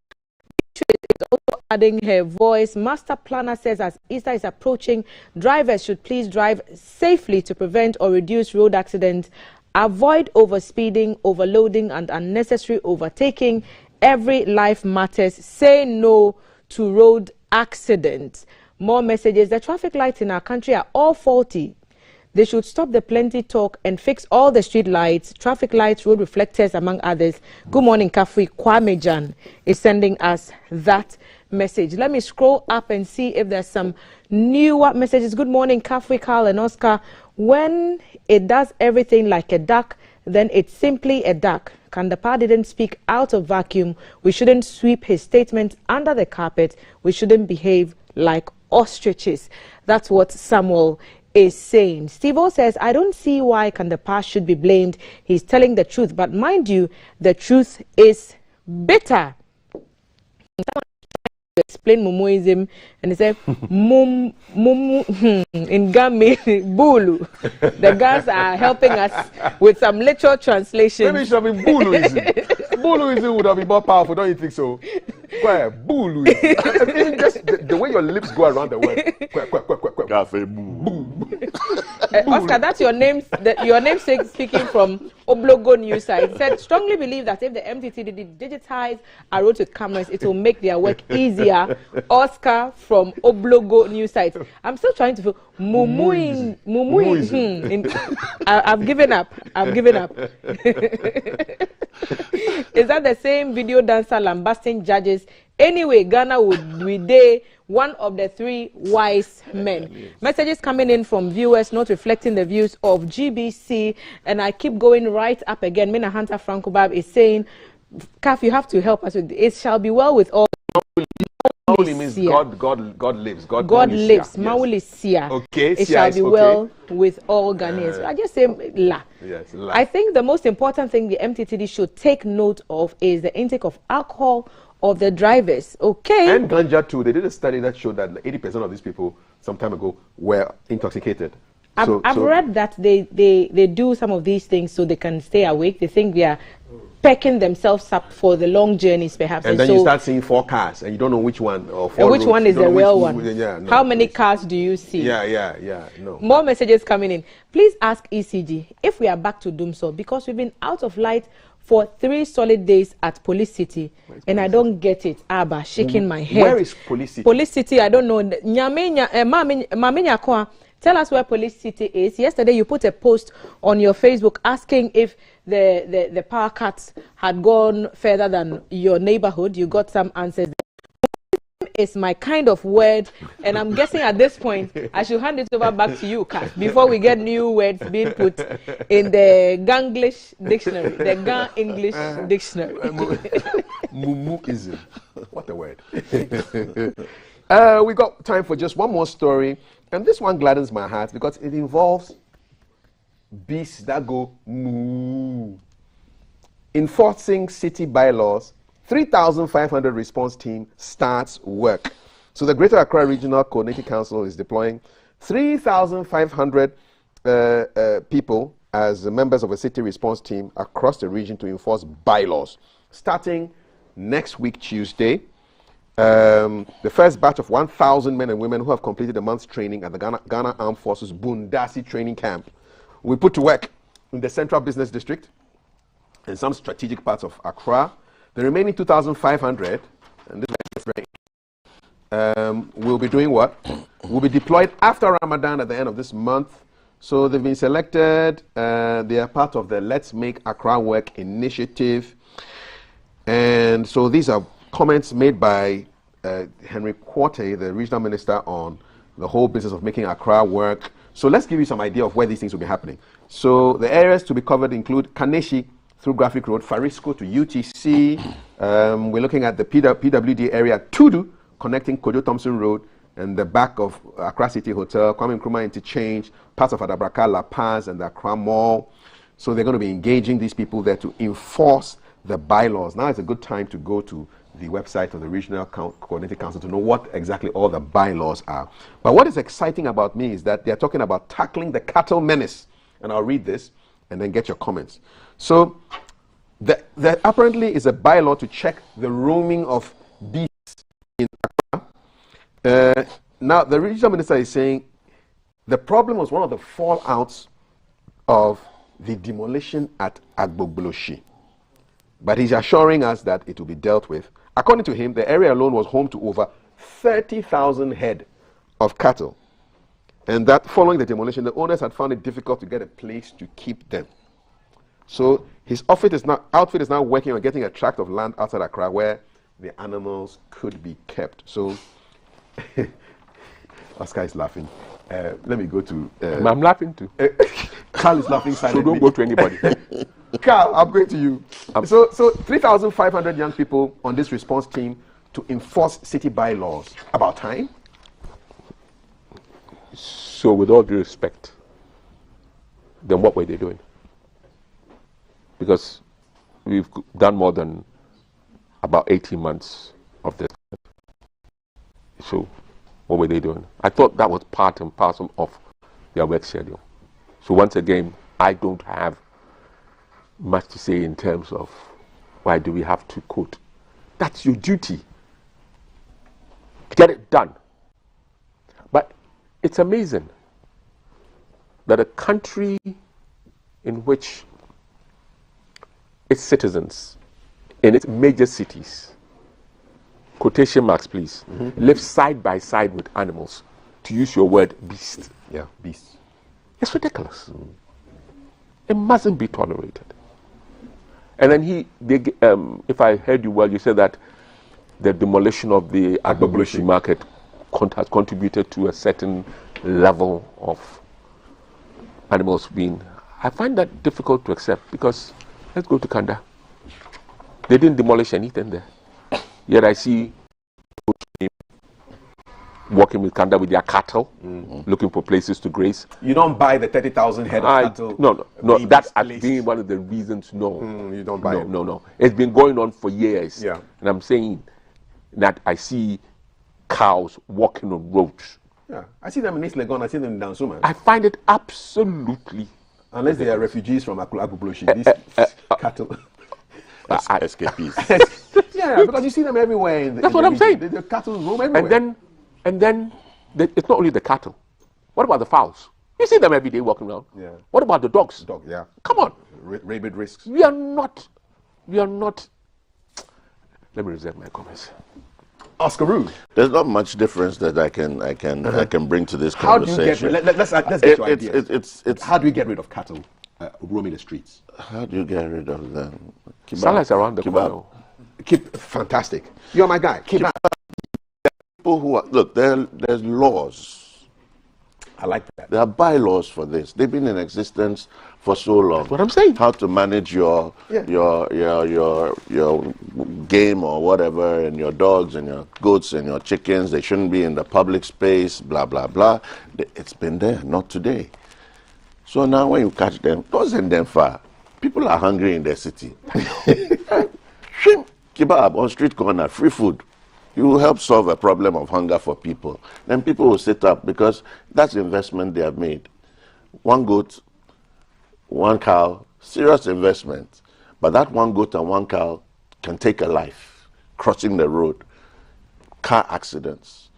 Is also adding her voice. Master Planner says as Easter is approaching, drivers should please drive safely to prevent or reduce road accidents. Avoid overspeeding, overloading, and unnecessary overtaking. Every life matters. Say no to road accidents. More messages. The traffic lights in our country are all faulty. They should stop the plenty talk and fix all the street lights, traffic lights, road reflectors, among others. Good morning, Kafui. Kwame Jan is sending us that message. Let me scroll up and see if there's some newer messages. Good morning, Kafui, Carl, and Oscar. When it does everything like a duck, then it's simply a duck. Kandapar didn't speak out of vacuum. We shouldn't sweep his statements under the carpet. We shouldn't behave like ostriches. That's what Samuel is saying. Steve-O says, I don't see why Kandapar should be blamed. He's telling the truth. But mind you, the truth is bitter. Explain Mumuism, and he said, in Gami, Bulu. The guys are helping us with some literal translation. Maybe it should have been Buluism. Buluism would have been more powerful, don't you think so? Buluism. Isn't just the way your lips go around the word. Oscar, that's your name. Your namesake speaking from Oblogo News site. He said, strongly believe that if the MTT digitize our roads with cameras, it will make their work easier. Oscar from Oblogo News site. I'm still trying to feel Mumuin. I've given up. Is that the same video dancer lambasting judges? Anyway, Ghana would be one of the three wise men. Yes. Messages coming in from viewers not reflecting the views of GBC, and I keep going right up again. Mina Hunter Frankobab is saying, Kaf, you have to help us with it. Shall be well with all. Mauli means God lives. God lives. Mauli Sia. Okay. It shall be well with all Ghanaians. I just say la. Yes, la. I think the most important thing the MTTD should take note of is the intake of alcohol of the drivers. Okay. And ganja too. They did a study that showed that 80% of these people some time ago were intoxicated. I've read that they do some of these things so they can stay awake. They think they are packing themselves up for the long journeys, perhaps. And then you start seeing 4 cars, and you don't know which one or 4 which roads. one is the real one. Yeah, no, how many cars do you see? Yeah. No. More messages coming in. Please ask ECG if we are back to Dumso, because we've been out of light for 3 solid days at Police City, and I don't get it. Abba, shaking my head. Where is Police City? Police City, I don't know. Tell us where Police City is. Yesterday, you put a post on your Facebook asking if the power cuts had gone further than your neighborhood. You got some answers. Is my kind of word, and I'm guessing at this point I should hand it over back to you, Kat, before we get new words being put in the Ganglish dictionary, the Gan English dictionary. Mumuism. What a word. We got time for just one more story, and this one gladdens my heart because it involves beasts that go moo. Enforcing city bylaws, 3,500 response team starts work. So the Greater Accra Regional Coordinating Council is deploying 3,500 people as members of a city response team across the region to enforce bylaws. Starting next week, Tuesday, the first batch of 1,000 men and women who have completed a month's training at the Ghana Armed Forces Bundasi training camp will be put to work in the Central Business District and some strategic parts of Accra. The remaining 2,500, and this is very will be doing what? Will be deployed after Ramadan at the end of this month. So they've been selected. They are part of the Let's Make Accra Work initiative. And so these are comments made by Henry Quartey, the regional minister, on the whole business of making Accra work. So let's give you some idea of where these things will be happening. So the areas to be covered include Kaneshi through Graphic Road, Farisco to UTC. We're looking at the PWD area, Tudu, connecting Kojo Thompson Road, and the back of Accra City Hotel, Kwame Nkrumah Interchange, parts of Adabraka, La Paz, and the Accra Mall. So they're going to be engaging these people there to enforce the bylaws. Now is a good time to go to the website of the Regional Coordinating Council to know what exactly all the bylaws are. But what is exciting about me is that they're talking about tackling the cattle menace. And I'll read this and then get your comments. So there apparently is a bylaw to check the roaming of beasts in Accra. Now, the regional minister is saying the problem was one of the fallouts of the demolition at Agbogbloshi. But he's assuring us that it will be dealt with. According to him, the area alone was home to over 30,000 head of cattle. And that following the demolition, the owners had found it difficult to get a place to keep them. So his outfit is now working on getting a tract of land outside Accra where the animals could be kept. So Oscar is laughing. Let me go to... I'm laughing too. Carl is laughing silently. So don't go to anybody. Carl, I'm going to you. So 3,500 young people on this response team to enforce city bylaws. About time? So with all due respect, then what were they doing? Because we've done more than about 18 months of this. So what were they doing? I thought that was part and parcel of their work schedule. So once again, I don't have much to say in terms of why do we have to quote. That's your duty. Get it done. But it's amazing that a country in which its citizens in its major cities, quotation marks please, live side by side with animals, to use your word, beast. Yeah, beast. It's ridiculous. It mustn't be tolerated. And then if I heard you well, you said that the demolition of the Agbogbloshi market has contributed to a certain level of animals being... I find that difficult to accept because let's go to Kanda. They didn't demolish anything there. Yet I see walking with Kanda with their cattle, looking for places to graze. You don't buy the 30,000 head of cattle? No. That has been one of the reasons, no. You don't buy it? No. It's been going on for years. Yeah. And I'm saying that I see cows walking on roads. Yeah, I see them in East Legon, I see them in Dansuman. I find it absolutely... Unless they are refugees from Agbogbloshi, these cattle... Escapees. Yeah, because you see them everywhere. That's what I'm saying. The cattle roam everywhere. And then it's not only the cattle. What about the fowls? You see them every day walking around. Yeah. What about the dogs? Yeah. Come on. Rabid risks. We are not We are not. Let me reserve my comments. Oscar Rude. There's not much difference that I can bring to this How do you get conversation. rid? Let's get your ideas. How do we get rid of cattle roaming the streets? How do you get rid of them? Salah's around the corner. Fantastic. You're my guy. Keep up. People who are, look, there's laws. I like that. There are bylaws for this. They've been in existence for so long. That's what I'm saying. How to manage your game or whatever, and your dogs and your goats and your chickens. They shouldn't be in the public space. Blah blah blah. It's been there, not today. So now when you catch them, don't send them far. People are hungry in their city. Shrimp kebab on street corner, free food. You will help solve a problem of hunger for people. Then people will sit up because that's the investment they have made. One goat, one cow, serious investment. But that one goat and one cow can take a life, crossing the road, car accidents,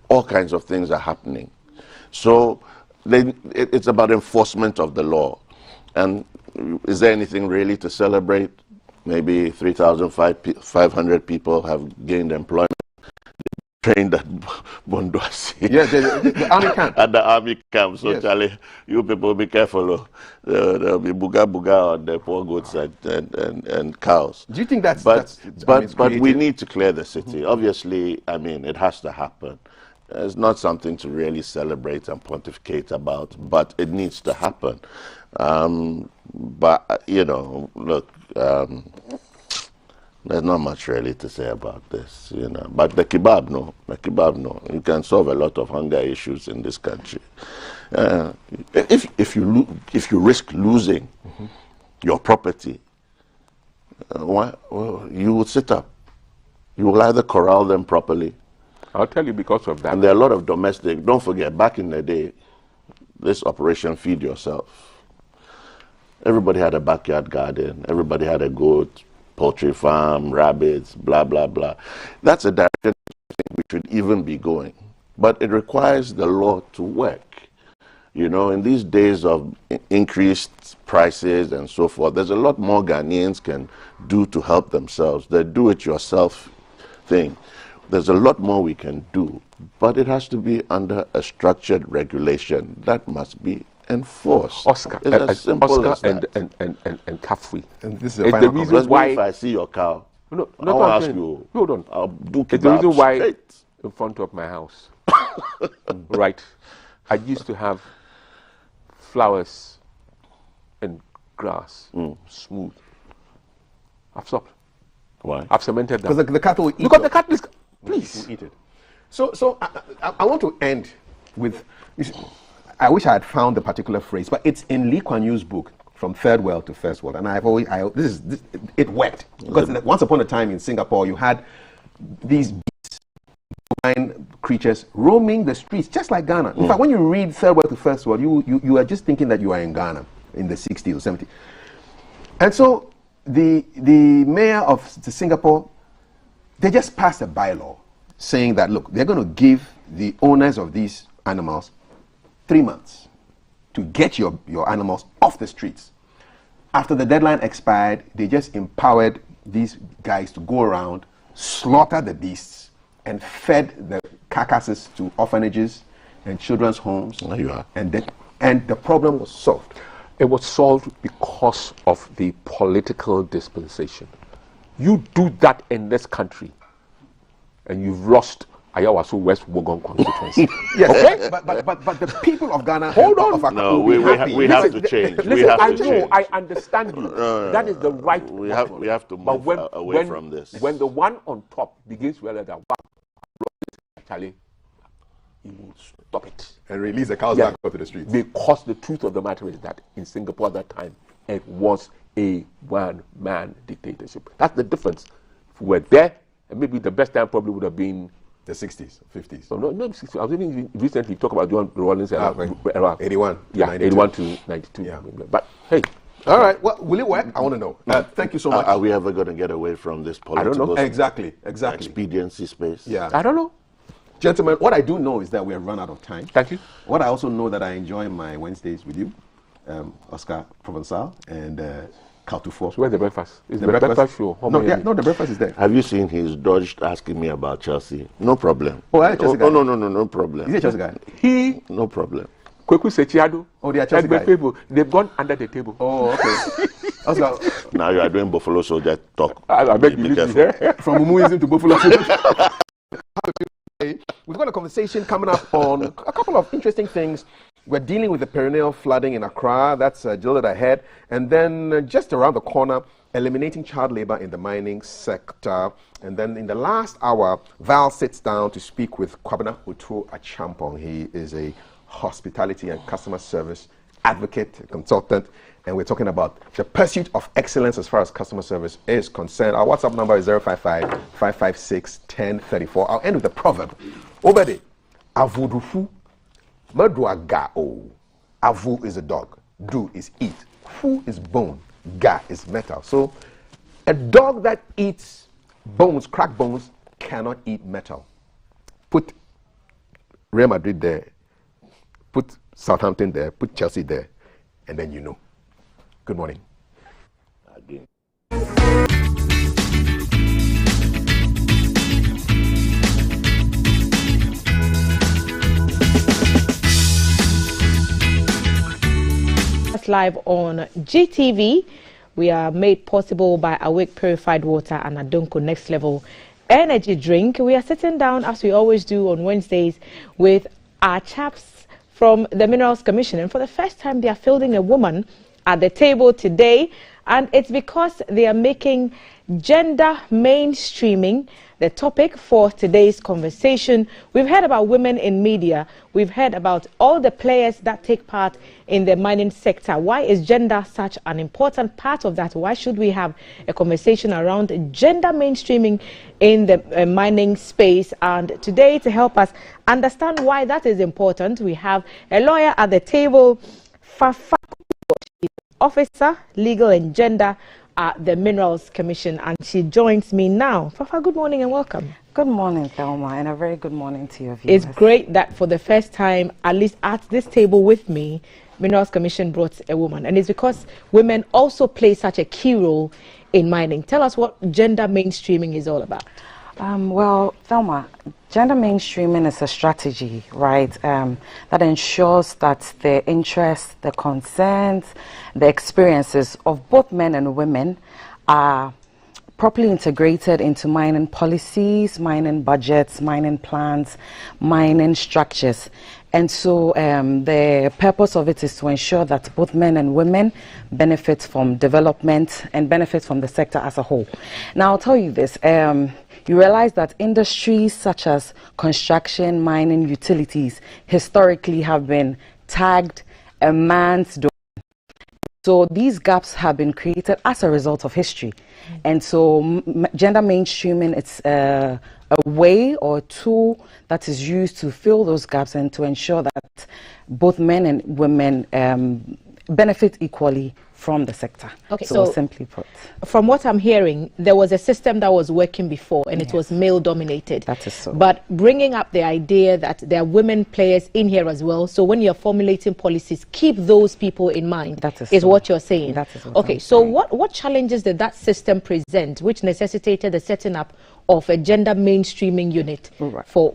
all kinds of things are happening. So it's about enforcement of the law. And is there anything really to celebrate? Maybe 3,500 people have gained employment. Trained at Bondwasi. Yeah, the army camp. At the army camp. So, Yes. Charlie, you people be careful. Oh. There'll be buga on the poor goats and cows. Do you think that's... But it's we creative? need to clear the city. Obviously, I mean, it has to happen. It's not something to really celebrate and pontificate about, but it needs to happen. But, you know, look, there's not much really to say about this, you know. But the kebab, no. You can solve a lot of hunger issues in this country. If you risk losing your property, you will sit up. You will either corral them properly. I'll tell you because of that. And there are a lot of domestic. Don't forget, back in the day, this operation Feed Yourself. Everybody had a backyard garden. Everybody had a goat, poultry farm, rabbits, blah, blah, blah. That's a direction we should even be going. But it requires the law to work. You know, in these days of increased prices and so forth, there's a lot more Ghanaians can do to help themselves. The do-it-yourself thing. There's a lot more we can do, but it has to be under a structured regulation that must be enforced. Oscar, it's as simple as and that. and Kafui. And this is It's the reason why. If I see your cow, No, I'll ask you. Hold on. I'll do It's the reason kebab why straight. in front of my house, right? I used to have flowers and grass, smooth. I've stopped. Why? I've cemented them. Because the cattle will eat Because the cattle is. Please. will eat it. So I want to end with... I wish I had found the particular phrase, but it's in Lee Kuan Yew's book, From Third World to First World, and it worked. Because once upon a time in Singapore, you had these beasts, bovine creatures roaming the streets, just like Ghana. In fact, when you read Third World to First World, you are just thinking that you are in Ghana in the 60s or 70s. And so the mayor of Singapore, they just passed a bylaw saying that, look, they're going to give the owners of these animals 3 months to get your animals off the streets. After the deadline expired, they just empowered these guys to go around, slaughter the beasts, and fed the carcasses to orphanages and children's homes. There you are. And the problem was solved. It was solved because of the political dispensation. You do that in this country, and you've lost Ayawaso West Wogon constituency. Yes, okay? but the people of Ghana... Hold on. No, we have to change. Listen, we have I to know, change. I understand you. That is the right... We have to move away from this. When the one on top begins to realize that, Charlie, he will stop it. And release the cows back to the streets. Because the truth of the matter is that in Singapore at that time, it was a one-man dictatorship. That's the difference. If we were there, and maybe the best time probably would have been the 60s, 50s. No, 60s. I was even recently talk about John Rawlings era. 81. Yeah, 92. 81 to 92. Yeah. But hey. All right. Well, will it work? I want to know. Thank you so much. Are we ever going to get away from this political... I don't know. Exactly. expediency space? Yeah. I don't know. Gentlemen, what I do know is that we have run out of time. Thank you. What I also know that I enjoy my Wednesdays with you, Oscar Provençal and Kaltufo. So where's the breakfast? Is The the breakfast show? No, yeah, no, the breakfast is there. Have you seen he's dodged asking me about Chelsea? No problem. Oh, I Chelsea guy. No problem. Is he a Chelsea guy? No problem. Kweku Sechiado. Oh, they are Chelsea guys. People, they've gone under the table. Oh, okay. Now you are doing Buffalo Soldier talk. I beg you, from Mumuism to Buffalo Soldier. We've got a conversation coming up on a couple of interesting things. We're dealing with the perennial flooding in Accra. That's jilted ahead. And then just around the corner, eliminating child labor in the mining sector. And then in the last hour, Val sits down to speak with Kwabena Otuo-Achampong. He is a hospitality and customer service advocate, consultant. And we're talking about the pursuit of excellence as far as customer service is concerned. Our WhatsApp number is 055-556-1034. I'll end with a proverb. Obede, avudufu. Maduaga o. Avu is a dog. Du is eat. Fu is bone. Ga is metal. So a dog that eats bones, cracked bones, cannot eat metal. Put Real Madrid there. Put Southampton there. Put Chelsea there. And then you know. Good morning. Again. Live on GTV. We are made possible by Awake Purified Water and Adonko Next Level Energy Drink. We are sitting down, as we always do on Wednesdays, with our chaps from the Minerals Commission. And for the first time, they are fielding a woman at the table today. And it's because they are making gender mainstreaming the topic for today's conversation. We've heard about women in media. We've heard about all the players that take part in the mining sector. Why is gender such an important part of that? Why should we have a conversation around gender mainstreaming in the mining space? And today, to help us understand why that is important, we have a lawyer at the table, Fafa, Officer, Legal and Gender at the Minerals Commission, and she joins me now. Fafa, good morning and welcome. Good morning, Thelma, and a very good morning to your viewers. It's great that for the first time, at least at this table with me, Minerals Commission brought a woman, and it's because women also play such a key role in mining. Tell us what gender mainstreaming is all about. Well, Thelma, gender mainstreaming is a strategy, right, that ensures that the interests, the concerns, the experiences of both men and women are properly integrated into mining policies, mining budgets, mining plans, mining structures. And so the purpose of it is to ensure that both men and women benefit from development and benefit from the sector as a whole. Now, I'll tell you this. You realize that industries such as construction, mining, utilities historically have been tagged a man's domain. So these gaps have been created as a result of history. And so gender mainstreaming, it's a way or a tool that is used to fill those gaps and to ensure that both men and women benefit equally from the sector. Okay, so so simply put, from what I'm hearing, there was a system that was working before and it was male dominated. That is so. But bringing up the idea that there are women players in here as well, so when you're formulating policies, keep those people in mind. That is so. What you're saying. That is what okay, I'm so saying. what challenges did that system present which necessitated the setting up of a gender mainstreaming unit for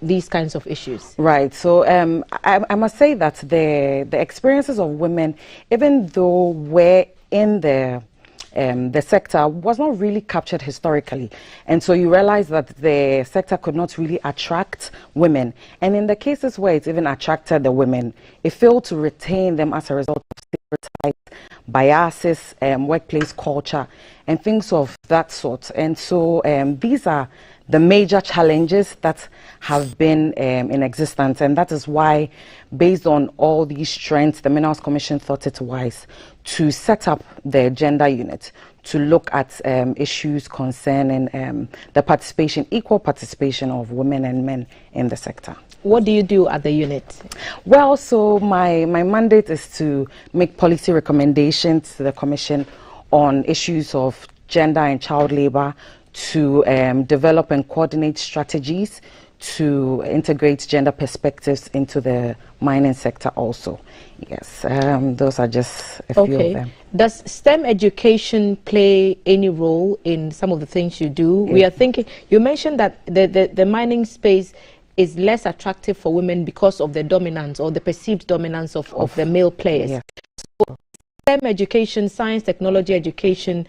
these kinds of issues? Right. So I must say that the experiences of women, even though we're in the sector, was not really captured historically. And so you realize that the sector could not really attract women. And in the cases where it even attracted the women, it failed to retain them as a result of stereotypes, biases, workplace culture, and things of that sort. And so these are the major challenges that have been in existence. And that is why, based on all these trends, the Minerals Commission thought it wise to set up the gender unit to look at issues concerning the participation, equal participation of women and men in the sector. What do you do at the unit? Well, so my mandate is to make policy recommendations to the Commission on issues of gender and child labor, to develop and coordinate strategies to integrate gender perspectives into the mining sector also. Yes, those are just a few of them. Does STEM education play any role in some of the things you do? We are thinking, you mentioned that the mining space is less attractive for women because of the dominance or the perceived dominance of the male players. Yeah. So STEM education, science, technology education,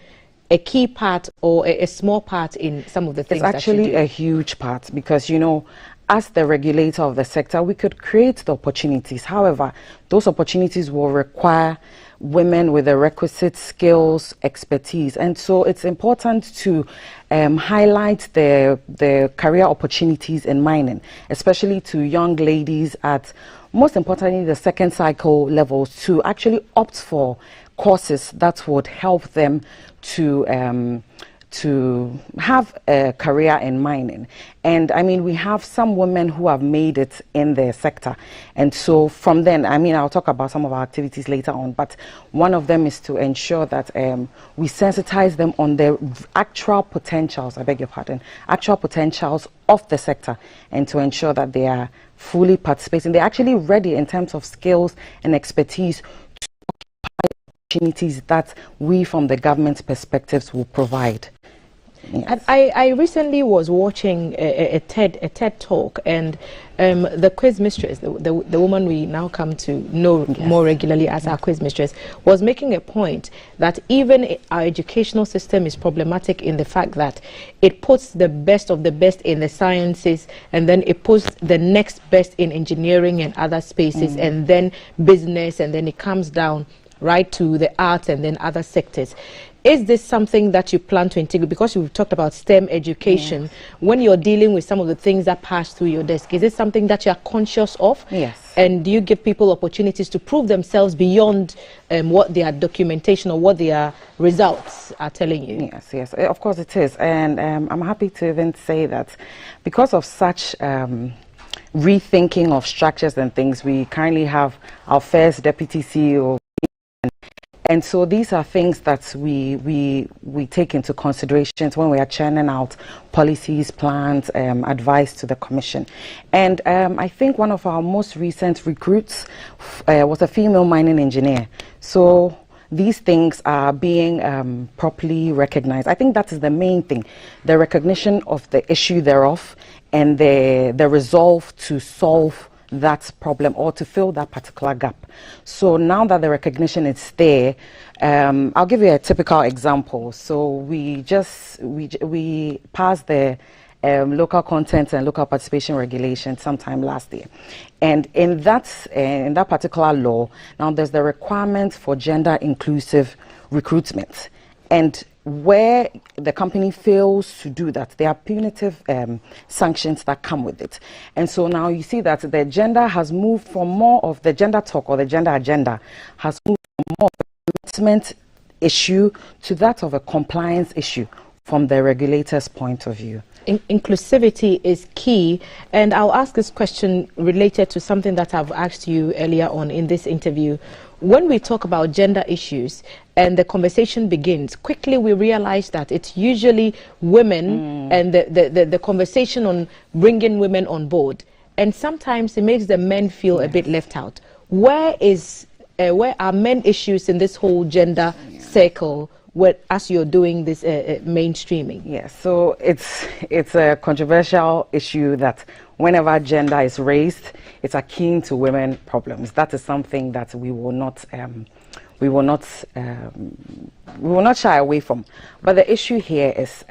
a key part or a small part in some of the things it's actually that you do? a huge part, because, you know, as the regulator of the sector, we could create the opportunities. However, those opportunities will require women with the requisite skills, expertise, and so it's important to highlight the career opportunities in mining, especially to young ladies at, most importantly, the second cycle levels, to actually opt for courses that would help them to have a career in mining. And I mean, we have some women who have made it in their sector, and so from then, I mean, I'll talk about some of our activities later on, but one of them is to ensure that we sensitize them on their actual potentials, I beg your pardon, actual potentials of the sector, and to ensure that they are fully participating. They're actually ready in terms of skills and expertise to occupy opportunities that we from the government's perspectives will provide. Yes. I recently was watching a TED talk, and the quiz mistress, the woman we now come to know more regularly as our quiz mistress, was making a point that even our educational system is problematic in the fact that it puts the best of the best in the sciences, and then it puts the next best in engineering and other spaces, and then business, and then it comes down right to the arts and then other sectors. Is this something that you plan to integrate? Because you've talked about STEM education. When you're dealing with some of the things that pass through your desk, is it something that you're conscious of? Yes. And do you give people opportunities to prove themselves beyond what their documentation or what their results are telling you? Yes, yes, of course it is. And I'm happy to even say that because of such rethinking of structures and things, we currently have our first deputy CEO. And so these are things that we take into consideration when we are churning out policies, plans, advice to the Commission. And I think one of our most recent recruits was a female mining engineer. So these things are being properly recognized. I think that is the main thing, the recognition of the issue thereof and the resolve to solve that problem or to fill that particular gap. So now that the recognition is there, I'll give you a typical example. So we passed the local content and local participation regulation sometime last year, and in that particular law, now there's the requirement for gender inclusive recruitment, and where the company fails to do that, there are punitive sanctions that come with it. And so now you see that the gender has moved from more of the gender talk or the gender agenda has moved from more of a commitment issue to that of a compliance issue from the regulator's point of view. Inclusivity is key, and I'll ask this question related to something that I've asked you earlier on in this interview. When we talk about gender issues and the conversation begins, quickly we realize that it's usually women and the conversation on bringing women on board, and sometimes it makes the men feel a bit left out. Where are men issues in this whole gender circle as you're doing this mainstreaming? Yes, so it's a controversial issue that whenever gender is raised, it's akin to women problems. That is something that we will not shy away from. But the issue here is,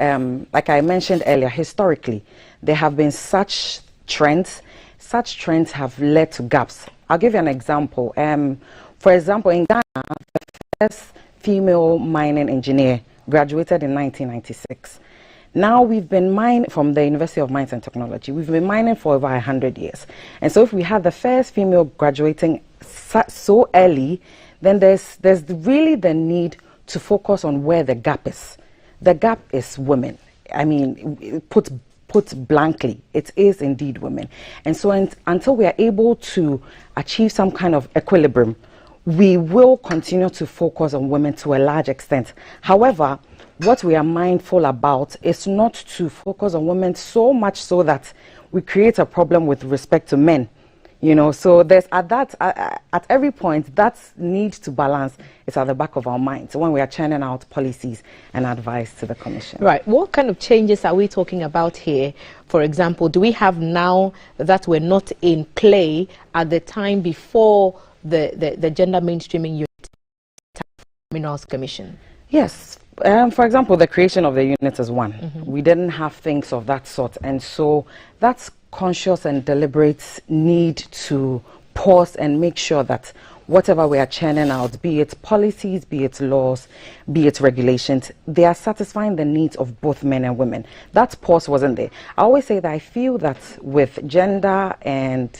like I mentioned earlier, historically, there have been such trends. Such trends have led to gaps. I'll give you an example. For example, in Ghana, the first female mining engineer graduated in 1996. Now we've been mining from the University of Mines and Technology. We've been mining for over 100 years. And so if we had the first female graduating so early, then there's really the need to focus on where the gap is. The gap is women. I mean, put blankly, it is indeed women. And so until we are able to achieve some kind of equilibrium, we will continue to focus on women to a large extent. However, what we are mindful about is not to focus on women so much so that we create a problem with respect to men. You know, so there's at every point that need to balance is at the back of our minds when we are churning out policies and advice to the Commission. Right. What kind of changes are we talking about here? For example, do we have now that were not in play at the time before the gender mainstreaming unit Minerals Commission? Yes. For example, the creation of the unit is one. We didn't have things of that sort, and so that's conscious and deliberate need to pause and make sure that whatever we are churning out, be it policies, be it laws, be it regulations, they are satisfying the needs of both men and women. That pause wasn't there. I always say that I feel that with gender and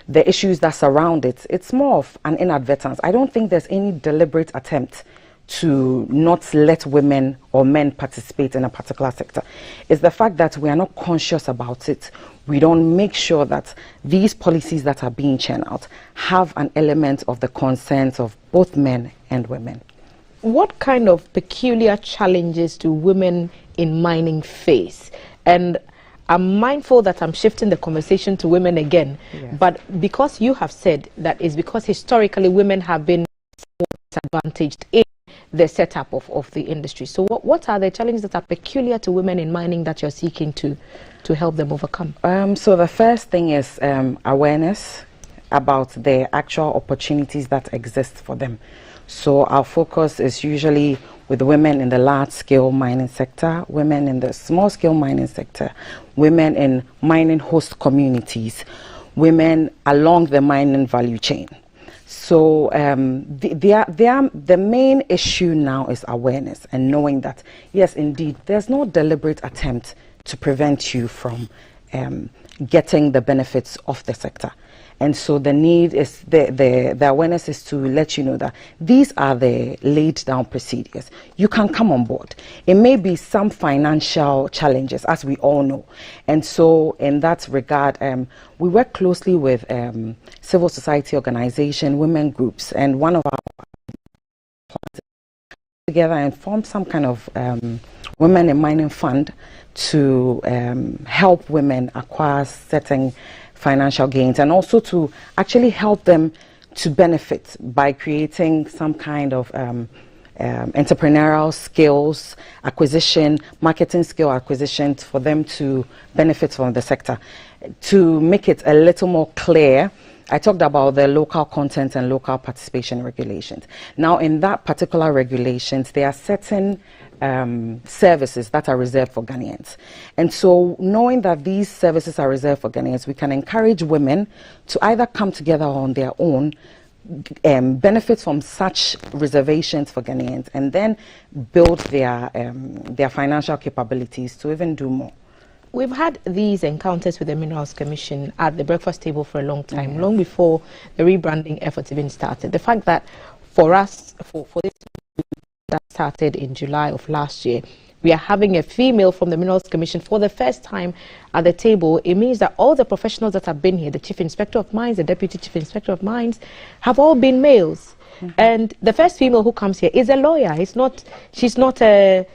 the issues that surround it, it's more of an inadvertence. I don't think there's any deliberate attempt to not let women or men participate in a particular sector. It's the fact that we are not conscious about it. We don't make sure that these policies that are being churned out have an element of the consent of both men and women. What kind of peculiar challenges do women in mining face? And I'm mindful that I'm shifting the conversation to women again, but because you have said that is because historically women have been disadvantaged in the setup of the industry. So what are the challenges that are peculiar to women in mining that you're seeking to help them overcome? So the first thing is awareness about the actual opportunities that exist for them. So our focus is usually with women in the large-scale mining sector, women in the small-scale mining sector, women in mining host communities, women along the mining value chain. So the main issue now is awareness and knowing that, yes, indeed, there's no deliberate attempt to prevent you from getting the benefits of the sector. And so the need is, the awareness is to let you know that these are the laid down procedures. You can come on board. It may be some financial challenges, as we all know. And so in that regard, we work closely with civil society organization, women groups, and one of our plans together and form some kind of women in mining fund to help women acquire certain financial gains, and also to actually help them to benefit by creating some kind of entrepreneurial skills acquisition, marketing skill acquisition for them to benefit from the sector. To make it a little more clear, I talked about the local content and local participation regulations. Now, in that particular regulations, there are certain services that are reserved for Ghanaians. And so knowing that these services are reserved for Ghanaians, we can encourage women to either come together on their own, benefit from such reservations for Ghanaians, and then build their financial capabilities to even do more. We've had these encounters with the Minerals Commission at the breakfast table for a long time, long before the rebranding efforts even started. The fact that for us, for this that started in July of last year, we are having a female from the Minerals Commission for the first time at the table. It means that all the professionals that have been here, the Chief Inspector of Mines, the Deputy Chief Inspector of Mines, have all been males. And the first female who comes here is a lawyer. She's not an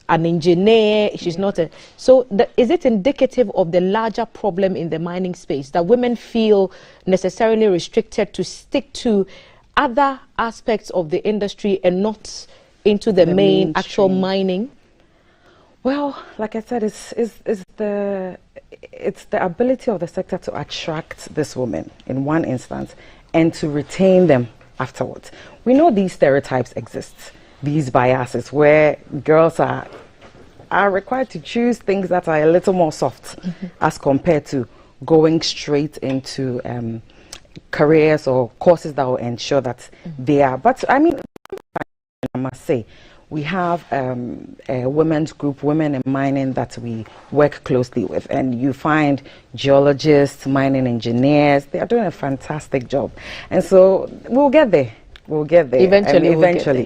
engineer. She's not a. So is it indicative of the larger problem in the mining space that women feel necessarily restricted to stick to other aspects of the industry and not into the main actual mining? Well, like I said, it's the ability of the sector to attract this women in one instance and to retain them afterwards. We know these stereotypes exist, these biases where girls are required to choose things that are a little more soft as compared to going straight into careers or courses that will ensure that they are. But I mean, I must say, we have a women's group, Women in Mining, that we work closely with, and you find geologists, mining engineers. They are doing a fantastic job, and so we'll get there. We'll get there eventually.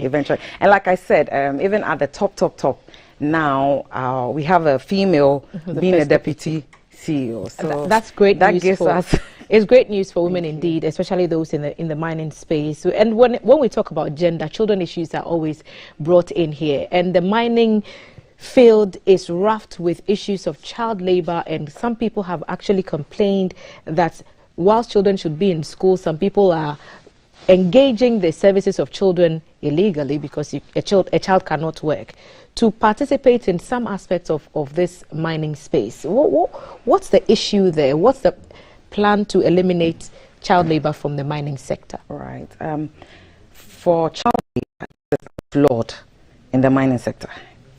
And like I said, even at the top now, we have a female being a deputy CEO. So that's great. That gives us. It's great news for women indeed, especially those in the mining space. And when we talk about gender, children issues are always brought in here. And the mining field is roughed with issues of child labor, and some people have actually complained that whilst children should be in school, some people are engaging the services of children illegally because a child cannot work to participate in some aspects of this mining space. What's the issue there? What's the plan to eliminate child labor from the mining sector? Right. For child labor, it's flawed in the mining sector.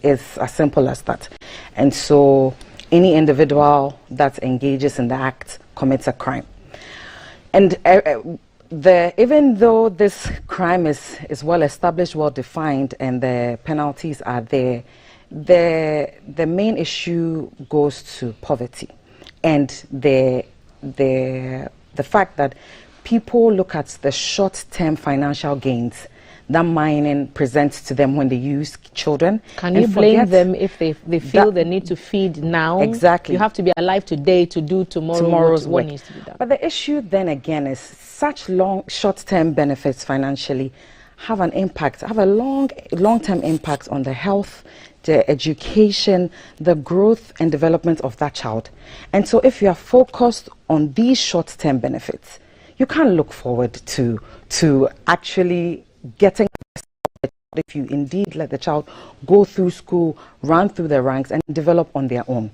It's as simple as that. And so any individual that engages in the act commits a crime. And even though this crime is well established, well defined, and the penalties are there, the main issue goes to poverty and the fact that people look at the short-term financial gains that mining presents to them when they use children. Can you blame them if they feel they need to feed now? Exactly. You have to be alive today to do tomorrow's what needs to be done. But the issue then again is such short-term benefits financially have an impact, have a long-term impact on the health, the education, the growth and development of that child. And so if you are focused on these short-term benefits, you can't look forward to actually getting if you indeed let the child go through school, run through the ranks and develop on their own.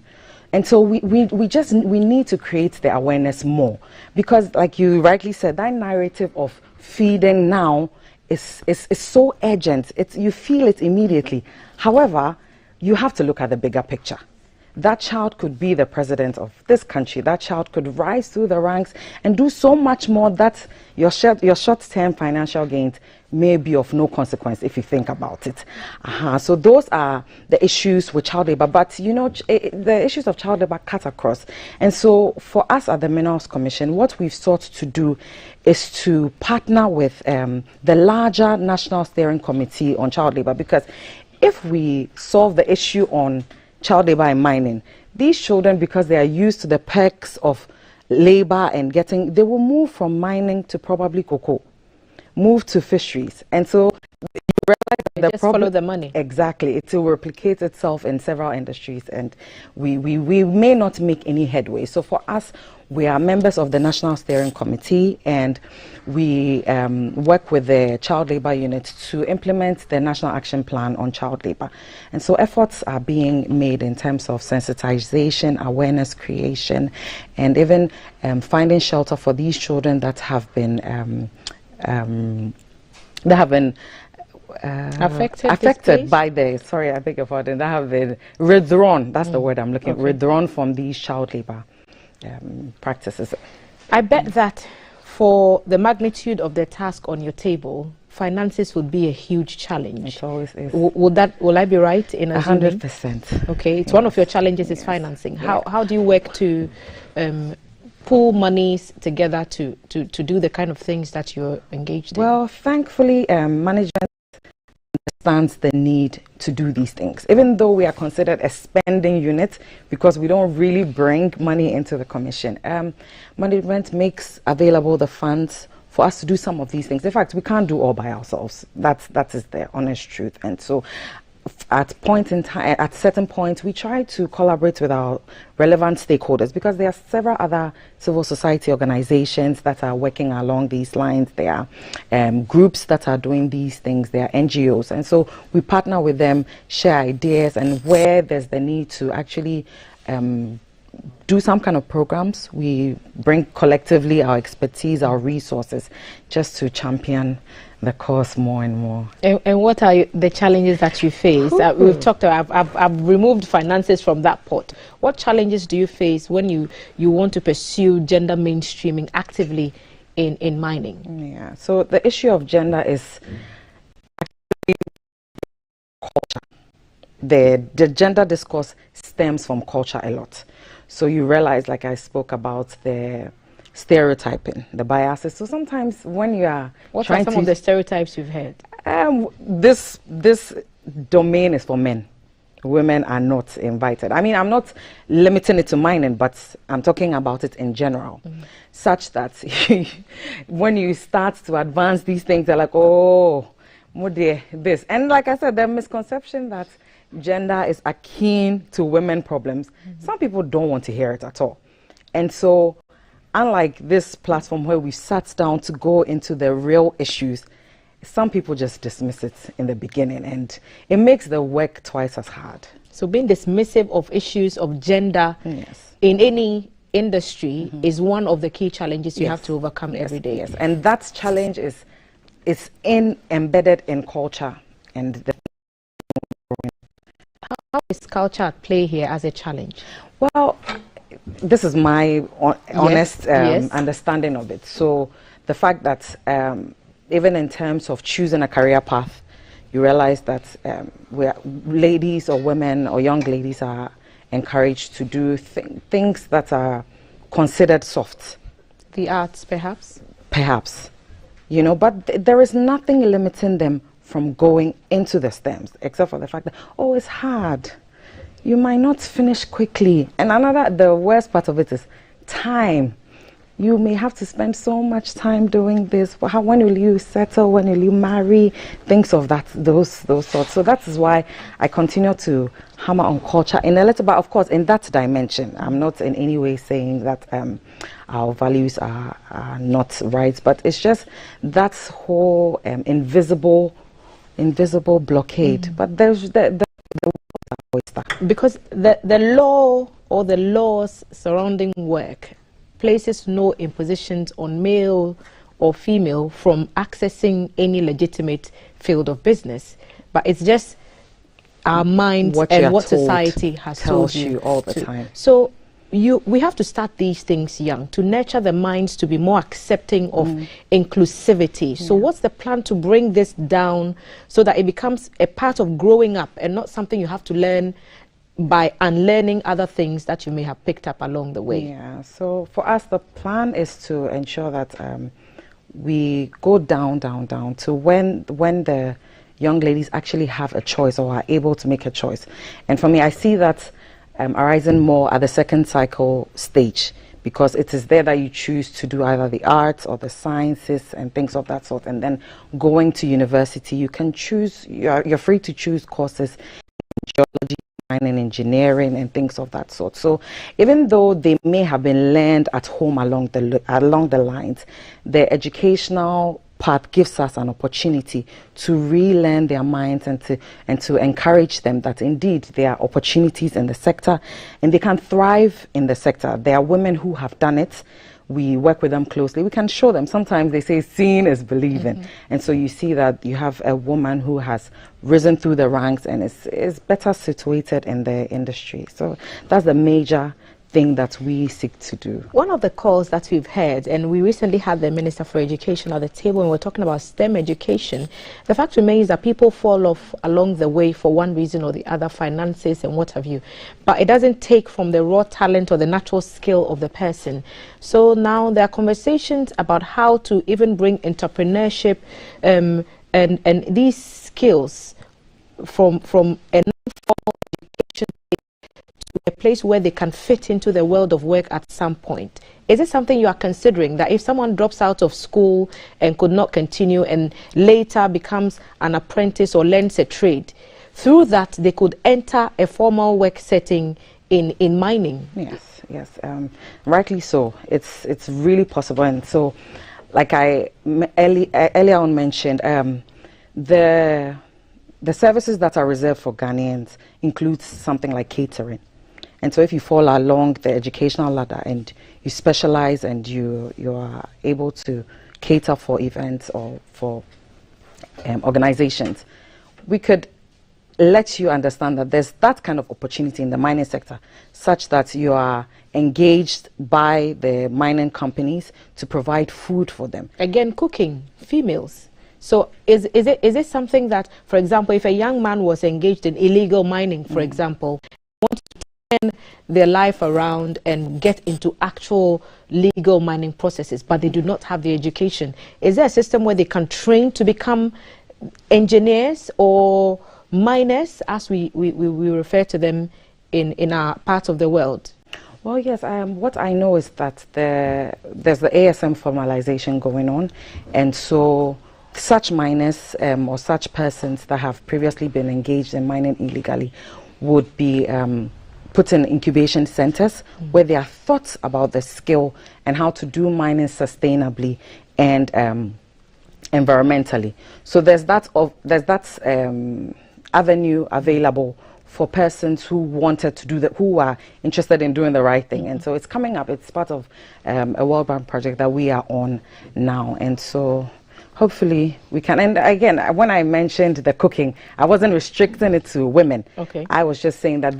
And so we need to create the awareness more, because like you rightly said, that narrative of feeding now is so urgent. You feel it immediately. However, you have to look at the bigger picture. That child could be the president of this country. That child could rise through the ranks and do so much more that your short-term financial gains may be of no consequence if you think about it. So those are the issues with child labor. But you know, the issues of child labor cut across. And so for us at the Minerals Commission, what we've sought to do is to partner with the larger National Steering Committee on Child Labor, because if we solve the issue on child labor and mining, these children, because they are used to the perks of labor and they will move from mining to probably cocoa, move to fisheries. And so you realize that follow the money. Exactly. It will replicate itself in several industries, and we may not make any headway. So for us, we are members of the National Steering Committee, and we work with the Child Labor Unit to implement the National Action Plan on Child Labor. And so efforts are being made in terms of sensitization, awareness creation, and even finding shelter for these children that have been affected by the, sorry, I beg your pardon, that have been withdrawn, that's the word I'm looking for, withdrawn from these child labor practices. I bet that for the magnitude of the task on your table, finances would be a huge challenge. It always is. Will I be right in assuming? 100%. Okay, it's one of your challenges is financing. How do you work to pull monies together to do the kind of things that you're engaged in? Well, thankfully, management understands the need to do these things, even though we are considered a spending unit because we don't really bring money into the commission. Management makes available the funds for us to do some of these things. In fact, we can't do all by ourselves. That is the honest truth. And so at certain points, we try to collaborate with our relevant stakeholders, because there are several other civil society organizations that are working along these lines. There are groups that are doing these things. There are NGOs. And so we partner with them, share ideas, and where there's the need to actually do some kind of programs, we bring collectively our expertise, our resources, just to champion the cause more and more. And what are the challenges that you face? We've talked about, I've removed finances from that pot. What challenges do you face when you want to pursue gender mainstreaming actively in mining? Yeah, so the issue of gender is actually culture. The gender discourse stems from culture a lot. So you realize, like I spoke about, the stereotyping, the biases. So sometimes when you are what are some of the stereotypes you've heard? This domain is for men. Women are not invited. I mean, I'm not limiting it to mining, but I'm talking about it in general, such that when you start to advance these things, they're like, oh, this. And like I said, the misconception that gender is akin to women problems, some people don't want to hear it at all. And so, unlike this platform where we sat down to go into the real issues, some people just dismiss it in the beginning, and it makes the work twice as hard. So being dismissive of issues of gender in any industry is one of the key challenges you have to overcome every day. Yes, and that challenge is embedded in culture. And how is culture at play here as a challenge? Well, this is my honest understanding of it. So the fact that even in terms of choosing a career path, you realize that ladies or women or young ladies are encouraged to do things that are considered soft. The arts, perhaps? Perhaps. You know, but there is nothing limiting them from going into the STEMs, except for the fact that, oh, it's hard. You might not finish quickly. And the worst part of it is time. You may have to spend so much time doing this. When will you settle? When will you marry? Things of those sorts. So that is why I continue to hammer on culture in a little bit, of course, in that dimension. I'm not in any way saying that our values are not right, but it's just that whole invisible blockade. But there's because the law or the laws surrounding work places no impositions on male or female from accessing any legitimate field of business, but it's just our mind and what society has told you all the time. So we have to start these things young to nurture the minds to be more accepting of inclusivity. So what's the plan to bring this down so that it becomes a part of growing up and not something you have to learn by unlearning other things that you may have picked up along the way? Yeah, so for us the plan is to ensure that we go down to when the young ladies actually have a choice or are able to make a choice. And for me, I see that arising more at the second cycle stage, because it is there that you choose to do either the arts or the sciences and things of that sort. And then going to university, you can choose, you're free to choose courses in geology, mining, engineering, and things of that sort. So even though they may have been learned at home along the lines, the educational part gives us an opportunity to relearn their minds and to encourage them that indeed there are opportunities in the sector and they can thrive in the sector. There are women who have done it. We work with them closely. We can show them. Sometimes they say seeing is believing. And so you see that you have a woman who has risen through the ranks and is better situated in the industry. So that's the major thing that we seek to do. One of the calls that we've heard, and we recently had the Minister for Education at the table and we're talking about STEM education, the fact remains that people fall off along the way for one reason or the other, finances and what have you, but it doesn't take from the raw talent or the natural skill of the person. So now there are conversations about how to even bring entrepreneurship and these skills from a non-formal education to a place where they can fit into the world of work at some point. Is it something you are considering, that if someone drops out of school and could not continue and later becomes an apprentice or learns a trade, through that they could enter a formal work setting in mining? Yes, rightly so. It's really possible. And so, like I earlier on mentioned, the services that are reserved for Ghanaians includes something like catering. And so if you fall along the educational ladder and you specialize and you are able to cater for events or for organizations, we could let you understand that there's that kind of opportunity in the mining sector, such that you are engaged by the mining companies to provide food for them. Again, cooking, females. So is it something that, for example, if a young man was engaged in illegal mining, for example, wants to turn their life around and get into actual legal mining processes, but they do not have the education, is there a system where they can train to become engineers or miners, as we refer to them in our part of the world? Well, yes, what I know is that there's the ASM formalization going on, and so such miners or such persons that have previously been engaged in mining illegally would be put in incubation centers where there are thoughts about the skill and how to do mining sustainably and environmentally. So there's that avenue available for persons who wanted to do that, who are interested in doing the right thing. And so it's coming up. It's part of a World Bank project that we are on now. And so hopefully we can. And again, when I mentioned the cooking, I wasn't restricting it to women. Okay. I was just saying that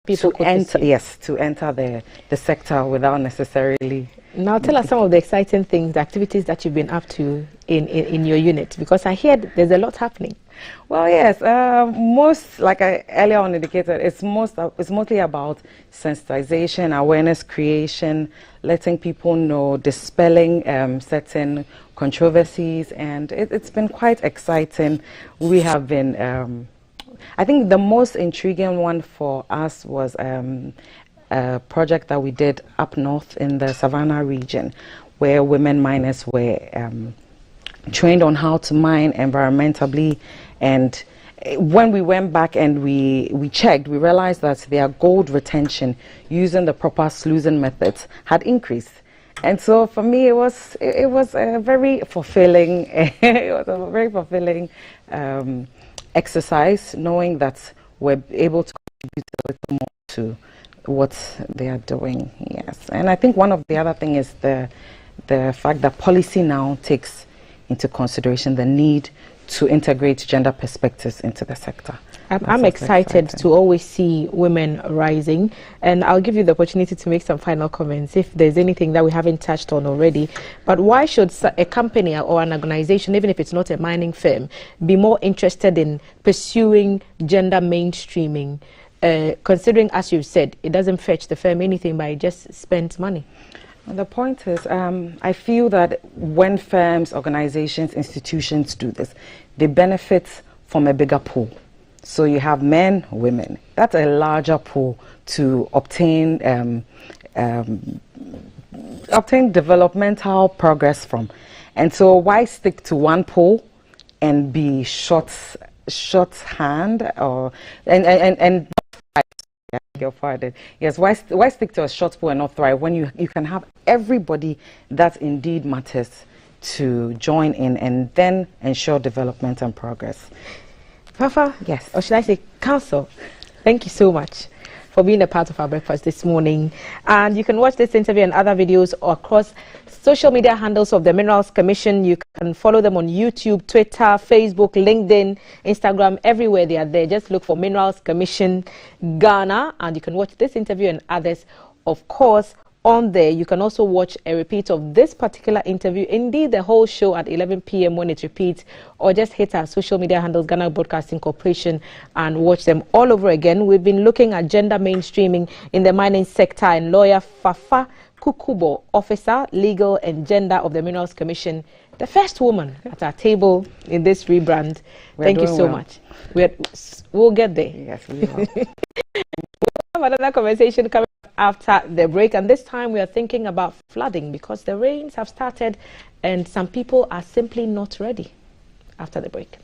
people to enter, yes, to enter the sector without necessarily. Now tell us some of the exciting things, the activities that you've been up to in your unit, because I hear there's a lot happening. Well, yes, most, like I earlier on indicated, it's mostly about sensitization, awareness creation, letting people know, dispelling certain controversies, and it's been quite exciting. We have been, I think the most intriguing one for us was a project that we did up north in the Savannah region, where women miners were trained on how to mine environmentally. And when we went back and we checked, we realized that their gold retention using the proper sluicing methods had increased. And so for me, it was a very fulfilling exercise, knowing that we're able to contribute a little more to what they are doing. Yes, and I think one of the other thing is the fact that policy now takes into consideration the need to integrate gender perspectives into the sector. I'm excited to always see women rising, and I'll give you the opportunity to make some final comments if there's anything that we haven't touched on already. But why should a company or an organization, even if it's not a mining firm, be more interested in pursuing gender mainstreaming, considering, as you've said, it doesn't fetch the firm anything, but it just spends money? The point is, I feel that when firms, organizations, institutions do this, they benefit from a bigger pool. So you have men, women. That's a larger pool to obtain developmental progress from. And so why stick to one pool and be shorthand or and yes, why stick to a short pool and not thrive when you can have everybody that indeed matters to join in and then ensure development and progress. Fafa, yes, or should I say Council, thank you so much for being a part of our breakfast this morning. And you can watch this interview and other videos across social media handles of the Minerals Commission. You can follow them on YouTube, Twitter, Facebook, LinkedIn, Instagram, everywhere they are there. Just look for Minerals Commission Ghana, and you can watch this interview and others, of course, on there. You can also watch a repeat of this particular interview, indeed the whole show at 11 p.m. when it repeats, or just hit our social media handles, Ghana Broadcasting Corporation, and watch them all over again. We've been looking at gender mainstreaming in the mining sector, and lawyer Fafa Kukubo, officer, legal and gender of the Minerals Commission, the first woman at our table in this rebrand. Thank you so much. We'll get there. Yes, we will. We'll have another conversation coming after the break, and this time we are thinking about flooding because the rains have started and some people are simply not ready. After the break.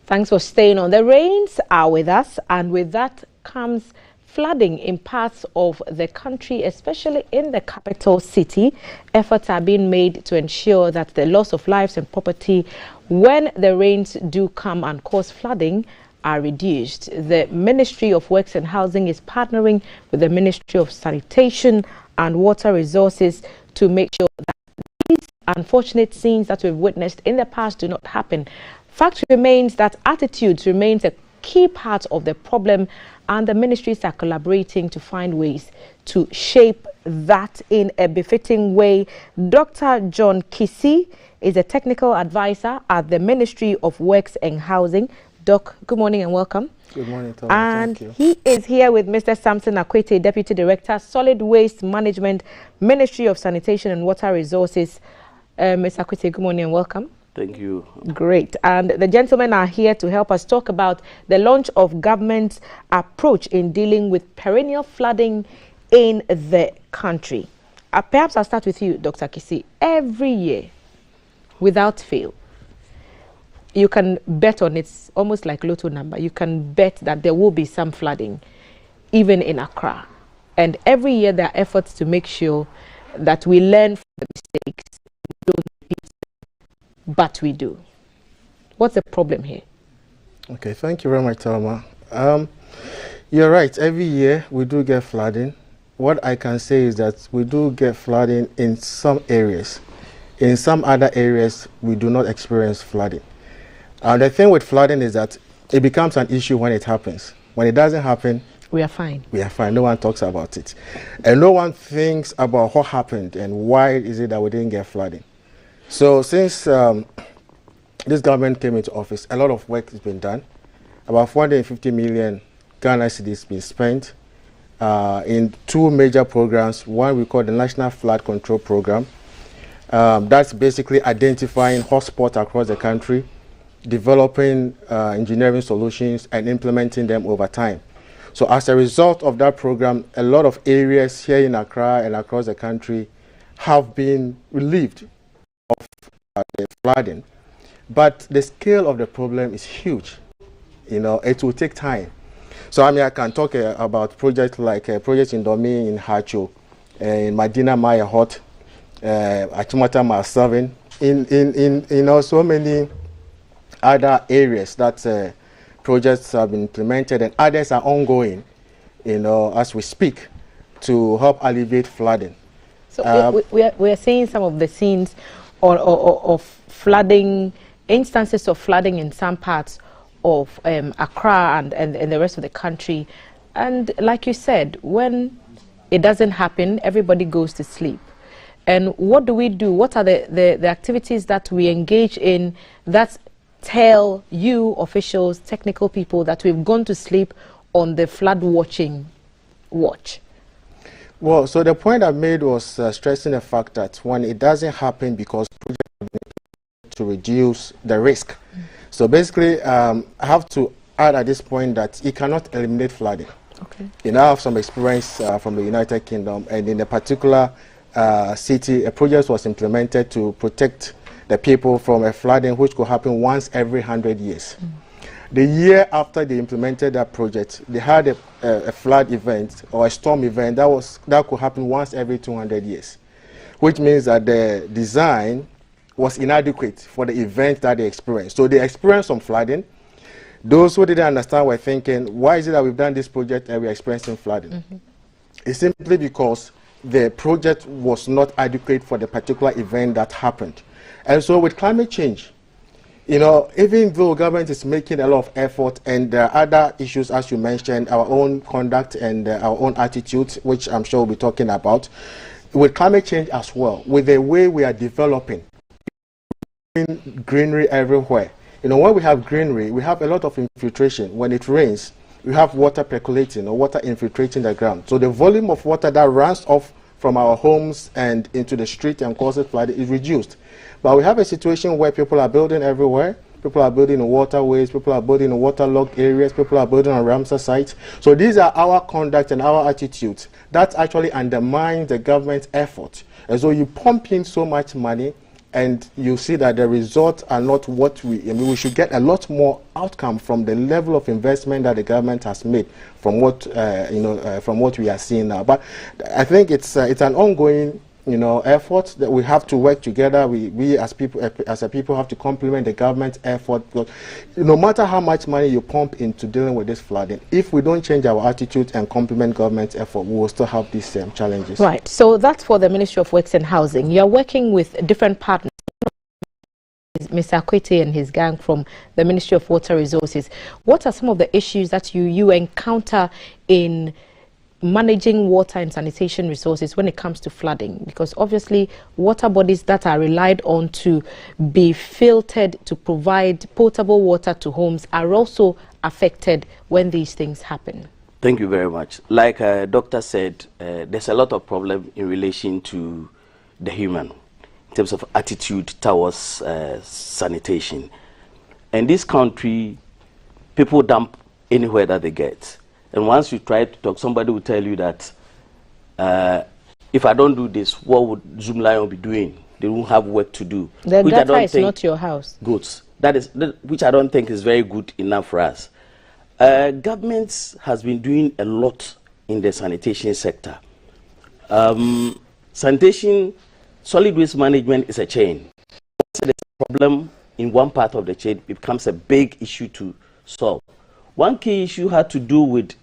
Thanks for staying on. The rains are with us, and with that comes flooding in parts of the country, especially in the capital city. Efforts are being made to ensure that the loss of lives and property when the rains do come and cause flooding are reduced. The Ministry of Works and Housing is partnering with the Ministry of Sanitation and Water Resources to make sure that these unfortunate scenes that we've witnessed in the past do not happen. Fact remains that attitudes remains a key part of the problem, and the ministries are collaborating to find ways to shape that in a befitting way. Dr. John Kisi is a technical advisor at the Ministry of Works and Housing. Doc, good morning and welcome. Good morning, Tom. And Thank you. he is here with Mr. Samson Akwete, Deputy Director, Solid Waste Management, Ministry of Sanitation and Water Resources. Mr. Akwete, good morning and welcome. Thank you. Great. And the gentlemen are here to help us talk about the launch of government's approach in dealing with perennial flooding in the country. Perhaps I'll start with you, Dr. Kisi. Every year, without fail, you can bet on it's almost like lotto number. You can bet that there will be some flooding, even in Accra. And every year there are efforts to make sure that we learn from the mistakes, don't repeat, but we do. What's the problem here? Okay, thank you very much, Thelma. You're right. Every year we do get flooding. What I can say is that we do get flooding in some areas. In some other areas, we do not experience flooding. The thing with flooding is that it becomes an issue when it happens. When it doesn't happen, we are fine. We are fine. No one talks about it. And no one thinks about what happened and why is it that we didn't get flooding. So since this government came into office, a lot of work has been done. About 450 million Ghana cedis has been spent in two major programs. One we call the National Flood Control Program. That's basically identifying hotspots across the country, developing engineering solutions and implementing them over time. So as a result of that program, a lot of areas here in Accra and across the country have been relieved of the flooding. But the scale of the problem is huge. You know, it will take time. So I mean, I can talk about projects like projects in Domi, in Hacho, in Madina Maya Hot, Achimata Mar7, in so many other areas that projects have been implemented and others are ongoing, you know, as we speak, to help alleviate flooding. So we are seeing some of the scenes of flooding, instances of flooding in some parts of Accra and the rest of the country. And like you said, when it doesn't happen, everybody goes to sleep. And what do we do? What are the activities that we engage in that tell you officials, technical people, that we've gone to sleep on the flood watching watch? Well, so the point I made was stressing the fact that when it doesn't happen because projects have been implemented to reduce the risk. So basically, I have to add at this point that it cannot eliminate flooding. Okay. You know, I have some experience from the United Kingdom, and in a particular city, a project was implemented to protect the people from a flooding which could happen once every 100 years. The year after they implemented that project, they had a flood event or a storm event that could happen once every 200 years, which means that the design was inadequate for the event that they experienced. So they experienced some flooding. Those who didn't understand were thinking, why is it that we've done this project and we're experiencing flooding? It's simply because the project was not adequate for the particular event that happened. And so with climate change, you know, even though government is making a lot of effort and there are other issues, as you mentioned, our own conduct and our own attitudes, which I'm sure we'll be talking about, with climate change as well, with the way we are developing greenery everywhere. You know, when we have greenery, we have a lot of infiltration. When it rains, we have water percolating or water infiltrating the ground. So the volume of water that runs off from our homes and into the street and causes flooding is reduced. But we have a situation where people are building everywhere. People are building in waterways. People are building in waterlogged areas. People are building on Ramsar sites. So these are our conduct and our attitudes that actually undermine the government's effort. And so you pump in so much money and you see that the results are not what we should get a lot more outcome from the level of investment that the government has made from what from what we are seeing now. But I think it's an ongoing effort that we have to work together. We as a people have to complement the government effort. Because no matter how much money you pump into dealing with this flooding, if we don't change our attitude and complement government effort, we will still have these challenges. Right. So that's for the Ministry of Works and Housing. You are working with different partners. Mr. Akwete and his gang from the Ministry of Water Resources. What are some of the issues that you encounter in managing water and sanitation resources when it comes to flooding? Because obviously water bodies that are relied on to be filtered to provide potable water to homes are also affected when these things happen. Thank you very much. Like Doctor said, there's a lot of problem in relation to the human in terms of attitude towards sanitation. In this country, people dump anywhere that they get. And once you try to talk, somebody will tell you that if I don't do this, what would Zoom Lion be doing? They won't have work to do. The gutter is not your house. Good. Which I don't think is very good enough for us. Government has been doing a lot in the sanitation sector. Sanitation, solid waste management is a chain. Once there's a problem in one part of the chain, it becomes a big issue to solve. One key issue had to do with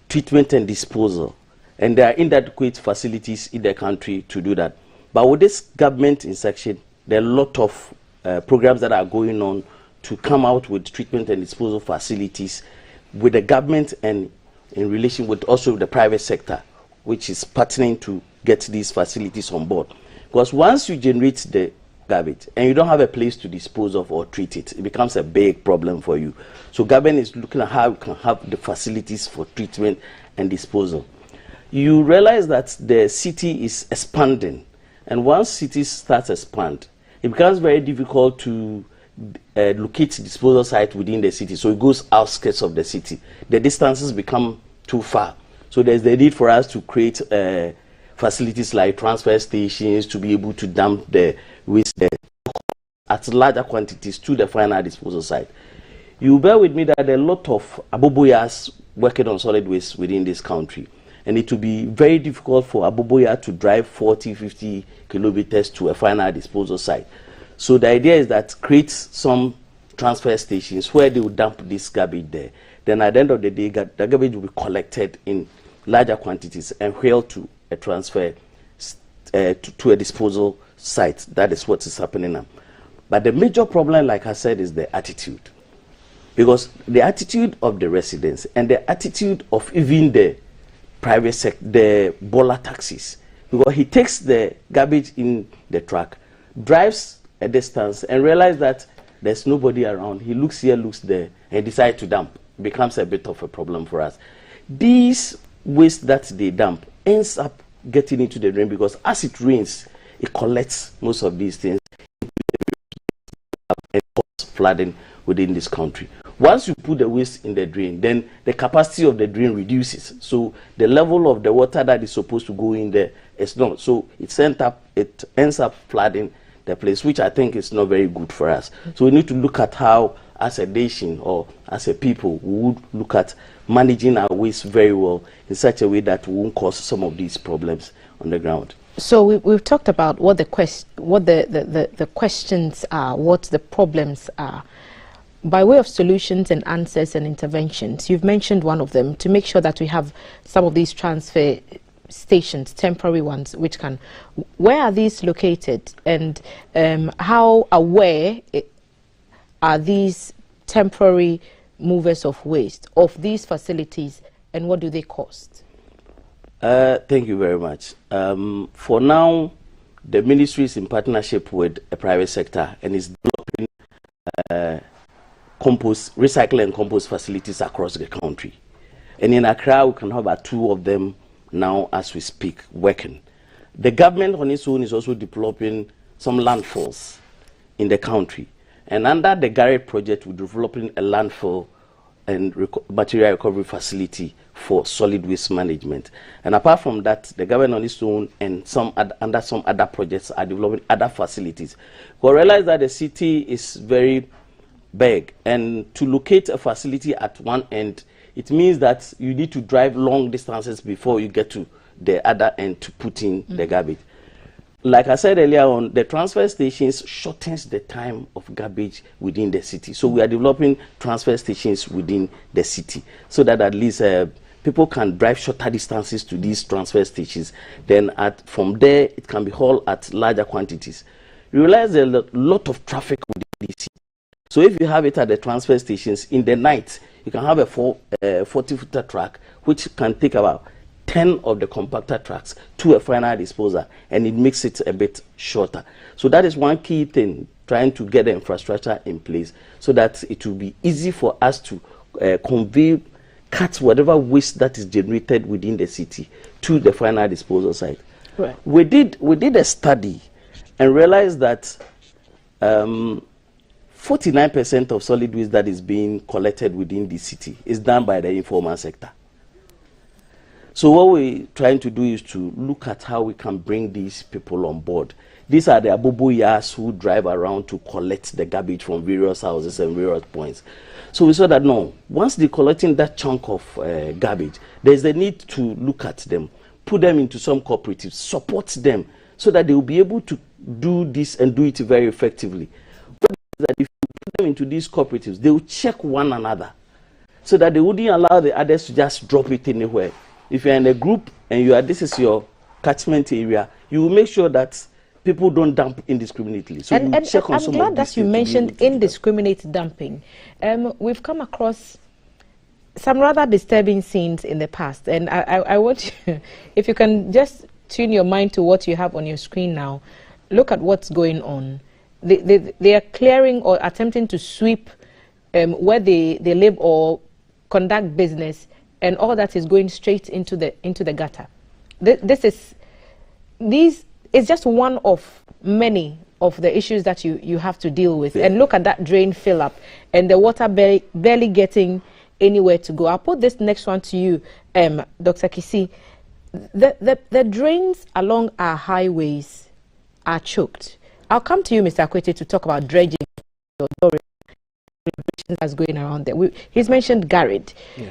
treatment and disposal, and there are inadequate facilities in the country to do that. But with this government insertion, there are a lot of programs that are going on to come out with treatment and disposal facilities with the government and in relation with also the private sector, which is partnering to get these facilities on board. Because once you generate the garbage and you don't have a place to dispose of or treat it, it becomes a big problem for you. So government is looking at how you can have the facilities for treatment and disposal. You realize that the city is expanding, and once cities start to expand, it becomes very difficult to locate disposal site within the city, so it goes outskirts of the city. The distances become too far, so there's the need for us to create facilities like transfer stations to be able to dump the waste at larger quantities to the final disposal site. You bear with me that there are a lot of aboboyas working on solid waste within this country, and it will be very difficult for aboboya to drive 40-50 kilometers to a final disposal site. So the idea is that create some transfer stations where they will dump this garbage there. Then at the end of the day, the garbage will be collected in larger quantities and wheeled to a transfer to a disposal site. That is what is happening now. But the major problem, like I said, is the attitude. Because the attitude of the residents and the attitude of even the private sector, the Bola taxis, because he takes the garbage in the truck, drives a distance and realizes that there's nobody around. He looks here, looks there, and decides to dump. It becomes a bit of a problem for us. These waste that they dump ends up getting into the drain, because as it rains, it collects most of these things and causes flooding within this country. Once you put the waste in the drain, then the capacity of the drain reduces. So the level of the water that is supposed to go in there is not. So it ends up flooding the place, which I think is not very good for us. So we need to look at how, as a nation or as a people, we would look at managing our waste very well in such a way that we won't cause some of these problems on the ground. So we've talked about what the questions are, what the problems are. By way of solutions and answers and interventions, you've mentioned one of them, to make sure that we have some of these transfer stations, temporary ones, which can. Where are these located, and how aware are these temporary movers of waste of these facilities, and what do they cost? Thank you very much. For now, the ministry is in partnership with a private sector and is developing recycle and compost facilities across the country. And in Accra, we can have about 2 of them now as we speak, working. The government on its own is also developing some landfills in the country. And under the Garrett project, we're developing a landfill and material recovery facility for solid waste management. And apart from that, the government on its own and under some other projects are developing other facilities. We realize that the city is very big, and to locate a facility at one end, it means that you need to drive long distances before you get to the other end to put in the garbage. Like I said earlier on, the transfer stations shortens the time of garbage within the city. So we are developing transfer stations within the city so that at least people can drive shorter distances to these transfer stations. Then from there, it can be hauled at larger quantities. You realize there's a lot of traffic within the city. So if you have it at the transfer stations, in the night, you can have a 40-footer truck, which can take about 10 of the compactor trucks to a final disposal, and it makes it a bit shorter. So that is one key thing, trying to get the infrastructure in place so that it will be easy for us to cut whatever waste that is generated within the city to the final disposal site. Right. We did a study and realized that 49% of solid waste that is being collected within the city is done by the informal sector. So what we're trying to do is to look at how we can bring these people on board. These are the aboboyas who drive around to collect the garbage from various houses and various points. So we saw that no, once they're collecting that chunk of garbage, there's a need to look at them, put them into some cooperatives, support them so that they will be able to do this and do it very effectively. What is that if you put them into these cooperatives, they will check one another so that they wouldn't allow the others to just drop it anywhere. If you're in a group and this is your catchment area, you will make sure that people don't dump indiscriminately. So and check on I'm glad that you mentioned indiscriminate dumping. We've come across some rather disturbing scenes in the past, and I want you, if you can just tune your mind to what you have on your screen now, look at what's going on. They are clearing or attempting to sweep where they live or conduct business, and all that is going straight into the gutter. This is just one of many of the issues that you have to deal with. Yeah. And look at that drain fill up and the water barely getting anywhere to go. I'll put this next one to you, Dr. Kisi. The drains along our highways are choked. I'll come to you, Mr. Akwete, to talk about dredging that's going around there. He's mentioned Garrid. Yeah.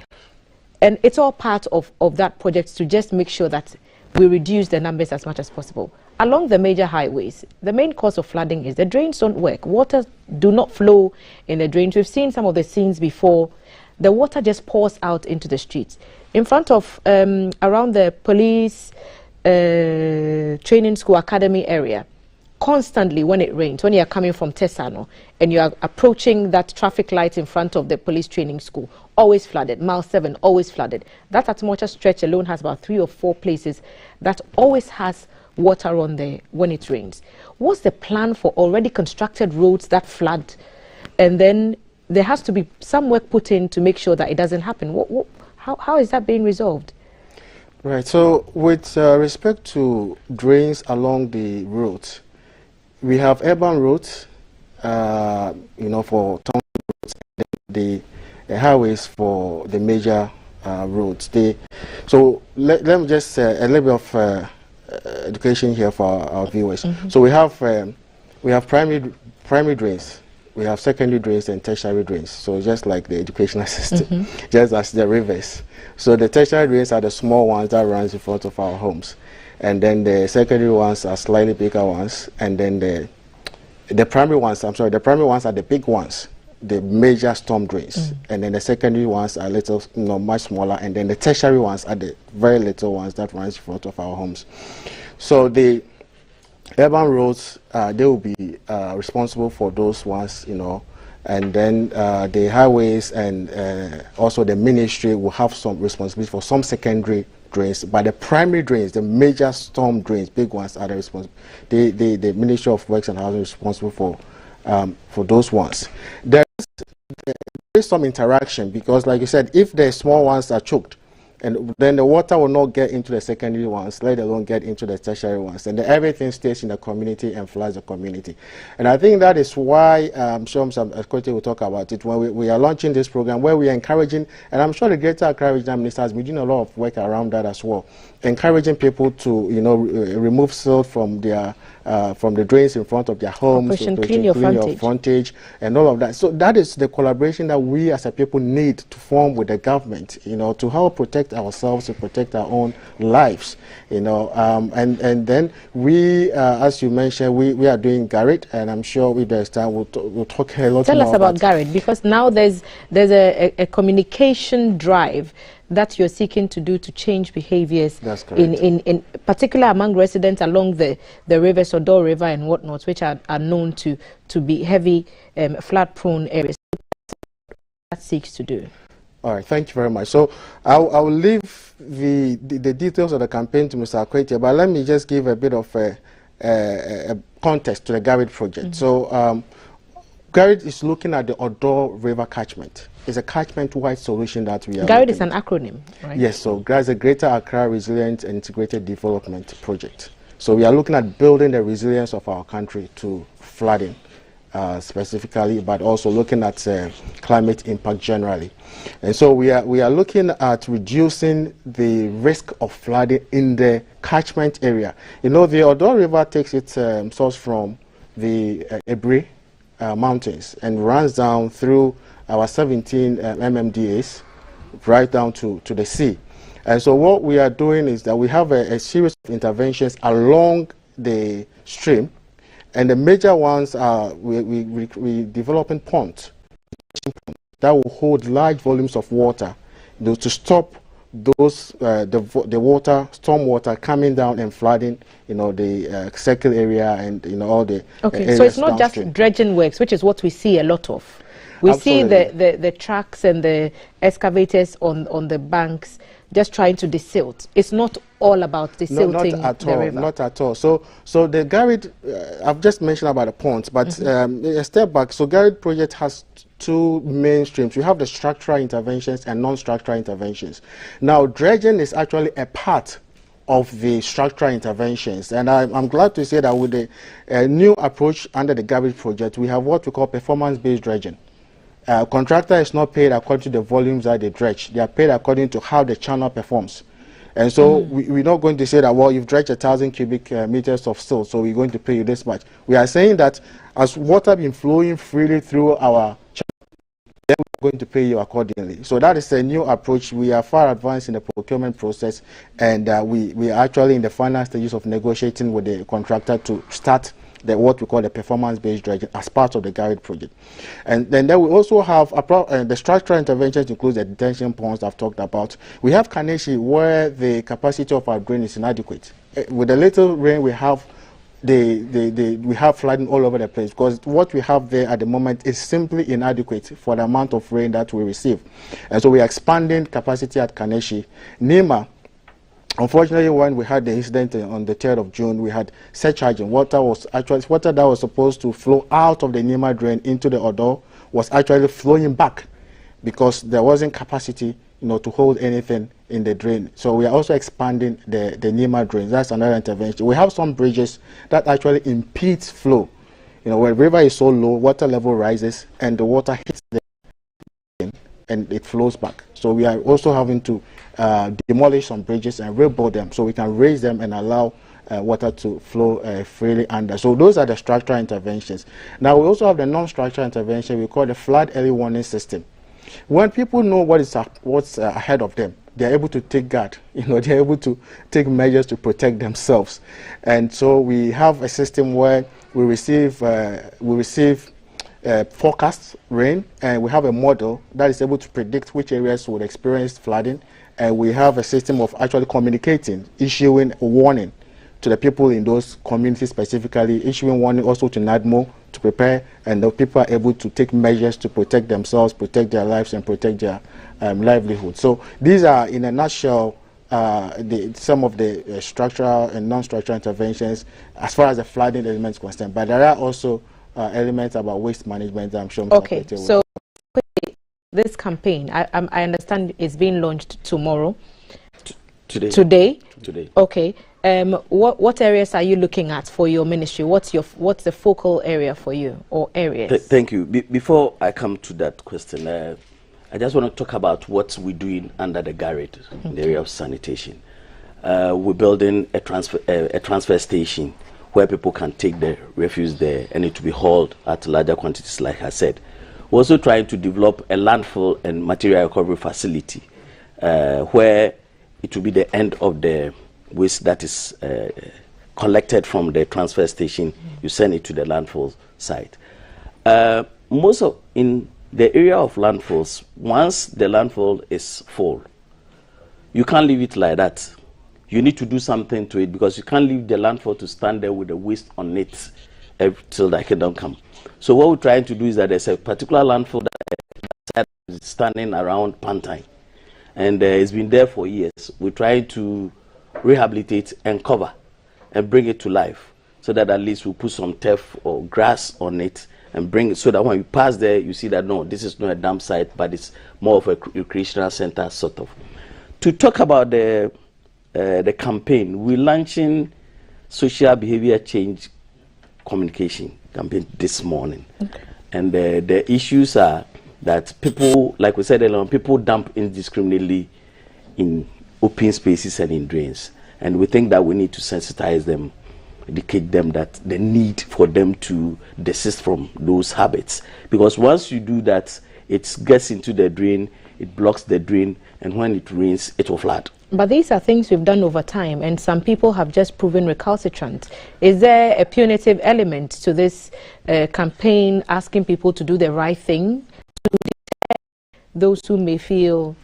And it's all part of that project to just make sure that we reduce the numbers as much as possible. Along the major highways, the main cause of flooding is the drains don't work. Water do not flow in the drains. We've seen some of the scenes before. The water just pours out into the streets. In front of, around the police training school academy area, constantly when it rains, when you're coming from Tesano and you are approaching that traffic light in front of the police training school, always flooded. Mile 7, always flooded. That Atmocha stretch alone has about 3 or 4 places that always has water on there when it rains. What's the plan for already constructed roads that flood? And then there has to be some work put in to make sure that it doesn't happen. How is that being resolved? Right, so with respect to drains along the roads, we have urban roads, for town roads, the highways for the major roads. So let me just a little bit of education here for our viewers. Mm-hmm. So we have primary drains, we have secondary drains and tertiary drains. So just like the educational system, mm-hmm. just as the rivers. So the tertiary drains are the small ones that runs in front of our homes. And then the secondary ones are slightly bigger ones, and then the primary ones are the big ones, the major storm drains, and then the secondary ones are little, much smaller, and then the tertiary ones are the very little ones that runs in front of our homes. So the urban roads, they will be responsible for those ones, and then the highways and also the ministry will have some responsibility for some secondary drains, but the primary drains, the major storm drains, big ones, are the responsible. The Ministry of Works and Housing is responsible for those ones. There is some interaction because, like you said, if the small ones are choked and then the water will not get into the secondary ones, let alone get into the tertiary ones, and then everything stays in the community and floods the community. And I think that is why I'm sure some Coach will talk about it when we are launching this program, where we are encouraging, and I'm sure the Greater Accra Regional Minister has been doing a lot of work around that as well, encouraging people to remove silt from their from the drains in front of their homes, Operation Clean Your Frontage, and all of that. So that is the collaboration that we as a people need to form with the government, to help protect ourselves, to protect our own lives, and then we, as you mentioned, we are doing Garrett, and I'm sure with there's time we'll talk a lot more. Tell us about Garrett, because now there's a communication drive that you're seeking to do to change behaviors in particular among residents along the rivers, Odo River and whatnot, which are known to be heavy flood prone areas. That seeks to do. All right, thank you very much. So I'll leave the details of the campaign to Mr. Akwetia, but let me just give a bit of a context to the Garrett project. So Garrett is looking at the Odo River catchment. It's a catchment-wide solution that we are Garrett is an acronym, right? Yes, so that's a Greater Accra Resilient and Integrated Development Project. So we are looking at building the resilience of our country to flooding specifically, but also looking at climate impact generally. And so we are looking at reducing the risk of flooding in the catchment area. The Odo River takes its source from the Ebre mountains and runs down through our 17 MMDAs right down to the sea. And so what we are doing is that we have a series of interventions along the stream, and the major ones are we developing ponds that will hold large volumes of water to stop those the water, storm water coming down and flooding the circle area and all the okay. So it's not downstream. Just dredging works, which is what we see a lot of. We Absolutely. See the trucks and the excavators on the banks just trying to desilt. It's not all about desilting the river. Not at all. So the Garrett, I've just mentioned about the ponds, but a step back. So Garrett project has two main streams. We have the structural interventions and non-structural interventions. Now, dredging is actually a part of the structural interventions, and I'm glad to say that with the new approach under the Garrett project, we have what we call performance-based dredging. Contractor is not paid according to the volumes that they dredge. They are paid according to how the channel performs. And so we're not going to say that, well, you've dredged 1,000 cubic meters of silt, so we're going to pay you this much. We are saying that as water been flowing freely through our channel, then we're going to pay you accordingly. So that is a new approach. We are far advanced in the procurement process, and we are actually in the final stages of negotiating with the contractor to start what we call the performance-based dredging as part of the Garrett project. And then we also have the structural interventions include the detention ponds I've talked about. We have Kaneshi, where the capacity of our drain is inadequate. With the little rain we have, we have flooding all over the place, because what we have there at the moment is simply inadequate for the amount of rain that we receive. And so we are expanding capacity at Kaneshi. Nima, unfortunately, when we had the incident on the 3rd of June, we had surcharging. Water that was supposed to flow out of the Nima drain into the Odo was actually flowing back because there wasn't capacity, to hold anything in the drain. So we are also expanding the Nima drains. That's another intervention. We have some bridges that actually impedes flow. When the river is so low, water level rises and the water hits the drain and it flows back. So we are also having to demolish some bridges and rebuild them so we can raise them and allow water to flow freely under. So those are the structural interventions. Now we also have the non-structural intervention we call the flood early warning system. When people know what's ahead of them, they're able to take guard. They're able to take measures to protect themselves. And so we have a system where we receive forecast rain, and we have a model that is able to predict which areas would experience flooding, and we have a system of actually communicating, issuing a warning to the people in those communities specifically, issuing warning also to NADMO to prepare, and the people are able to take measures to protect themselves, protect their lives, and protect their livelihood. So these are, in a nutshell, some of the structural and non-structural interventions as far as the flooding element is concerned. But there are also elements about waste management that I'm sure. Okay, so this campaign, I understand it's being launched tomorrow. Today. Okay. What areas are you looking at for your ministry? What's the focal area for you, or areas? Thank you. Before I come to that question, I just want to talk about what we're doing under the garret in the area of sanitation. We're building a transfer station where people can take the refuse there and it to be hauled at larger quantities, like I said. We're also trying to develop a landfill and material recovery facility where it will be the end of the waste that is collected from the transfer station. You send it to the landfill site. In the area of landfills, once the landfill is full, you can't leave it like that. You need to do something to it, because you can't leave the landfill to stand there with the waste on it till the kingdom come. So what we're trying to do is that there's a particular landfill that is standing around Pantine, and it's been there for years. We're trying to rehabilitate and cover and bring it to life, so that at least we'll put some turf or grass on it and bring it, so that when you pass there, you see that no, this is not a dump site, but it's more of a recreational center, sort of. To talk about the campaign, we're launching social behavior change communication campaign this morning. Okay. And the issues are that people, like we said earlier, people dump indiscriminately in open spaces and in drains. And we think that we need to sensitize them, educate them that the need for them to desist from those habits. Because once you do that, it gets into the drain, it blocks the drain, and when it rains, it will flood. But these are things we've done over time, and some people have just proven recalcitrant. Is there a punitive element to this campaign, asking people to do the right thing, to deter those who may feel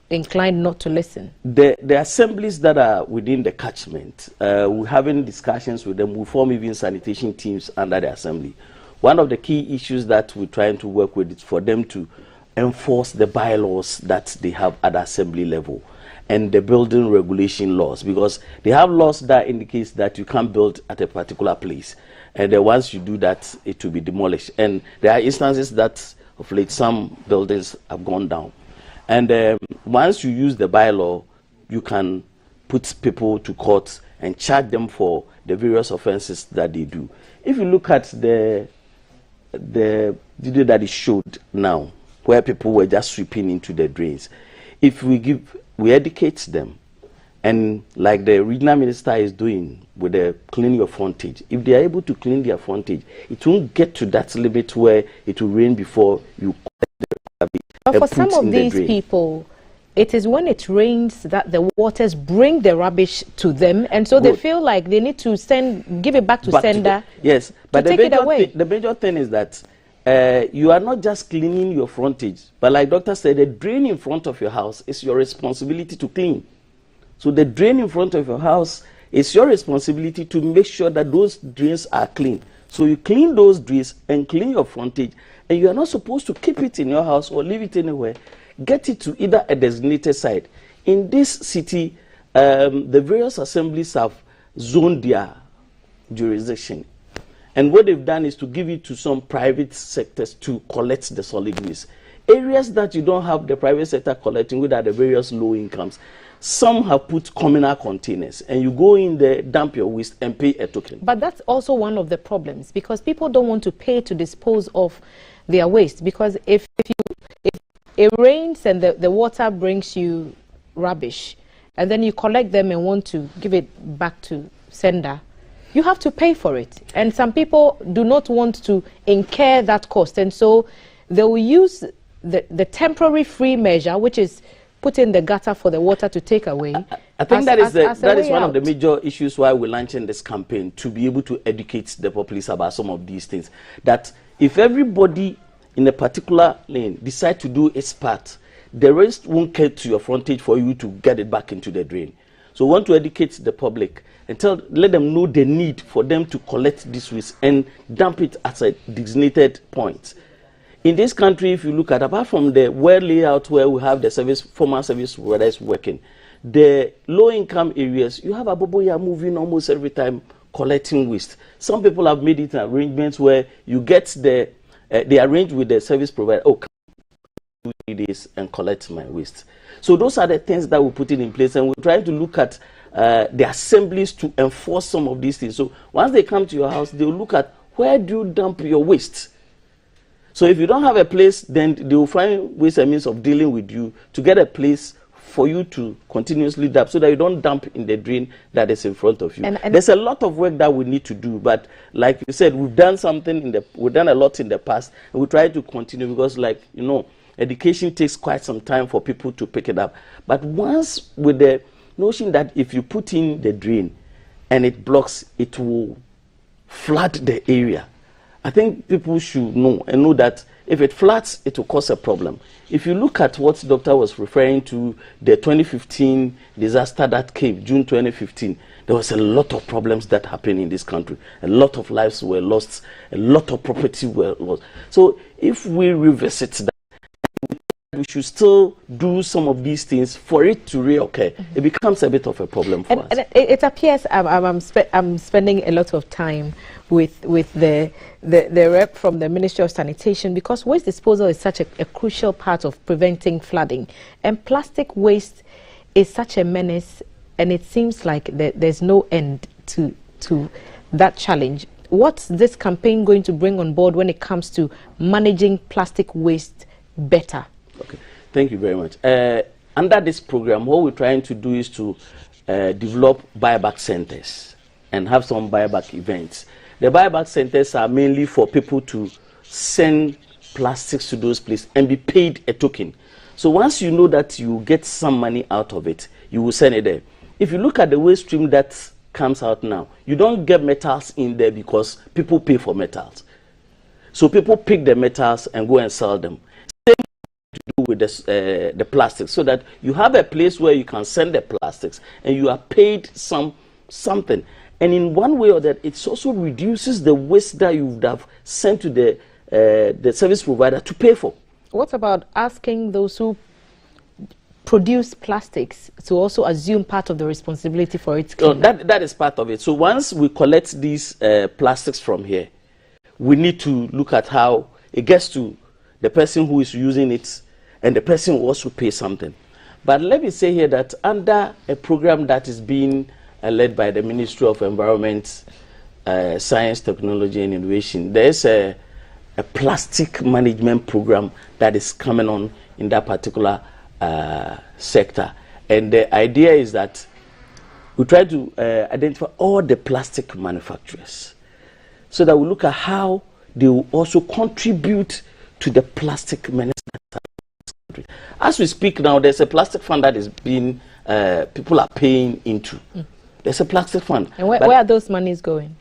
inclined not to listen? The assemblies that are within the catchment, we're having discussions with them. We form even sanitation teams under the assembly. One of the key issues that we're trying to work with is for them to enforce the bylaws that they have at the assembly level and the building regulation laws, because they have laws that indicates that you can't build at a particular place, and once you do that, it will be demolished. And there are instances that of late some buildings have gone down, and once you use the bylaw, you can put people to court and charge them for the various offenses that they do. If you look at the video that is showed now, where people were just sweeping into the drains, if we educate them, and like the regional minister is doing with the cleaning your frontage, if they are able to clean their frontage, it won't get to that limit where it will rain before you collect the rubbish. But for some of these people, it is when it rains that the waters bring the rubbish to them, and so they feel like they need to give it back to sender. Yes, but take it away. The major thing is that you are not just cleaning your frontage, but like Doctor said, the drain in front of your house is your responsibility to clean. So the drain in front of your house is your responsibility to make sure that those drains are clean. So you clean those drains and clean your frontage, and you are not supposed to keep it in your house or leave it anywhere. Get it to either a designated site. In this city, the various assemblies have zoned their jurisdiction. And what they've done is to give it to some private sectors to collect the solid waste. Areas that you don't have the private sector collecting, with the various low incomes, some have put communal containers, and you go in there, dump your waste, and pay a token. But that's also one of the problems, because people don't want to pay to dispose of their waste. Because if it rains and the water brings you rubbish, and then you collect them and want to give it back to sender, you have to pay for it. And some people do not want to incur that cost, and so they will use the temporary free measure, which is put in the gutter for the water to take away. I think that is one of the major issues why we're launching this campaign, to be able to educate the populace about some of these things. That if everybody in a particular lane decide to do its part, the rest won't get to your frontage for you to get it back into the drain. So we want to educate the public and let them know the need for them to collect this waste and dump it at a designated point. In this country, if you look at, apart from the well layout where we have the formal service providers working, the low-income areas, you have Aboboya moving almost every time collecting waste. Some people have made it arrangements where you get they arrange with the service provider, 2-3 days and collect my waste. So those are the things that we put in place, and we're trying to look at the assemblies to enforce some of these things. So once they come to your house, they'll look at where do you dump your waste. So if you don't have a place, then they will find ways and means of dealing with you to get a place for you to continuously dump, so that you don't dump in the drain that is in front of you. And there's a lot of work that we need to do, but like you said, we've done a lot in the past, and we try to continue, because, like, you know, education takes quite some time for people to pick it up. But once, with the notion that if you put in the drain and it blocks, it will flood the area, I think people should know that if it floods, it will cause a problem. If you look at what the doctor was referring to, the 2015 disaster that came, June 2015, there was a lot of problems that happened in this country. A lot of lives were lost, a lot of property were lost. So if we revisit that, we should still do some of these things for it to reoccur. It becomes a bit of a problem for us. And it appears I'm spending a lot of time with the rep from the Ministry of Sanitation, because waste disposal is such a crucial part of preventing flooding, and plastic waste is such a menace, and it seems like there's no end to that challenge. What's this campaign going to bring on board when it comes to managing plastic waste better? Okay, thank you very much. Under this program, what we're trying to do is to develop buyback centers and have some buyback events. The buyback centers are mainly for people to send plastics to those places and be paid a token. So once you know that you get some money out of it, you will send it there. If you look at the waste stream that comes out now, you don't get metals in there because people pay for metals. So people pick the metals and go and sell them. To do with the plastics, so that you have a place where you can send the plastics and you are paid something. And in one way or that, it also reduces the waste that you would have sent to the service provider to pay for. What about asking those who produce plastics to also assume part of the responsibility for its cleanup? That is part of it. So once we collect these plastics from here, we need to look at how it gets to the person who is using it, and the person will also pay something. But let me say here that under a program that is being led by the Ministry of Environment, Science, Technology and Innovation, there is a plastic management program that is coming on in that particular sector. And the idea is that we try to identify all the plastic manufacturers, so that we look at how they will also contribute to the plastic menace. As we speak now, there's a plastic fund that is being, people are paying into. There's a plastic fund. And where are those monies going?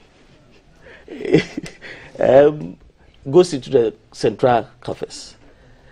Goes into the central coffers.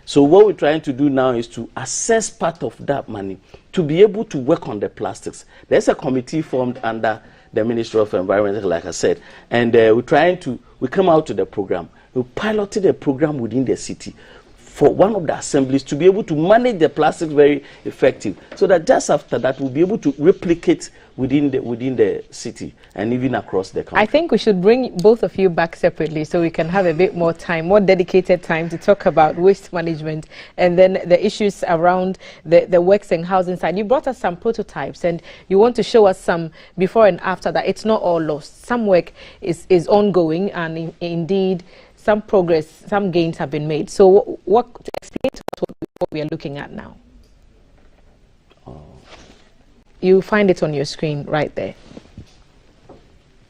So what we're trying to do now is to assess part of that money to be able to work on the plastics. There's a committee formed under the Ministry of Environment, like I said, and we come out to the program. We piloted a program within the city for one of the assemblies to be able to manage the plastics very effective, so that just after that we'll be able to replicate within the city and even across the country. I think we should bring both of you back separately so we can have a bit more time, more dedicated time to talk about waste management and then the issues around the works and housing side. You brought us some prototypes and you want to show us some before and after that. It's not all lost. Some work is ongoing, and indeed some progress, some gains have been made. So explain to us what we are looking at now. You find it on your screen right there.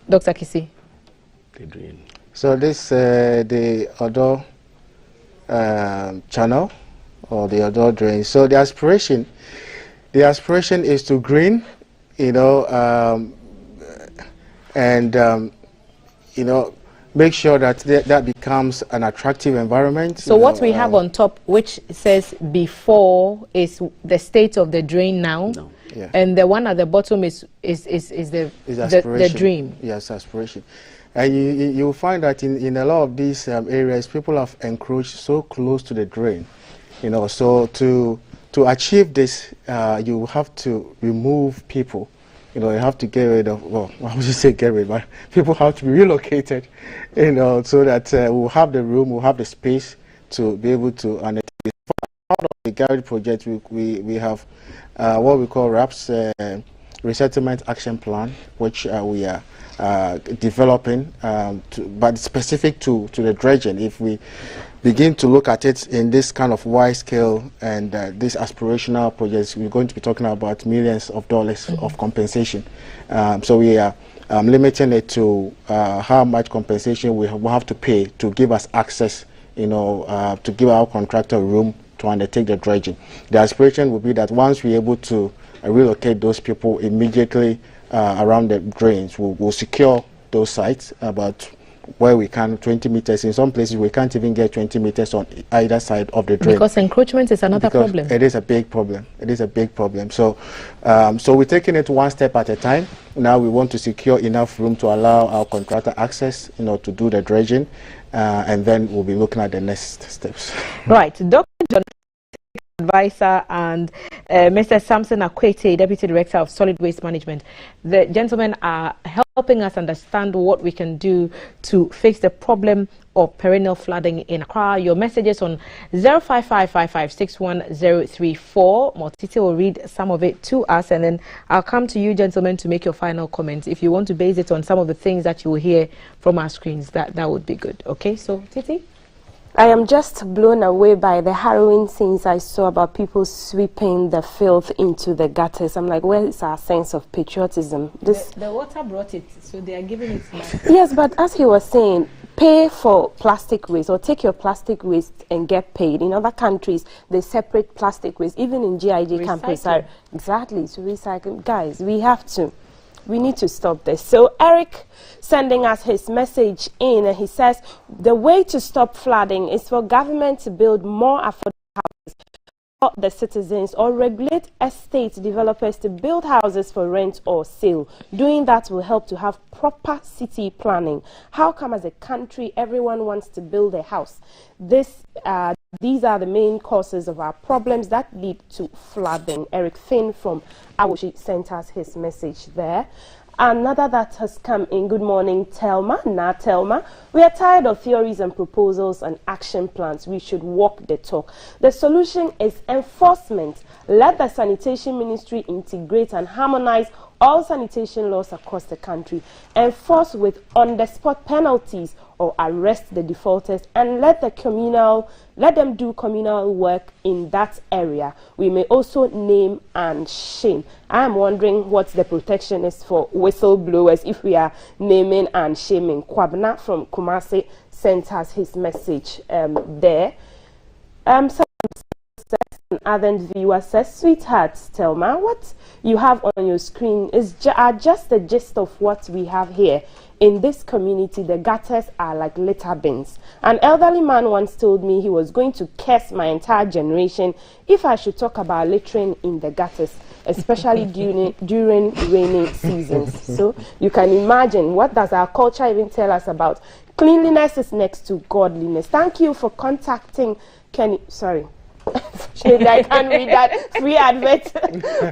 Dr. Kisi. So this the Odo channel or the Odo drain. So the aspiration is to green, you know, you know, make sure that that becomes an attractive environment. So what we have on top, which says before, is the state of the drain now. No. Yeah. And the one at the bottom is the dream. Yes, aspiration. And you'll find that in a lot of these areas, people have encroached so close to the drain. You know, so to achieve this, you have to remove people. You know, you have to get rid of, well, I would just say get rid, but people have to be relocated, you know, so that we'll have the room, we'll have the space to be able to undertake this. the garage project, we have what we call RAPS, Resettlement Action Plan, which we are developing, but specific to the dredging. If we begin to look at it in this kind of wide scale and these aspirational projects, we're going to be talking about millions of dollars of compensation. So we are limiting it to how much compensation we will have to pay to give us access, to give our contractor room to undertake the dredging. The aspiration will be that once we're able to relocate those people immediately around the drains, we'll secure those sites about where we can, 20 meters. In some places we can't even get 20 meters on either side of the drain. Because encroachment is another problem. It is a big problem. It is a big problem. So, so we're taking it one step at a time. Now we want to secure enough room to allow our contractor access, to do the dredging, and then we'll be looking at the next steps. Right, Dr. John, advisor, and Mr. Samson Akwete, Deputy Director of Solid Waste Management. The gentlemen are helping us understand what we can do to fix the problem of perennial flooding in Accra. Your messages on 05555610034. Motiti will read some of it to us, and then I'll come to you, gentlemen, to make your final comments. If you want to base it on some of the things that you will hear from our screens, that would be good. Okay, so Titi? I am just blown away by the harrowing scenes I saw about people sweeping the filth into the gutters. I'm like, where is our sense of patriotism? The water brought it, so they are giving it back. Yes, but as he was saying, pay for plastic waste or take your plastic waste and get paid. In other countries, they separate plastic waste, even in GIG campus. Exactly, so recycle. Guys, we need to stop this. So Eric sending us his message in, and he says the way to stop flooding is for government to build more affordable houses for the citizens, or regulate estate developers to build houses for rent or sale. Doing that will help to have proper city planning. How come as a country everyone wants to build a house? These are the main causes of our problems that lead to flooding. Eric Finn from Awoshi sent us his message there. Another that has come in. Good morning, Telma. Telma. We are tired of theories and proposals and action plans. We should walk the talk. The solution is enforcement. Let the sanitation ministry integrate and harmonize all sanitation laws across the country. Enforce with on-the-spot penalties or arrest the defaulters, and let them do communal work in that area. We may also name and shame. I am wondering what the protection is for whistleblowers if we are naming and shaming. Kwabna from Kumasi sent us his message there. Other viewer says, sweetheart Telma, what you have on your screen is just the gist of what we have here. In this community, the gutters are like litter bins. An elderly man once told me he was going to curse my entire generation if I should talk about littering in the gutters, especially during rainy seasons. So you can imagine, what does our culture even tell us about? Cleanliness is next to godliness. Thank you for contacting Kenny. Sorry. I can't read that free advert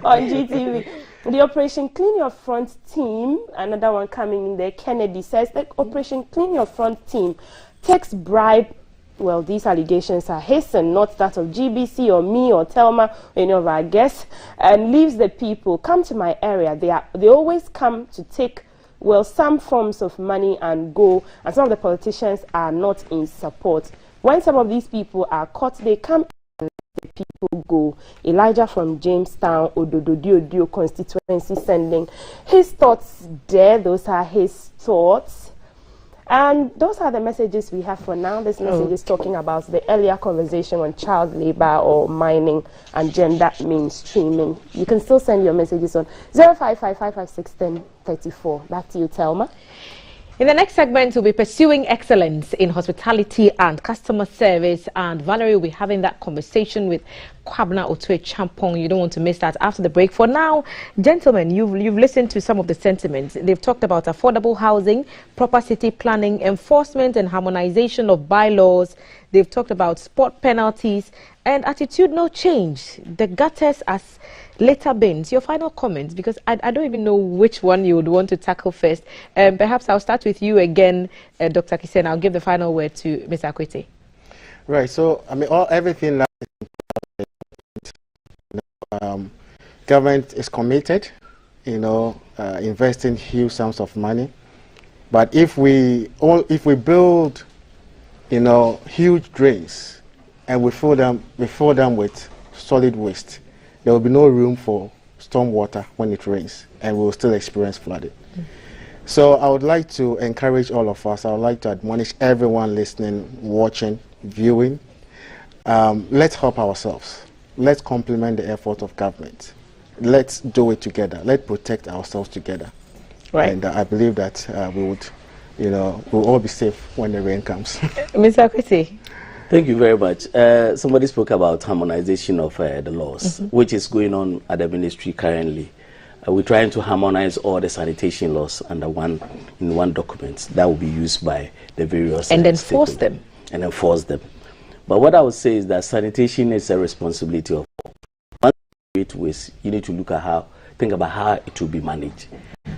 on GTV. The Operation Clean Your Front team, another one coming in there, Kennedy says, the Operation Clean Your Front team takes bribe. Well, these allegations are his and not that of GBC or me or Telma or any of our guests, and leaves the people. Come to my area. They always come to take, well, some forms of money and go, and some of the politicians are not in support. When some of these people are caught, they come and the people go. Elijah from Jamestown, Odododio constituency, sending his thoughts there. Those are his thoughts. And those are the messages we have for now. This message is talking about the earlier conversation on child labor or mining and gender mainstreaming. You can still send your messages on 0555561034. Back to you, Telma. In the next segment, we'll be pursuing excellence in hospitality and customer service, and Valerie will be having that conversation with Kwabna Otoe Champong. You don't want to miss that after the break. For now, gentlemen, you've listened to some of the sentiments. They've talked about affordable housing, proper city planning, enforcement and harmonization of bylaws. They've talked about spot penalties and attitudinal change. The gutters as litter bins. Your final comments, because I don't even know which one you would want to tackle first. Perhaps I'll start with you again, Dr. Kisen. I'll give the final word to Mr. Akwete. Right. So, I mean, everything that Government is committed, investing huge sums of money. But if we build, huge drains, and we fill them with solid waste, there will be no room for storm water when it rains, and we will still experience flooding. So I would like to encourage all of us. I would like to admonish everyone listening, watching, viewing. Let's help ourselves. Let's complement the effort of government. Let's do it together. Let's protect ourselves together. Right. And I believe that we'll all be safe when the rain comes. Mr. Akwete. Thank you very much. Somebody spoke about harmonization of the laws, which is going on at the ministry currently. We're trying to harmonize all the sanitation laws under in one document that will be used by the various and enforce them. And enforce them. But what I would say is that sanitation is a responsibility of all. Once you create waste, you need to think about how it will be managed.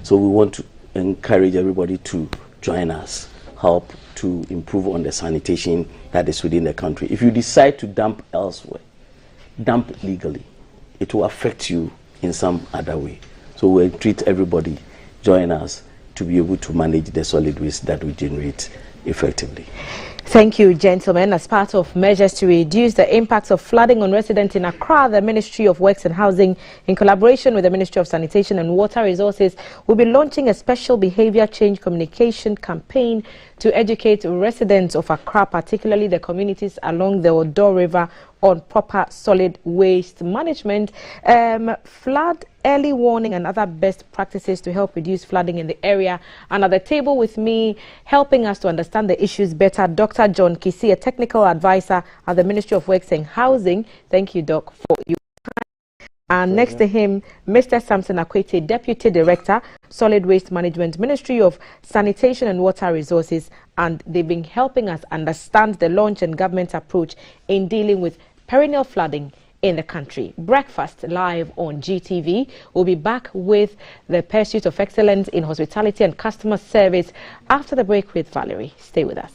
So we want to encourage everybody to join us, help to improve on the sanitation that is within the country. If you decide to dump elsewhere, dump legally. It will affect you in some other way. So we'll treat everybody, join us to be able to manage the solid waste that we generate effectively. Thank you, gentlemen. As part of measures to reduce the impacts of flooding on residents in Accra, the Ministry of Works and Housing, in collaboration with the Ministry of Sanitation and Water Resources, will be launching a special behavior change communication campaign to educate residents of Accra, particularly the communities along the Odo River, on proper solid waste management, flood early warning and other best practices to help reduce flooding in the area. And at the table with me, helping us to understand the issues better, Dr. John Kisi, a technical advisor at the Ministry of Works and Housing. Thank you, Doc, for your time. And next to him, Mr. Samson Akwete, Deputy Director, Solid Waste Management, Ministry of Sanitation and Water Resources. And they've been helping us understand the launch and government approach in dealing with perennial flooding in the country. Breakfast live on GTV. We'll be back with the pursuit of excellence in hospitality and customer service after the break with Valerie. Stay with us.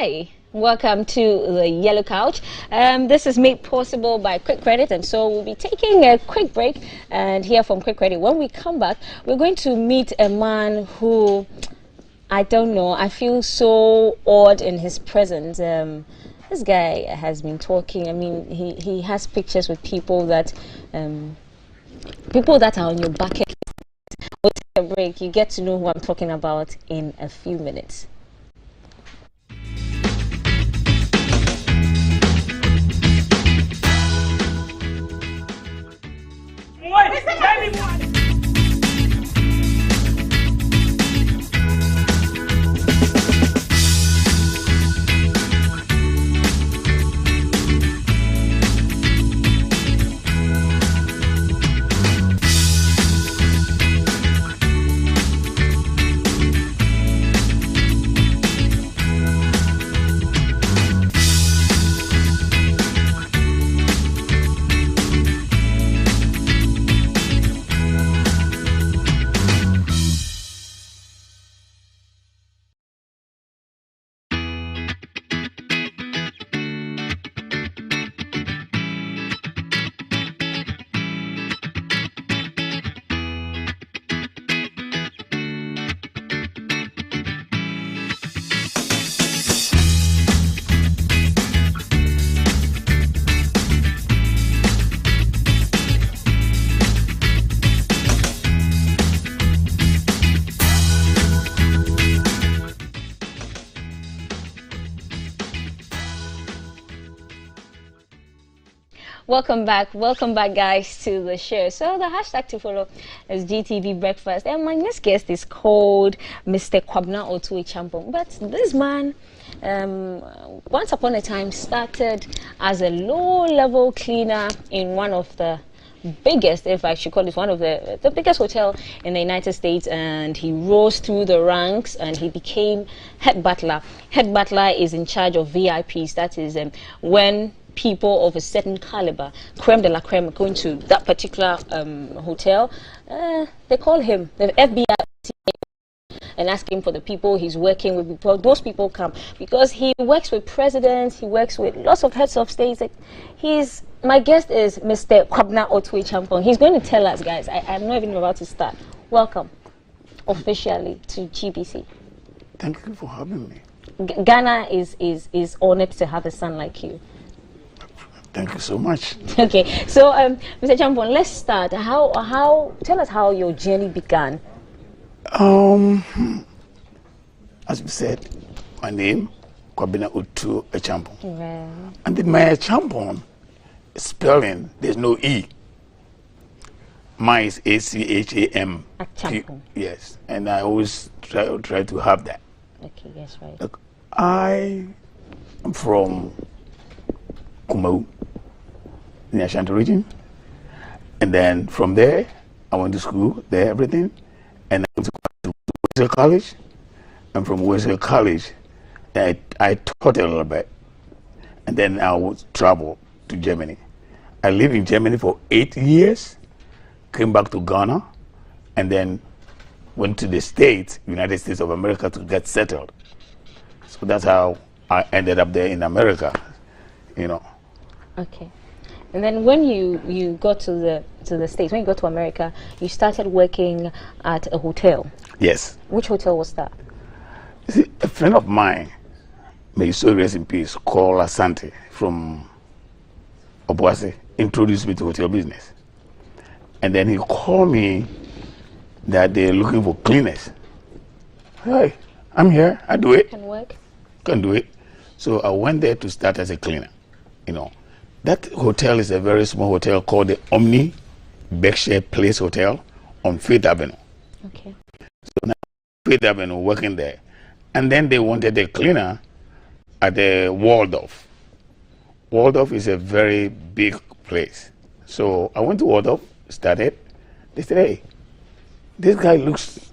Hi, welcome to the Yellow Couch. This is made possible by Quick Credit, and so we'll be taking a quick break and hear from Quick Credit. When we come back, we're going to meet a man who, I don't know, I feel so awed in his presence. This guy has been talking. I mean, he has pictures with people that are on your bucket list. We'll take a break. You get to know who I'm talking about in a few minutes. Welcome back guys to the show. So the hashtag to follow is GTV Breakfast, and my next guest is called Mr. Kwabena Otuo Champong. But this man once upon a time started as a low-level cleaner in one of the biggest, if I should call it one of the biggest hotel in the United States, and he rose through the ranks and he became head butler. Head butler is in charge of VIPs. That is when people of a certain caliber, creme de la creme, going to that particular hotel, they call him the FBI and ask him for the people he's working with. Because those people come because he works with presidents, he works with lots of heads of states. My guest is Mr. Kwabena Otuo Champong. He's going to tell us, guys. I'm not even about to start. Welcome officially to GBC. Thank you for having me. Ghana is honored to have a son like you. Thank you so much. Okay, so Mr. Champong, let's start. Tell us how your journey began. As you said, my name Kwabena Otuo Champong. Yeah. And in my Champong spelling, there's no E. Mine is ACHAM. Yes, and I always try to have that. Okay, yes, right. Look, I am from Kumau, in the Ashanti region, and then from there I went to school there, everything, and I went to Wesel College, and from Wesel College I taught a little bit, and then I would travel to Germany. I lived in Germany for 8 years, came back to Ghana, and then went to the States, United States of America, to get settled. So that's how I ended up there in America, you know. Okay. And then when you got to the States, when you got to America, you started working at a hotel. Yes. Which hotel was that? You see, a friend of mine, may he so rest in peace, called Asante from Obuasi, introduced me to hotel business. And then he called me that they're looking for cleaners. Hey, I'm here, I do it. Can work. Can do it. So I went there to start as a cleaner, you know. That hotel is a very small hotel called the Omni Berkshire Place Hotel on Fifth Avenue. Okay. So now Fifth Avenue, working there. And then they wanted a cleaner at the Waldorf. Waldorf is a very big place. So I went to Waldorf, started. They said, hey, this guy looks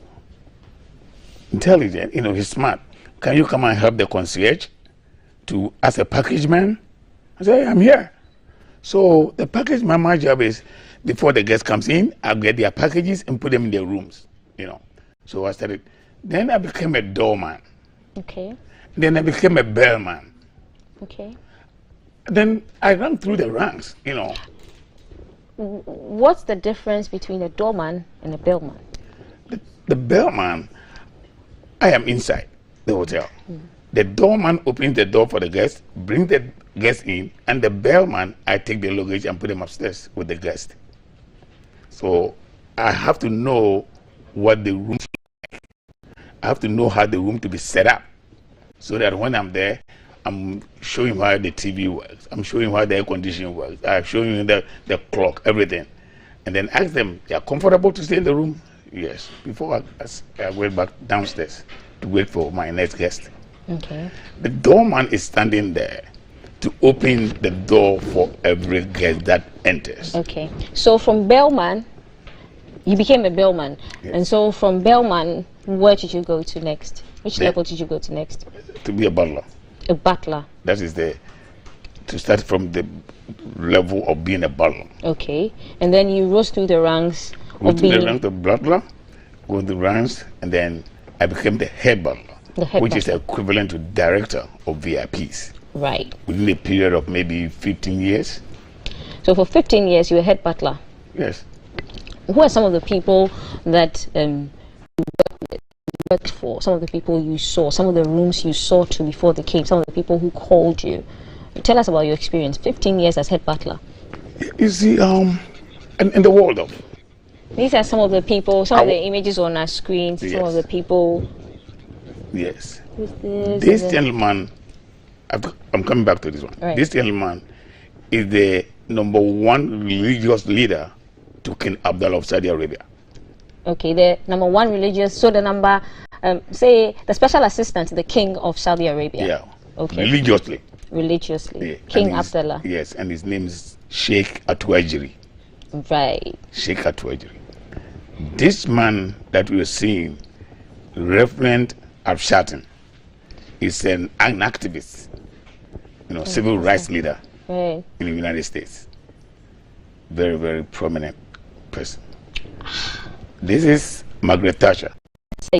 intelligent, you know, he's smart. Can you come and help the concierge as a package man? I said, hey, I'm here. So the package man, my job is, before the guest comes in, I'll get their packages and put them in their rooms, you know. So I started. Then I became a doorman. Okay. Then I became a bellman. Okay. Then I ran through the ranks, What's the difference between a doorman and a bellman? The bellman, I am inside the hotel. The doorman opens the door for the guest, bring the guest in, and the bellman, I take the luggage and put them upstairs with the guest. So I have to know what the room is like. I have to know how the room to be set up, so that when I'm there, I'm showing how the TV works. I'm showing how the air conditioning works. I'm showing you the clock, everything. And then ask them, they are comfortable to stay in the room? Yes. Before I went back downstairs to wait for my next guest. Okay. The doorman is standing there to open the door for every guest that enters. Okay. So from bellman, you became a bellman. Yes. And so from bellman, where did you go to next? Which level did you go to next? To be a butler. A butler. That is to start from the level of being a butler. Okay. And then you rose through the ranks Go of to being the rank of butler, go to the ranks, and then I became the head butler, which is equivalent to director of VIPs. Right. Within a period of maybe 15 years. So for 15 years, you were head butler. Yes. Who are some of the people that you worked for? Some of the people you saw, some of the rooms you saw to before they came, some of the people who called you. Tell us about your experience. 15 years as head butler. You see, in the world of. These are some of the people, some of the images on our screens, some of the people. Yes. Who's this? This gentleman, I'm coming back to this one. Right. This gentleman is the #1 religious leader to King Abdullah of Saudi Arabia. Okay, the #1 religious, so the number, say, the special assistant to the King of Saudi Arabia. Yeah. Okay. Religiously. Religiously. Yeah. King Abdullah. Yes, and his name is Sheikh Atwajiri. Right. Sheikh Atwajiri. This man that we are seeing, Reverend Abshatin, is an activist, civil rights leader in the United States. Very, very prominent person. This is Margaret Thatcher. So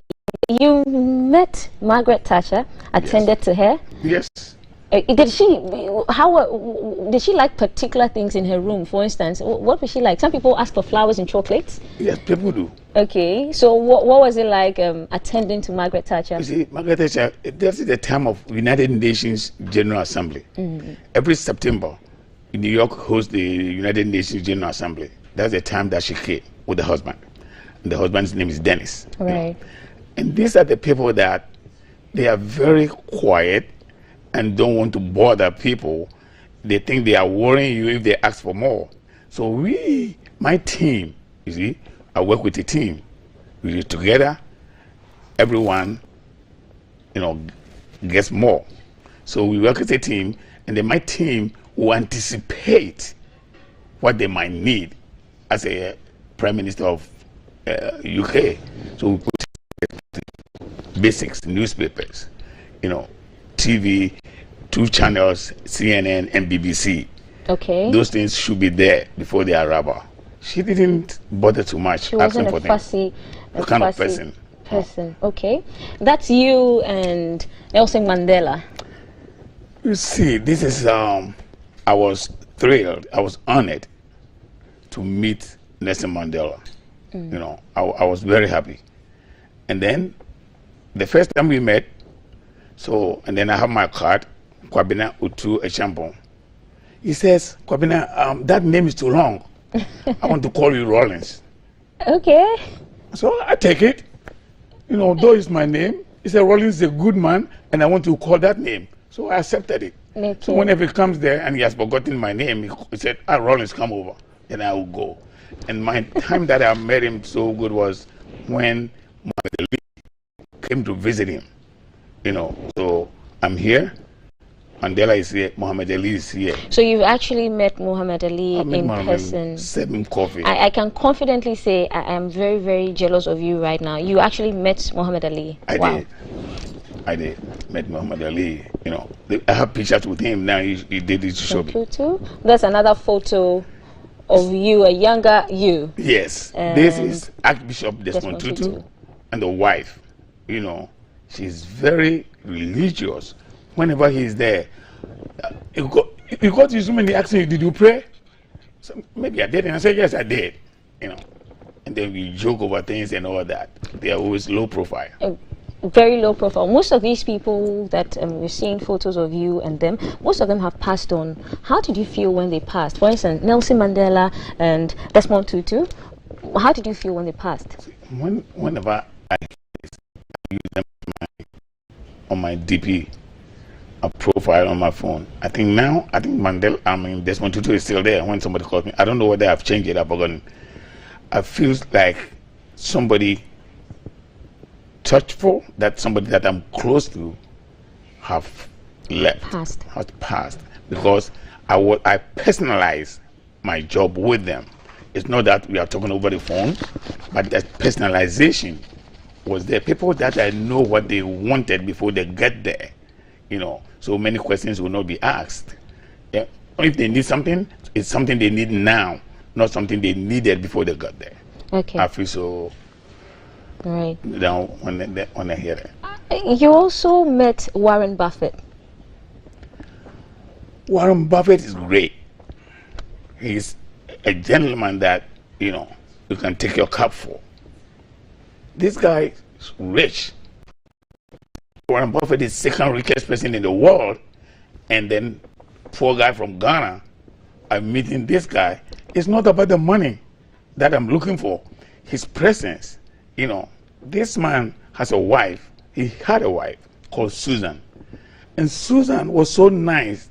you met Margaret Thatcher, attended to her? Yes. Did she like particular things in her room? For instance, what was she like? Some people ask for flowers and chocolates. Yes, people do. Okay, so what was it like attending to Margaret Thatcher? You see, Margaret Thatcher, this is the time of United Nations General Assembly. Every September, New York hosts the United Nations General Assembly. That's the time that she came with the husband. And the husband's name is Dennis. Right. And these are the people that they are very quiet and don't want to bother people. They think they are worrying you if they ask for more. So my team, you see, I work with a team. We do together, everyone, gets more. So we work as a team, and then my team will anticipate what they might need as a Prime Minister of UK. So we put basics, newspapers, TV, 2 channels, CNN and BBC. Okay. Those things should be there before they arrive. She didn't bother too much. She wasn't a fussy kind of person. Okay. That's you and Nelson Mandela. You see, this is, I was thrilled, I was honored to meet Nelson Mandela. I was very happy. And then, the first time we met, and then I have my card, Kwabena Utu Echampong. He says, Kwabena, that name is too long. I want to call you Rollins. Okay. So I take it. Though it's my name, he said Rollins is a good man, and I want to call that name. So I accepted it. Okay. So whenever he comes there and he has forgotten my name, he said, Rollins, come over. Then I will go. And my time that I met him so good was when Muhammad Ali came to visit him. So I'm here, Mandela is here, Muhammad Ali is here. So you've actually met Muhammad Ali in person. Served him coffee. I can confidently say I am very, very jealous of you right now. You actually met Muhammad Ali. I did. Met Muhammad Ali. I have pictures with him now. He did it to show me. That's another photo of you, a younger you. Yes. This is Archbishop Desmond Tutu and the wife. She's very religious. Whenever he's there, you got to somebody asking you, did you pray? So maybe I did, and I said, yes, I did. You know, and then we joke over things and all that. They are always low profile. Very low profile. Most of these people that we're seeing photos of you and them, most of them have passed on. How did you feel when they passed? For instance, Nelson Mandela and Desmond Tutu. How did you feel when they passed? Whenever I use them on my DP, a profile on my phone. I think Mandela, Desmond Tutu is still there when somebody calls me. I don't know whether I've changed it, I've forgotten. I feel like somebody touchful, that somebody that I'm close to have left, has passed, because I personalize my job with them. It's not that we are talking over the phone, but that personalization was there. People that I know what they wanted before they get there, you know, so many questions will not be asked. Yeah. If they need something, it's something they need now, not something they needed before they got there. Okay. I feel so down when I hear that. You also met Warren Buffett. Warren Buffett is great. He's a gentleman that, you know, you can take your cup for. This guy is rich. Warren Buffett is the second richest person in the world, and then poor guy from Ghana. I'm meeting this guy. It's not about the money that I'm looking for. His presence. You know, this man has a wife. He had a wife called Susan. And Susan was so nice.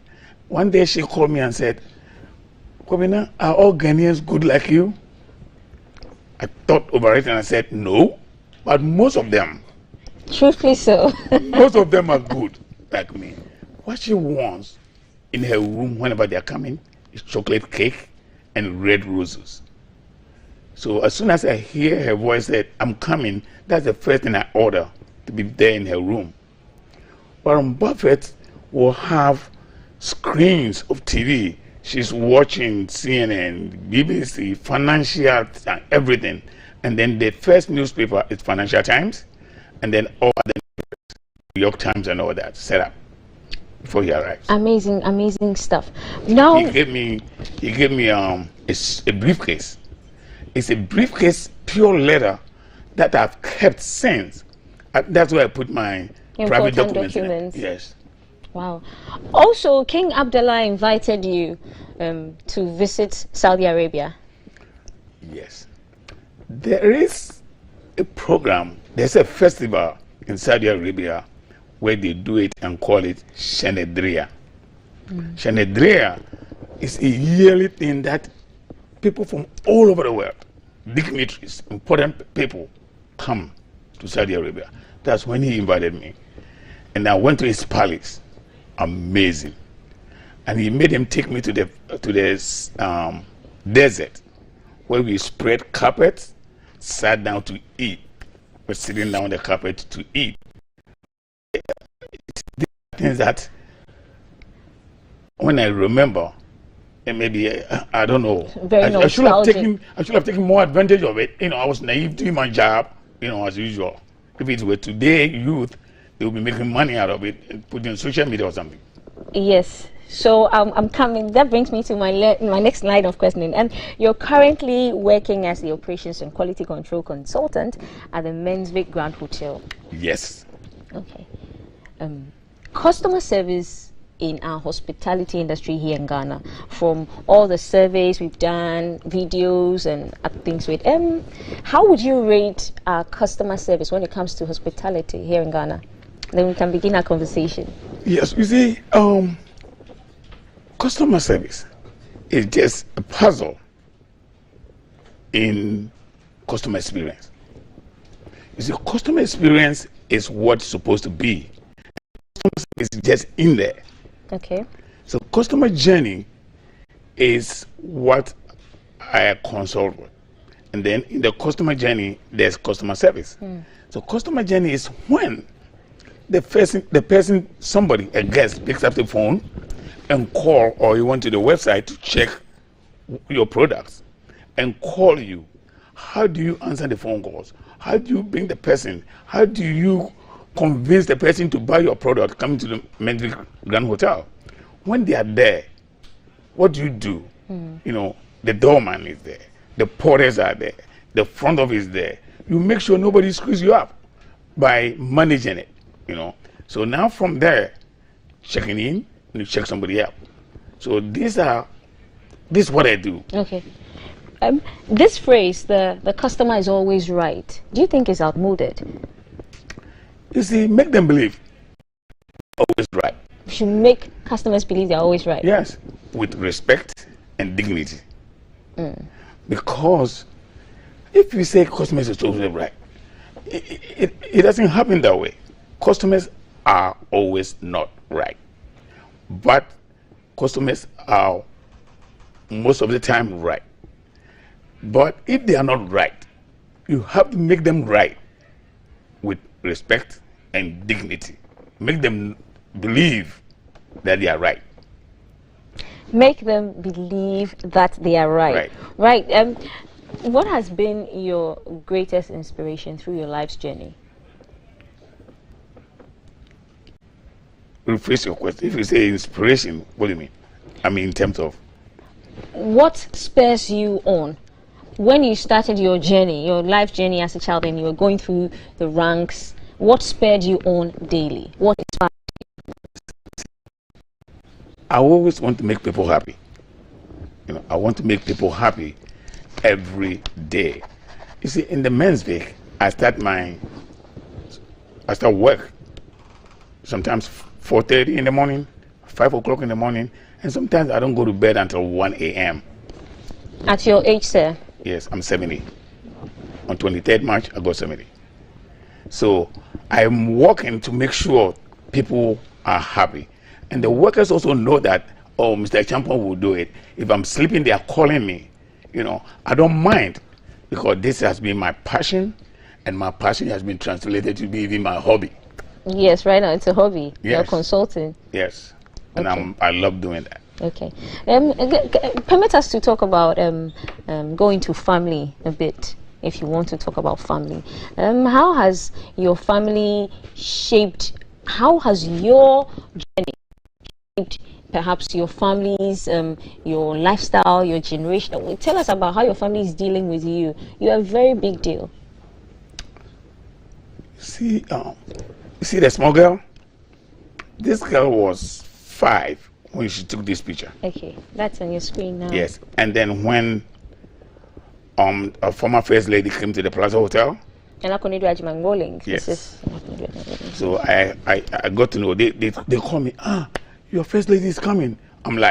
One day she called me and said, Kwabena, are all Ghanaians good like you? I thought over it and I said, no, but most of them. Truthfully so. Most of them are good like me. What she wants in her room whenever they're coming is chocolate cake and red roses. So as soon as I hear her voice that I'm coming, that's the first thing I order to be there in her room. Warren Buffett will have screens of TV. She's watching CNN, BBC, financial, everything. And then the first newspaper is Financial Times, and then all the New York Times and all that set up before he arrives. Amazing, amazing stuff. Now he gave me a briefcase. It's a briefcase, pure leather, that I've kept since. That's where I put my private documents. Yes. Wow. Also, King Abdullah invited you to visit Saudi Arabia. Yes. There is a program, there's a festival in Saudi Arabia where they do it and call it Shenedria. Shenedria is a yearly thing that people from all over the world, dignitaries, important people, come to Saudi Arabia. That's when he invited me. And I went to his palace. Amazing. And he made him take me to the desert where we spread carpets, sat down to eat. We're sitting down on the carpet to eat. It's things that when I remember, and maybe I don't know. I should have taken more advantage of it. You know, I was naive doing my job, you know, as usual. If it were today youth, they will be making money out of it and put it on social media or something. Yes. So I'm coming. That brings me to my next line of questioning. And you're currently working as the operations and quality control consultant at the Menswick Grand Hotel. Yes. Okay. Customer service in our hospitality industry here in Ghana, from all the surveys we've done, videos and other things with how would you rate our customer service when it comes to hospitality here in Ghana? Then we can begin our conversation. Yes, you see, customer service is just a puzzle in customer experience. You see, customer experience is what's supposed to be. Customer service is just in there. Okay. So customer journey is what I consult with. And then in the customer journey, there's customer service. So customer journey is when somebody, a guest, picks up the phone and call, or you went to the website to check your products and call you. How do you answer the phone calls? How do you bring the person? How do you convince the person to buy your product coming to the Medley Grand Hotel. When they are there, what do? You know, the doorman is there, the porters are there, the front office is there. You make sure nobody screws you up by managing it, you know. So now from there, checking in, you check somebody out. So this is what I do. Okay. This phrase, the customer is always right, do you think is outmoded? You see, make them believe always right. You should make customers believe they're always right. Yes, with respect and dignity. Because if you say customers are always right, it doesn't happen that way. Customers are always not right. But customers are most of the time right. But if they are not right, you have to make them right with respect and dignity. Make them believe that they are right. Make them believe that they are right. Right. What has been your greatest inspiration through your life's journey? Rephrase your question. If you say inspiration, what do you mean? I mean in terms of? What spurs you on? When you started your journey, your life journey as a child, and you were going through the ranks, what spurred you on daily? What inspired you? I always want to make people happy. You know, I want to make people happy every day. You see, in the men's week, I start work sometimes 4:30 in the morning, 5 o'clock in the morning, and sometimes I don't go to bed until 1 a.m. At your age, sir? Yes, I'm 70. On 23rd March, I got 70. So I'm working to make sure people are happy. And the workers also know that, oh, Mr. Champon will do it. If I'm sleeping, they are calling me. You know, I don't mind, because this has been my passion, and my passion has been translated to be even my hobby. Yes, right now it's a hobby. Yes. You're consulting. Yes, and Okay. I love doing that. Okay. Permit us to talk about going to family a bit, if you want to talk about family. How has your family shaped, how has your journey shaped perhaps your family's, your lifestyle, your generation? Tell us about how your family is dealing with you. You are a very big deal. See, you see the small girl? This girl was 5 when she took this picture. Okay, that's on your screen now. Yes, and then when a former first lady came to the Plaza Hotel. Yes. So I got to know, they call me, your first lady is coming. I'm like,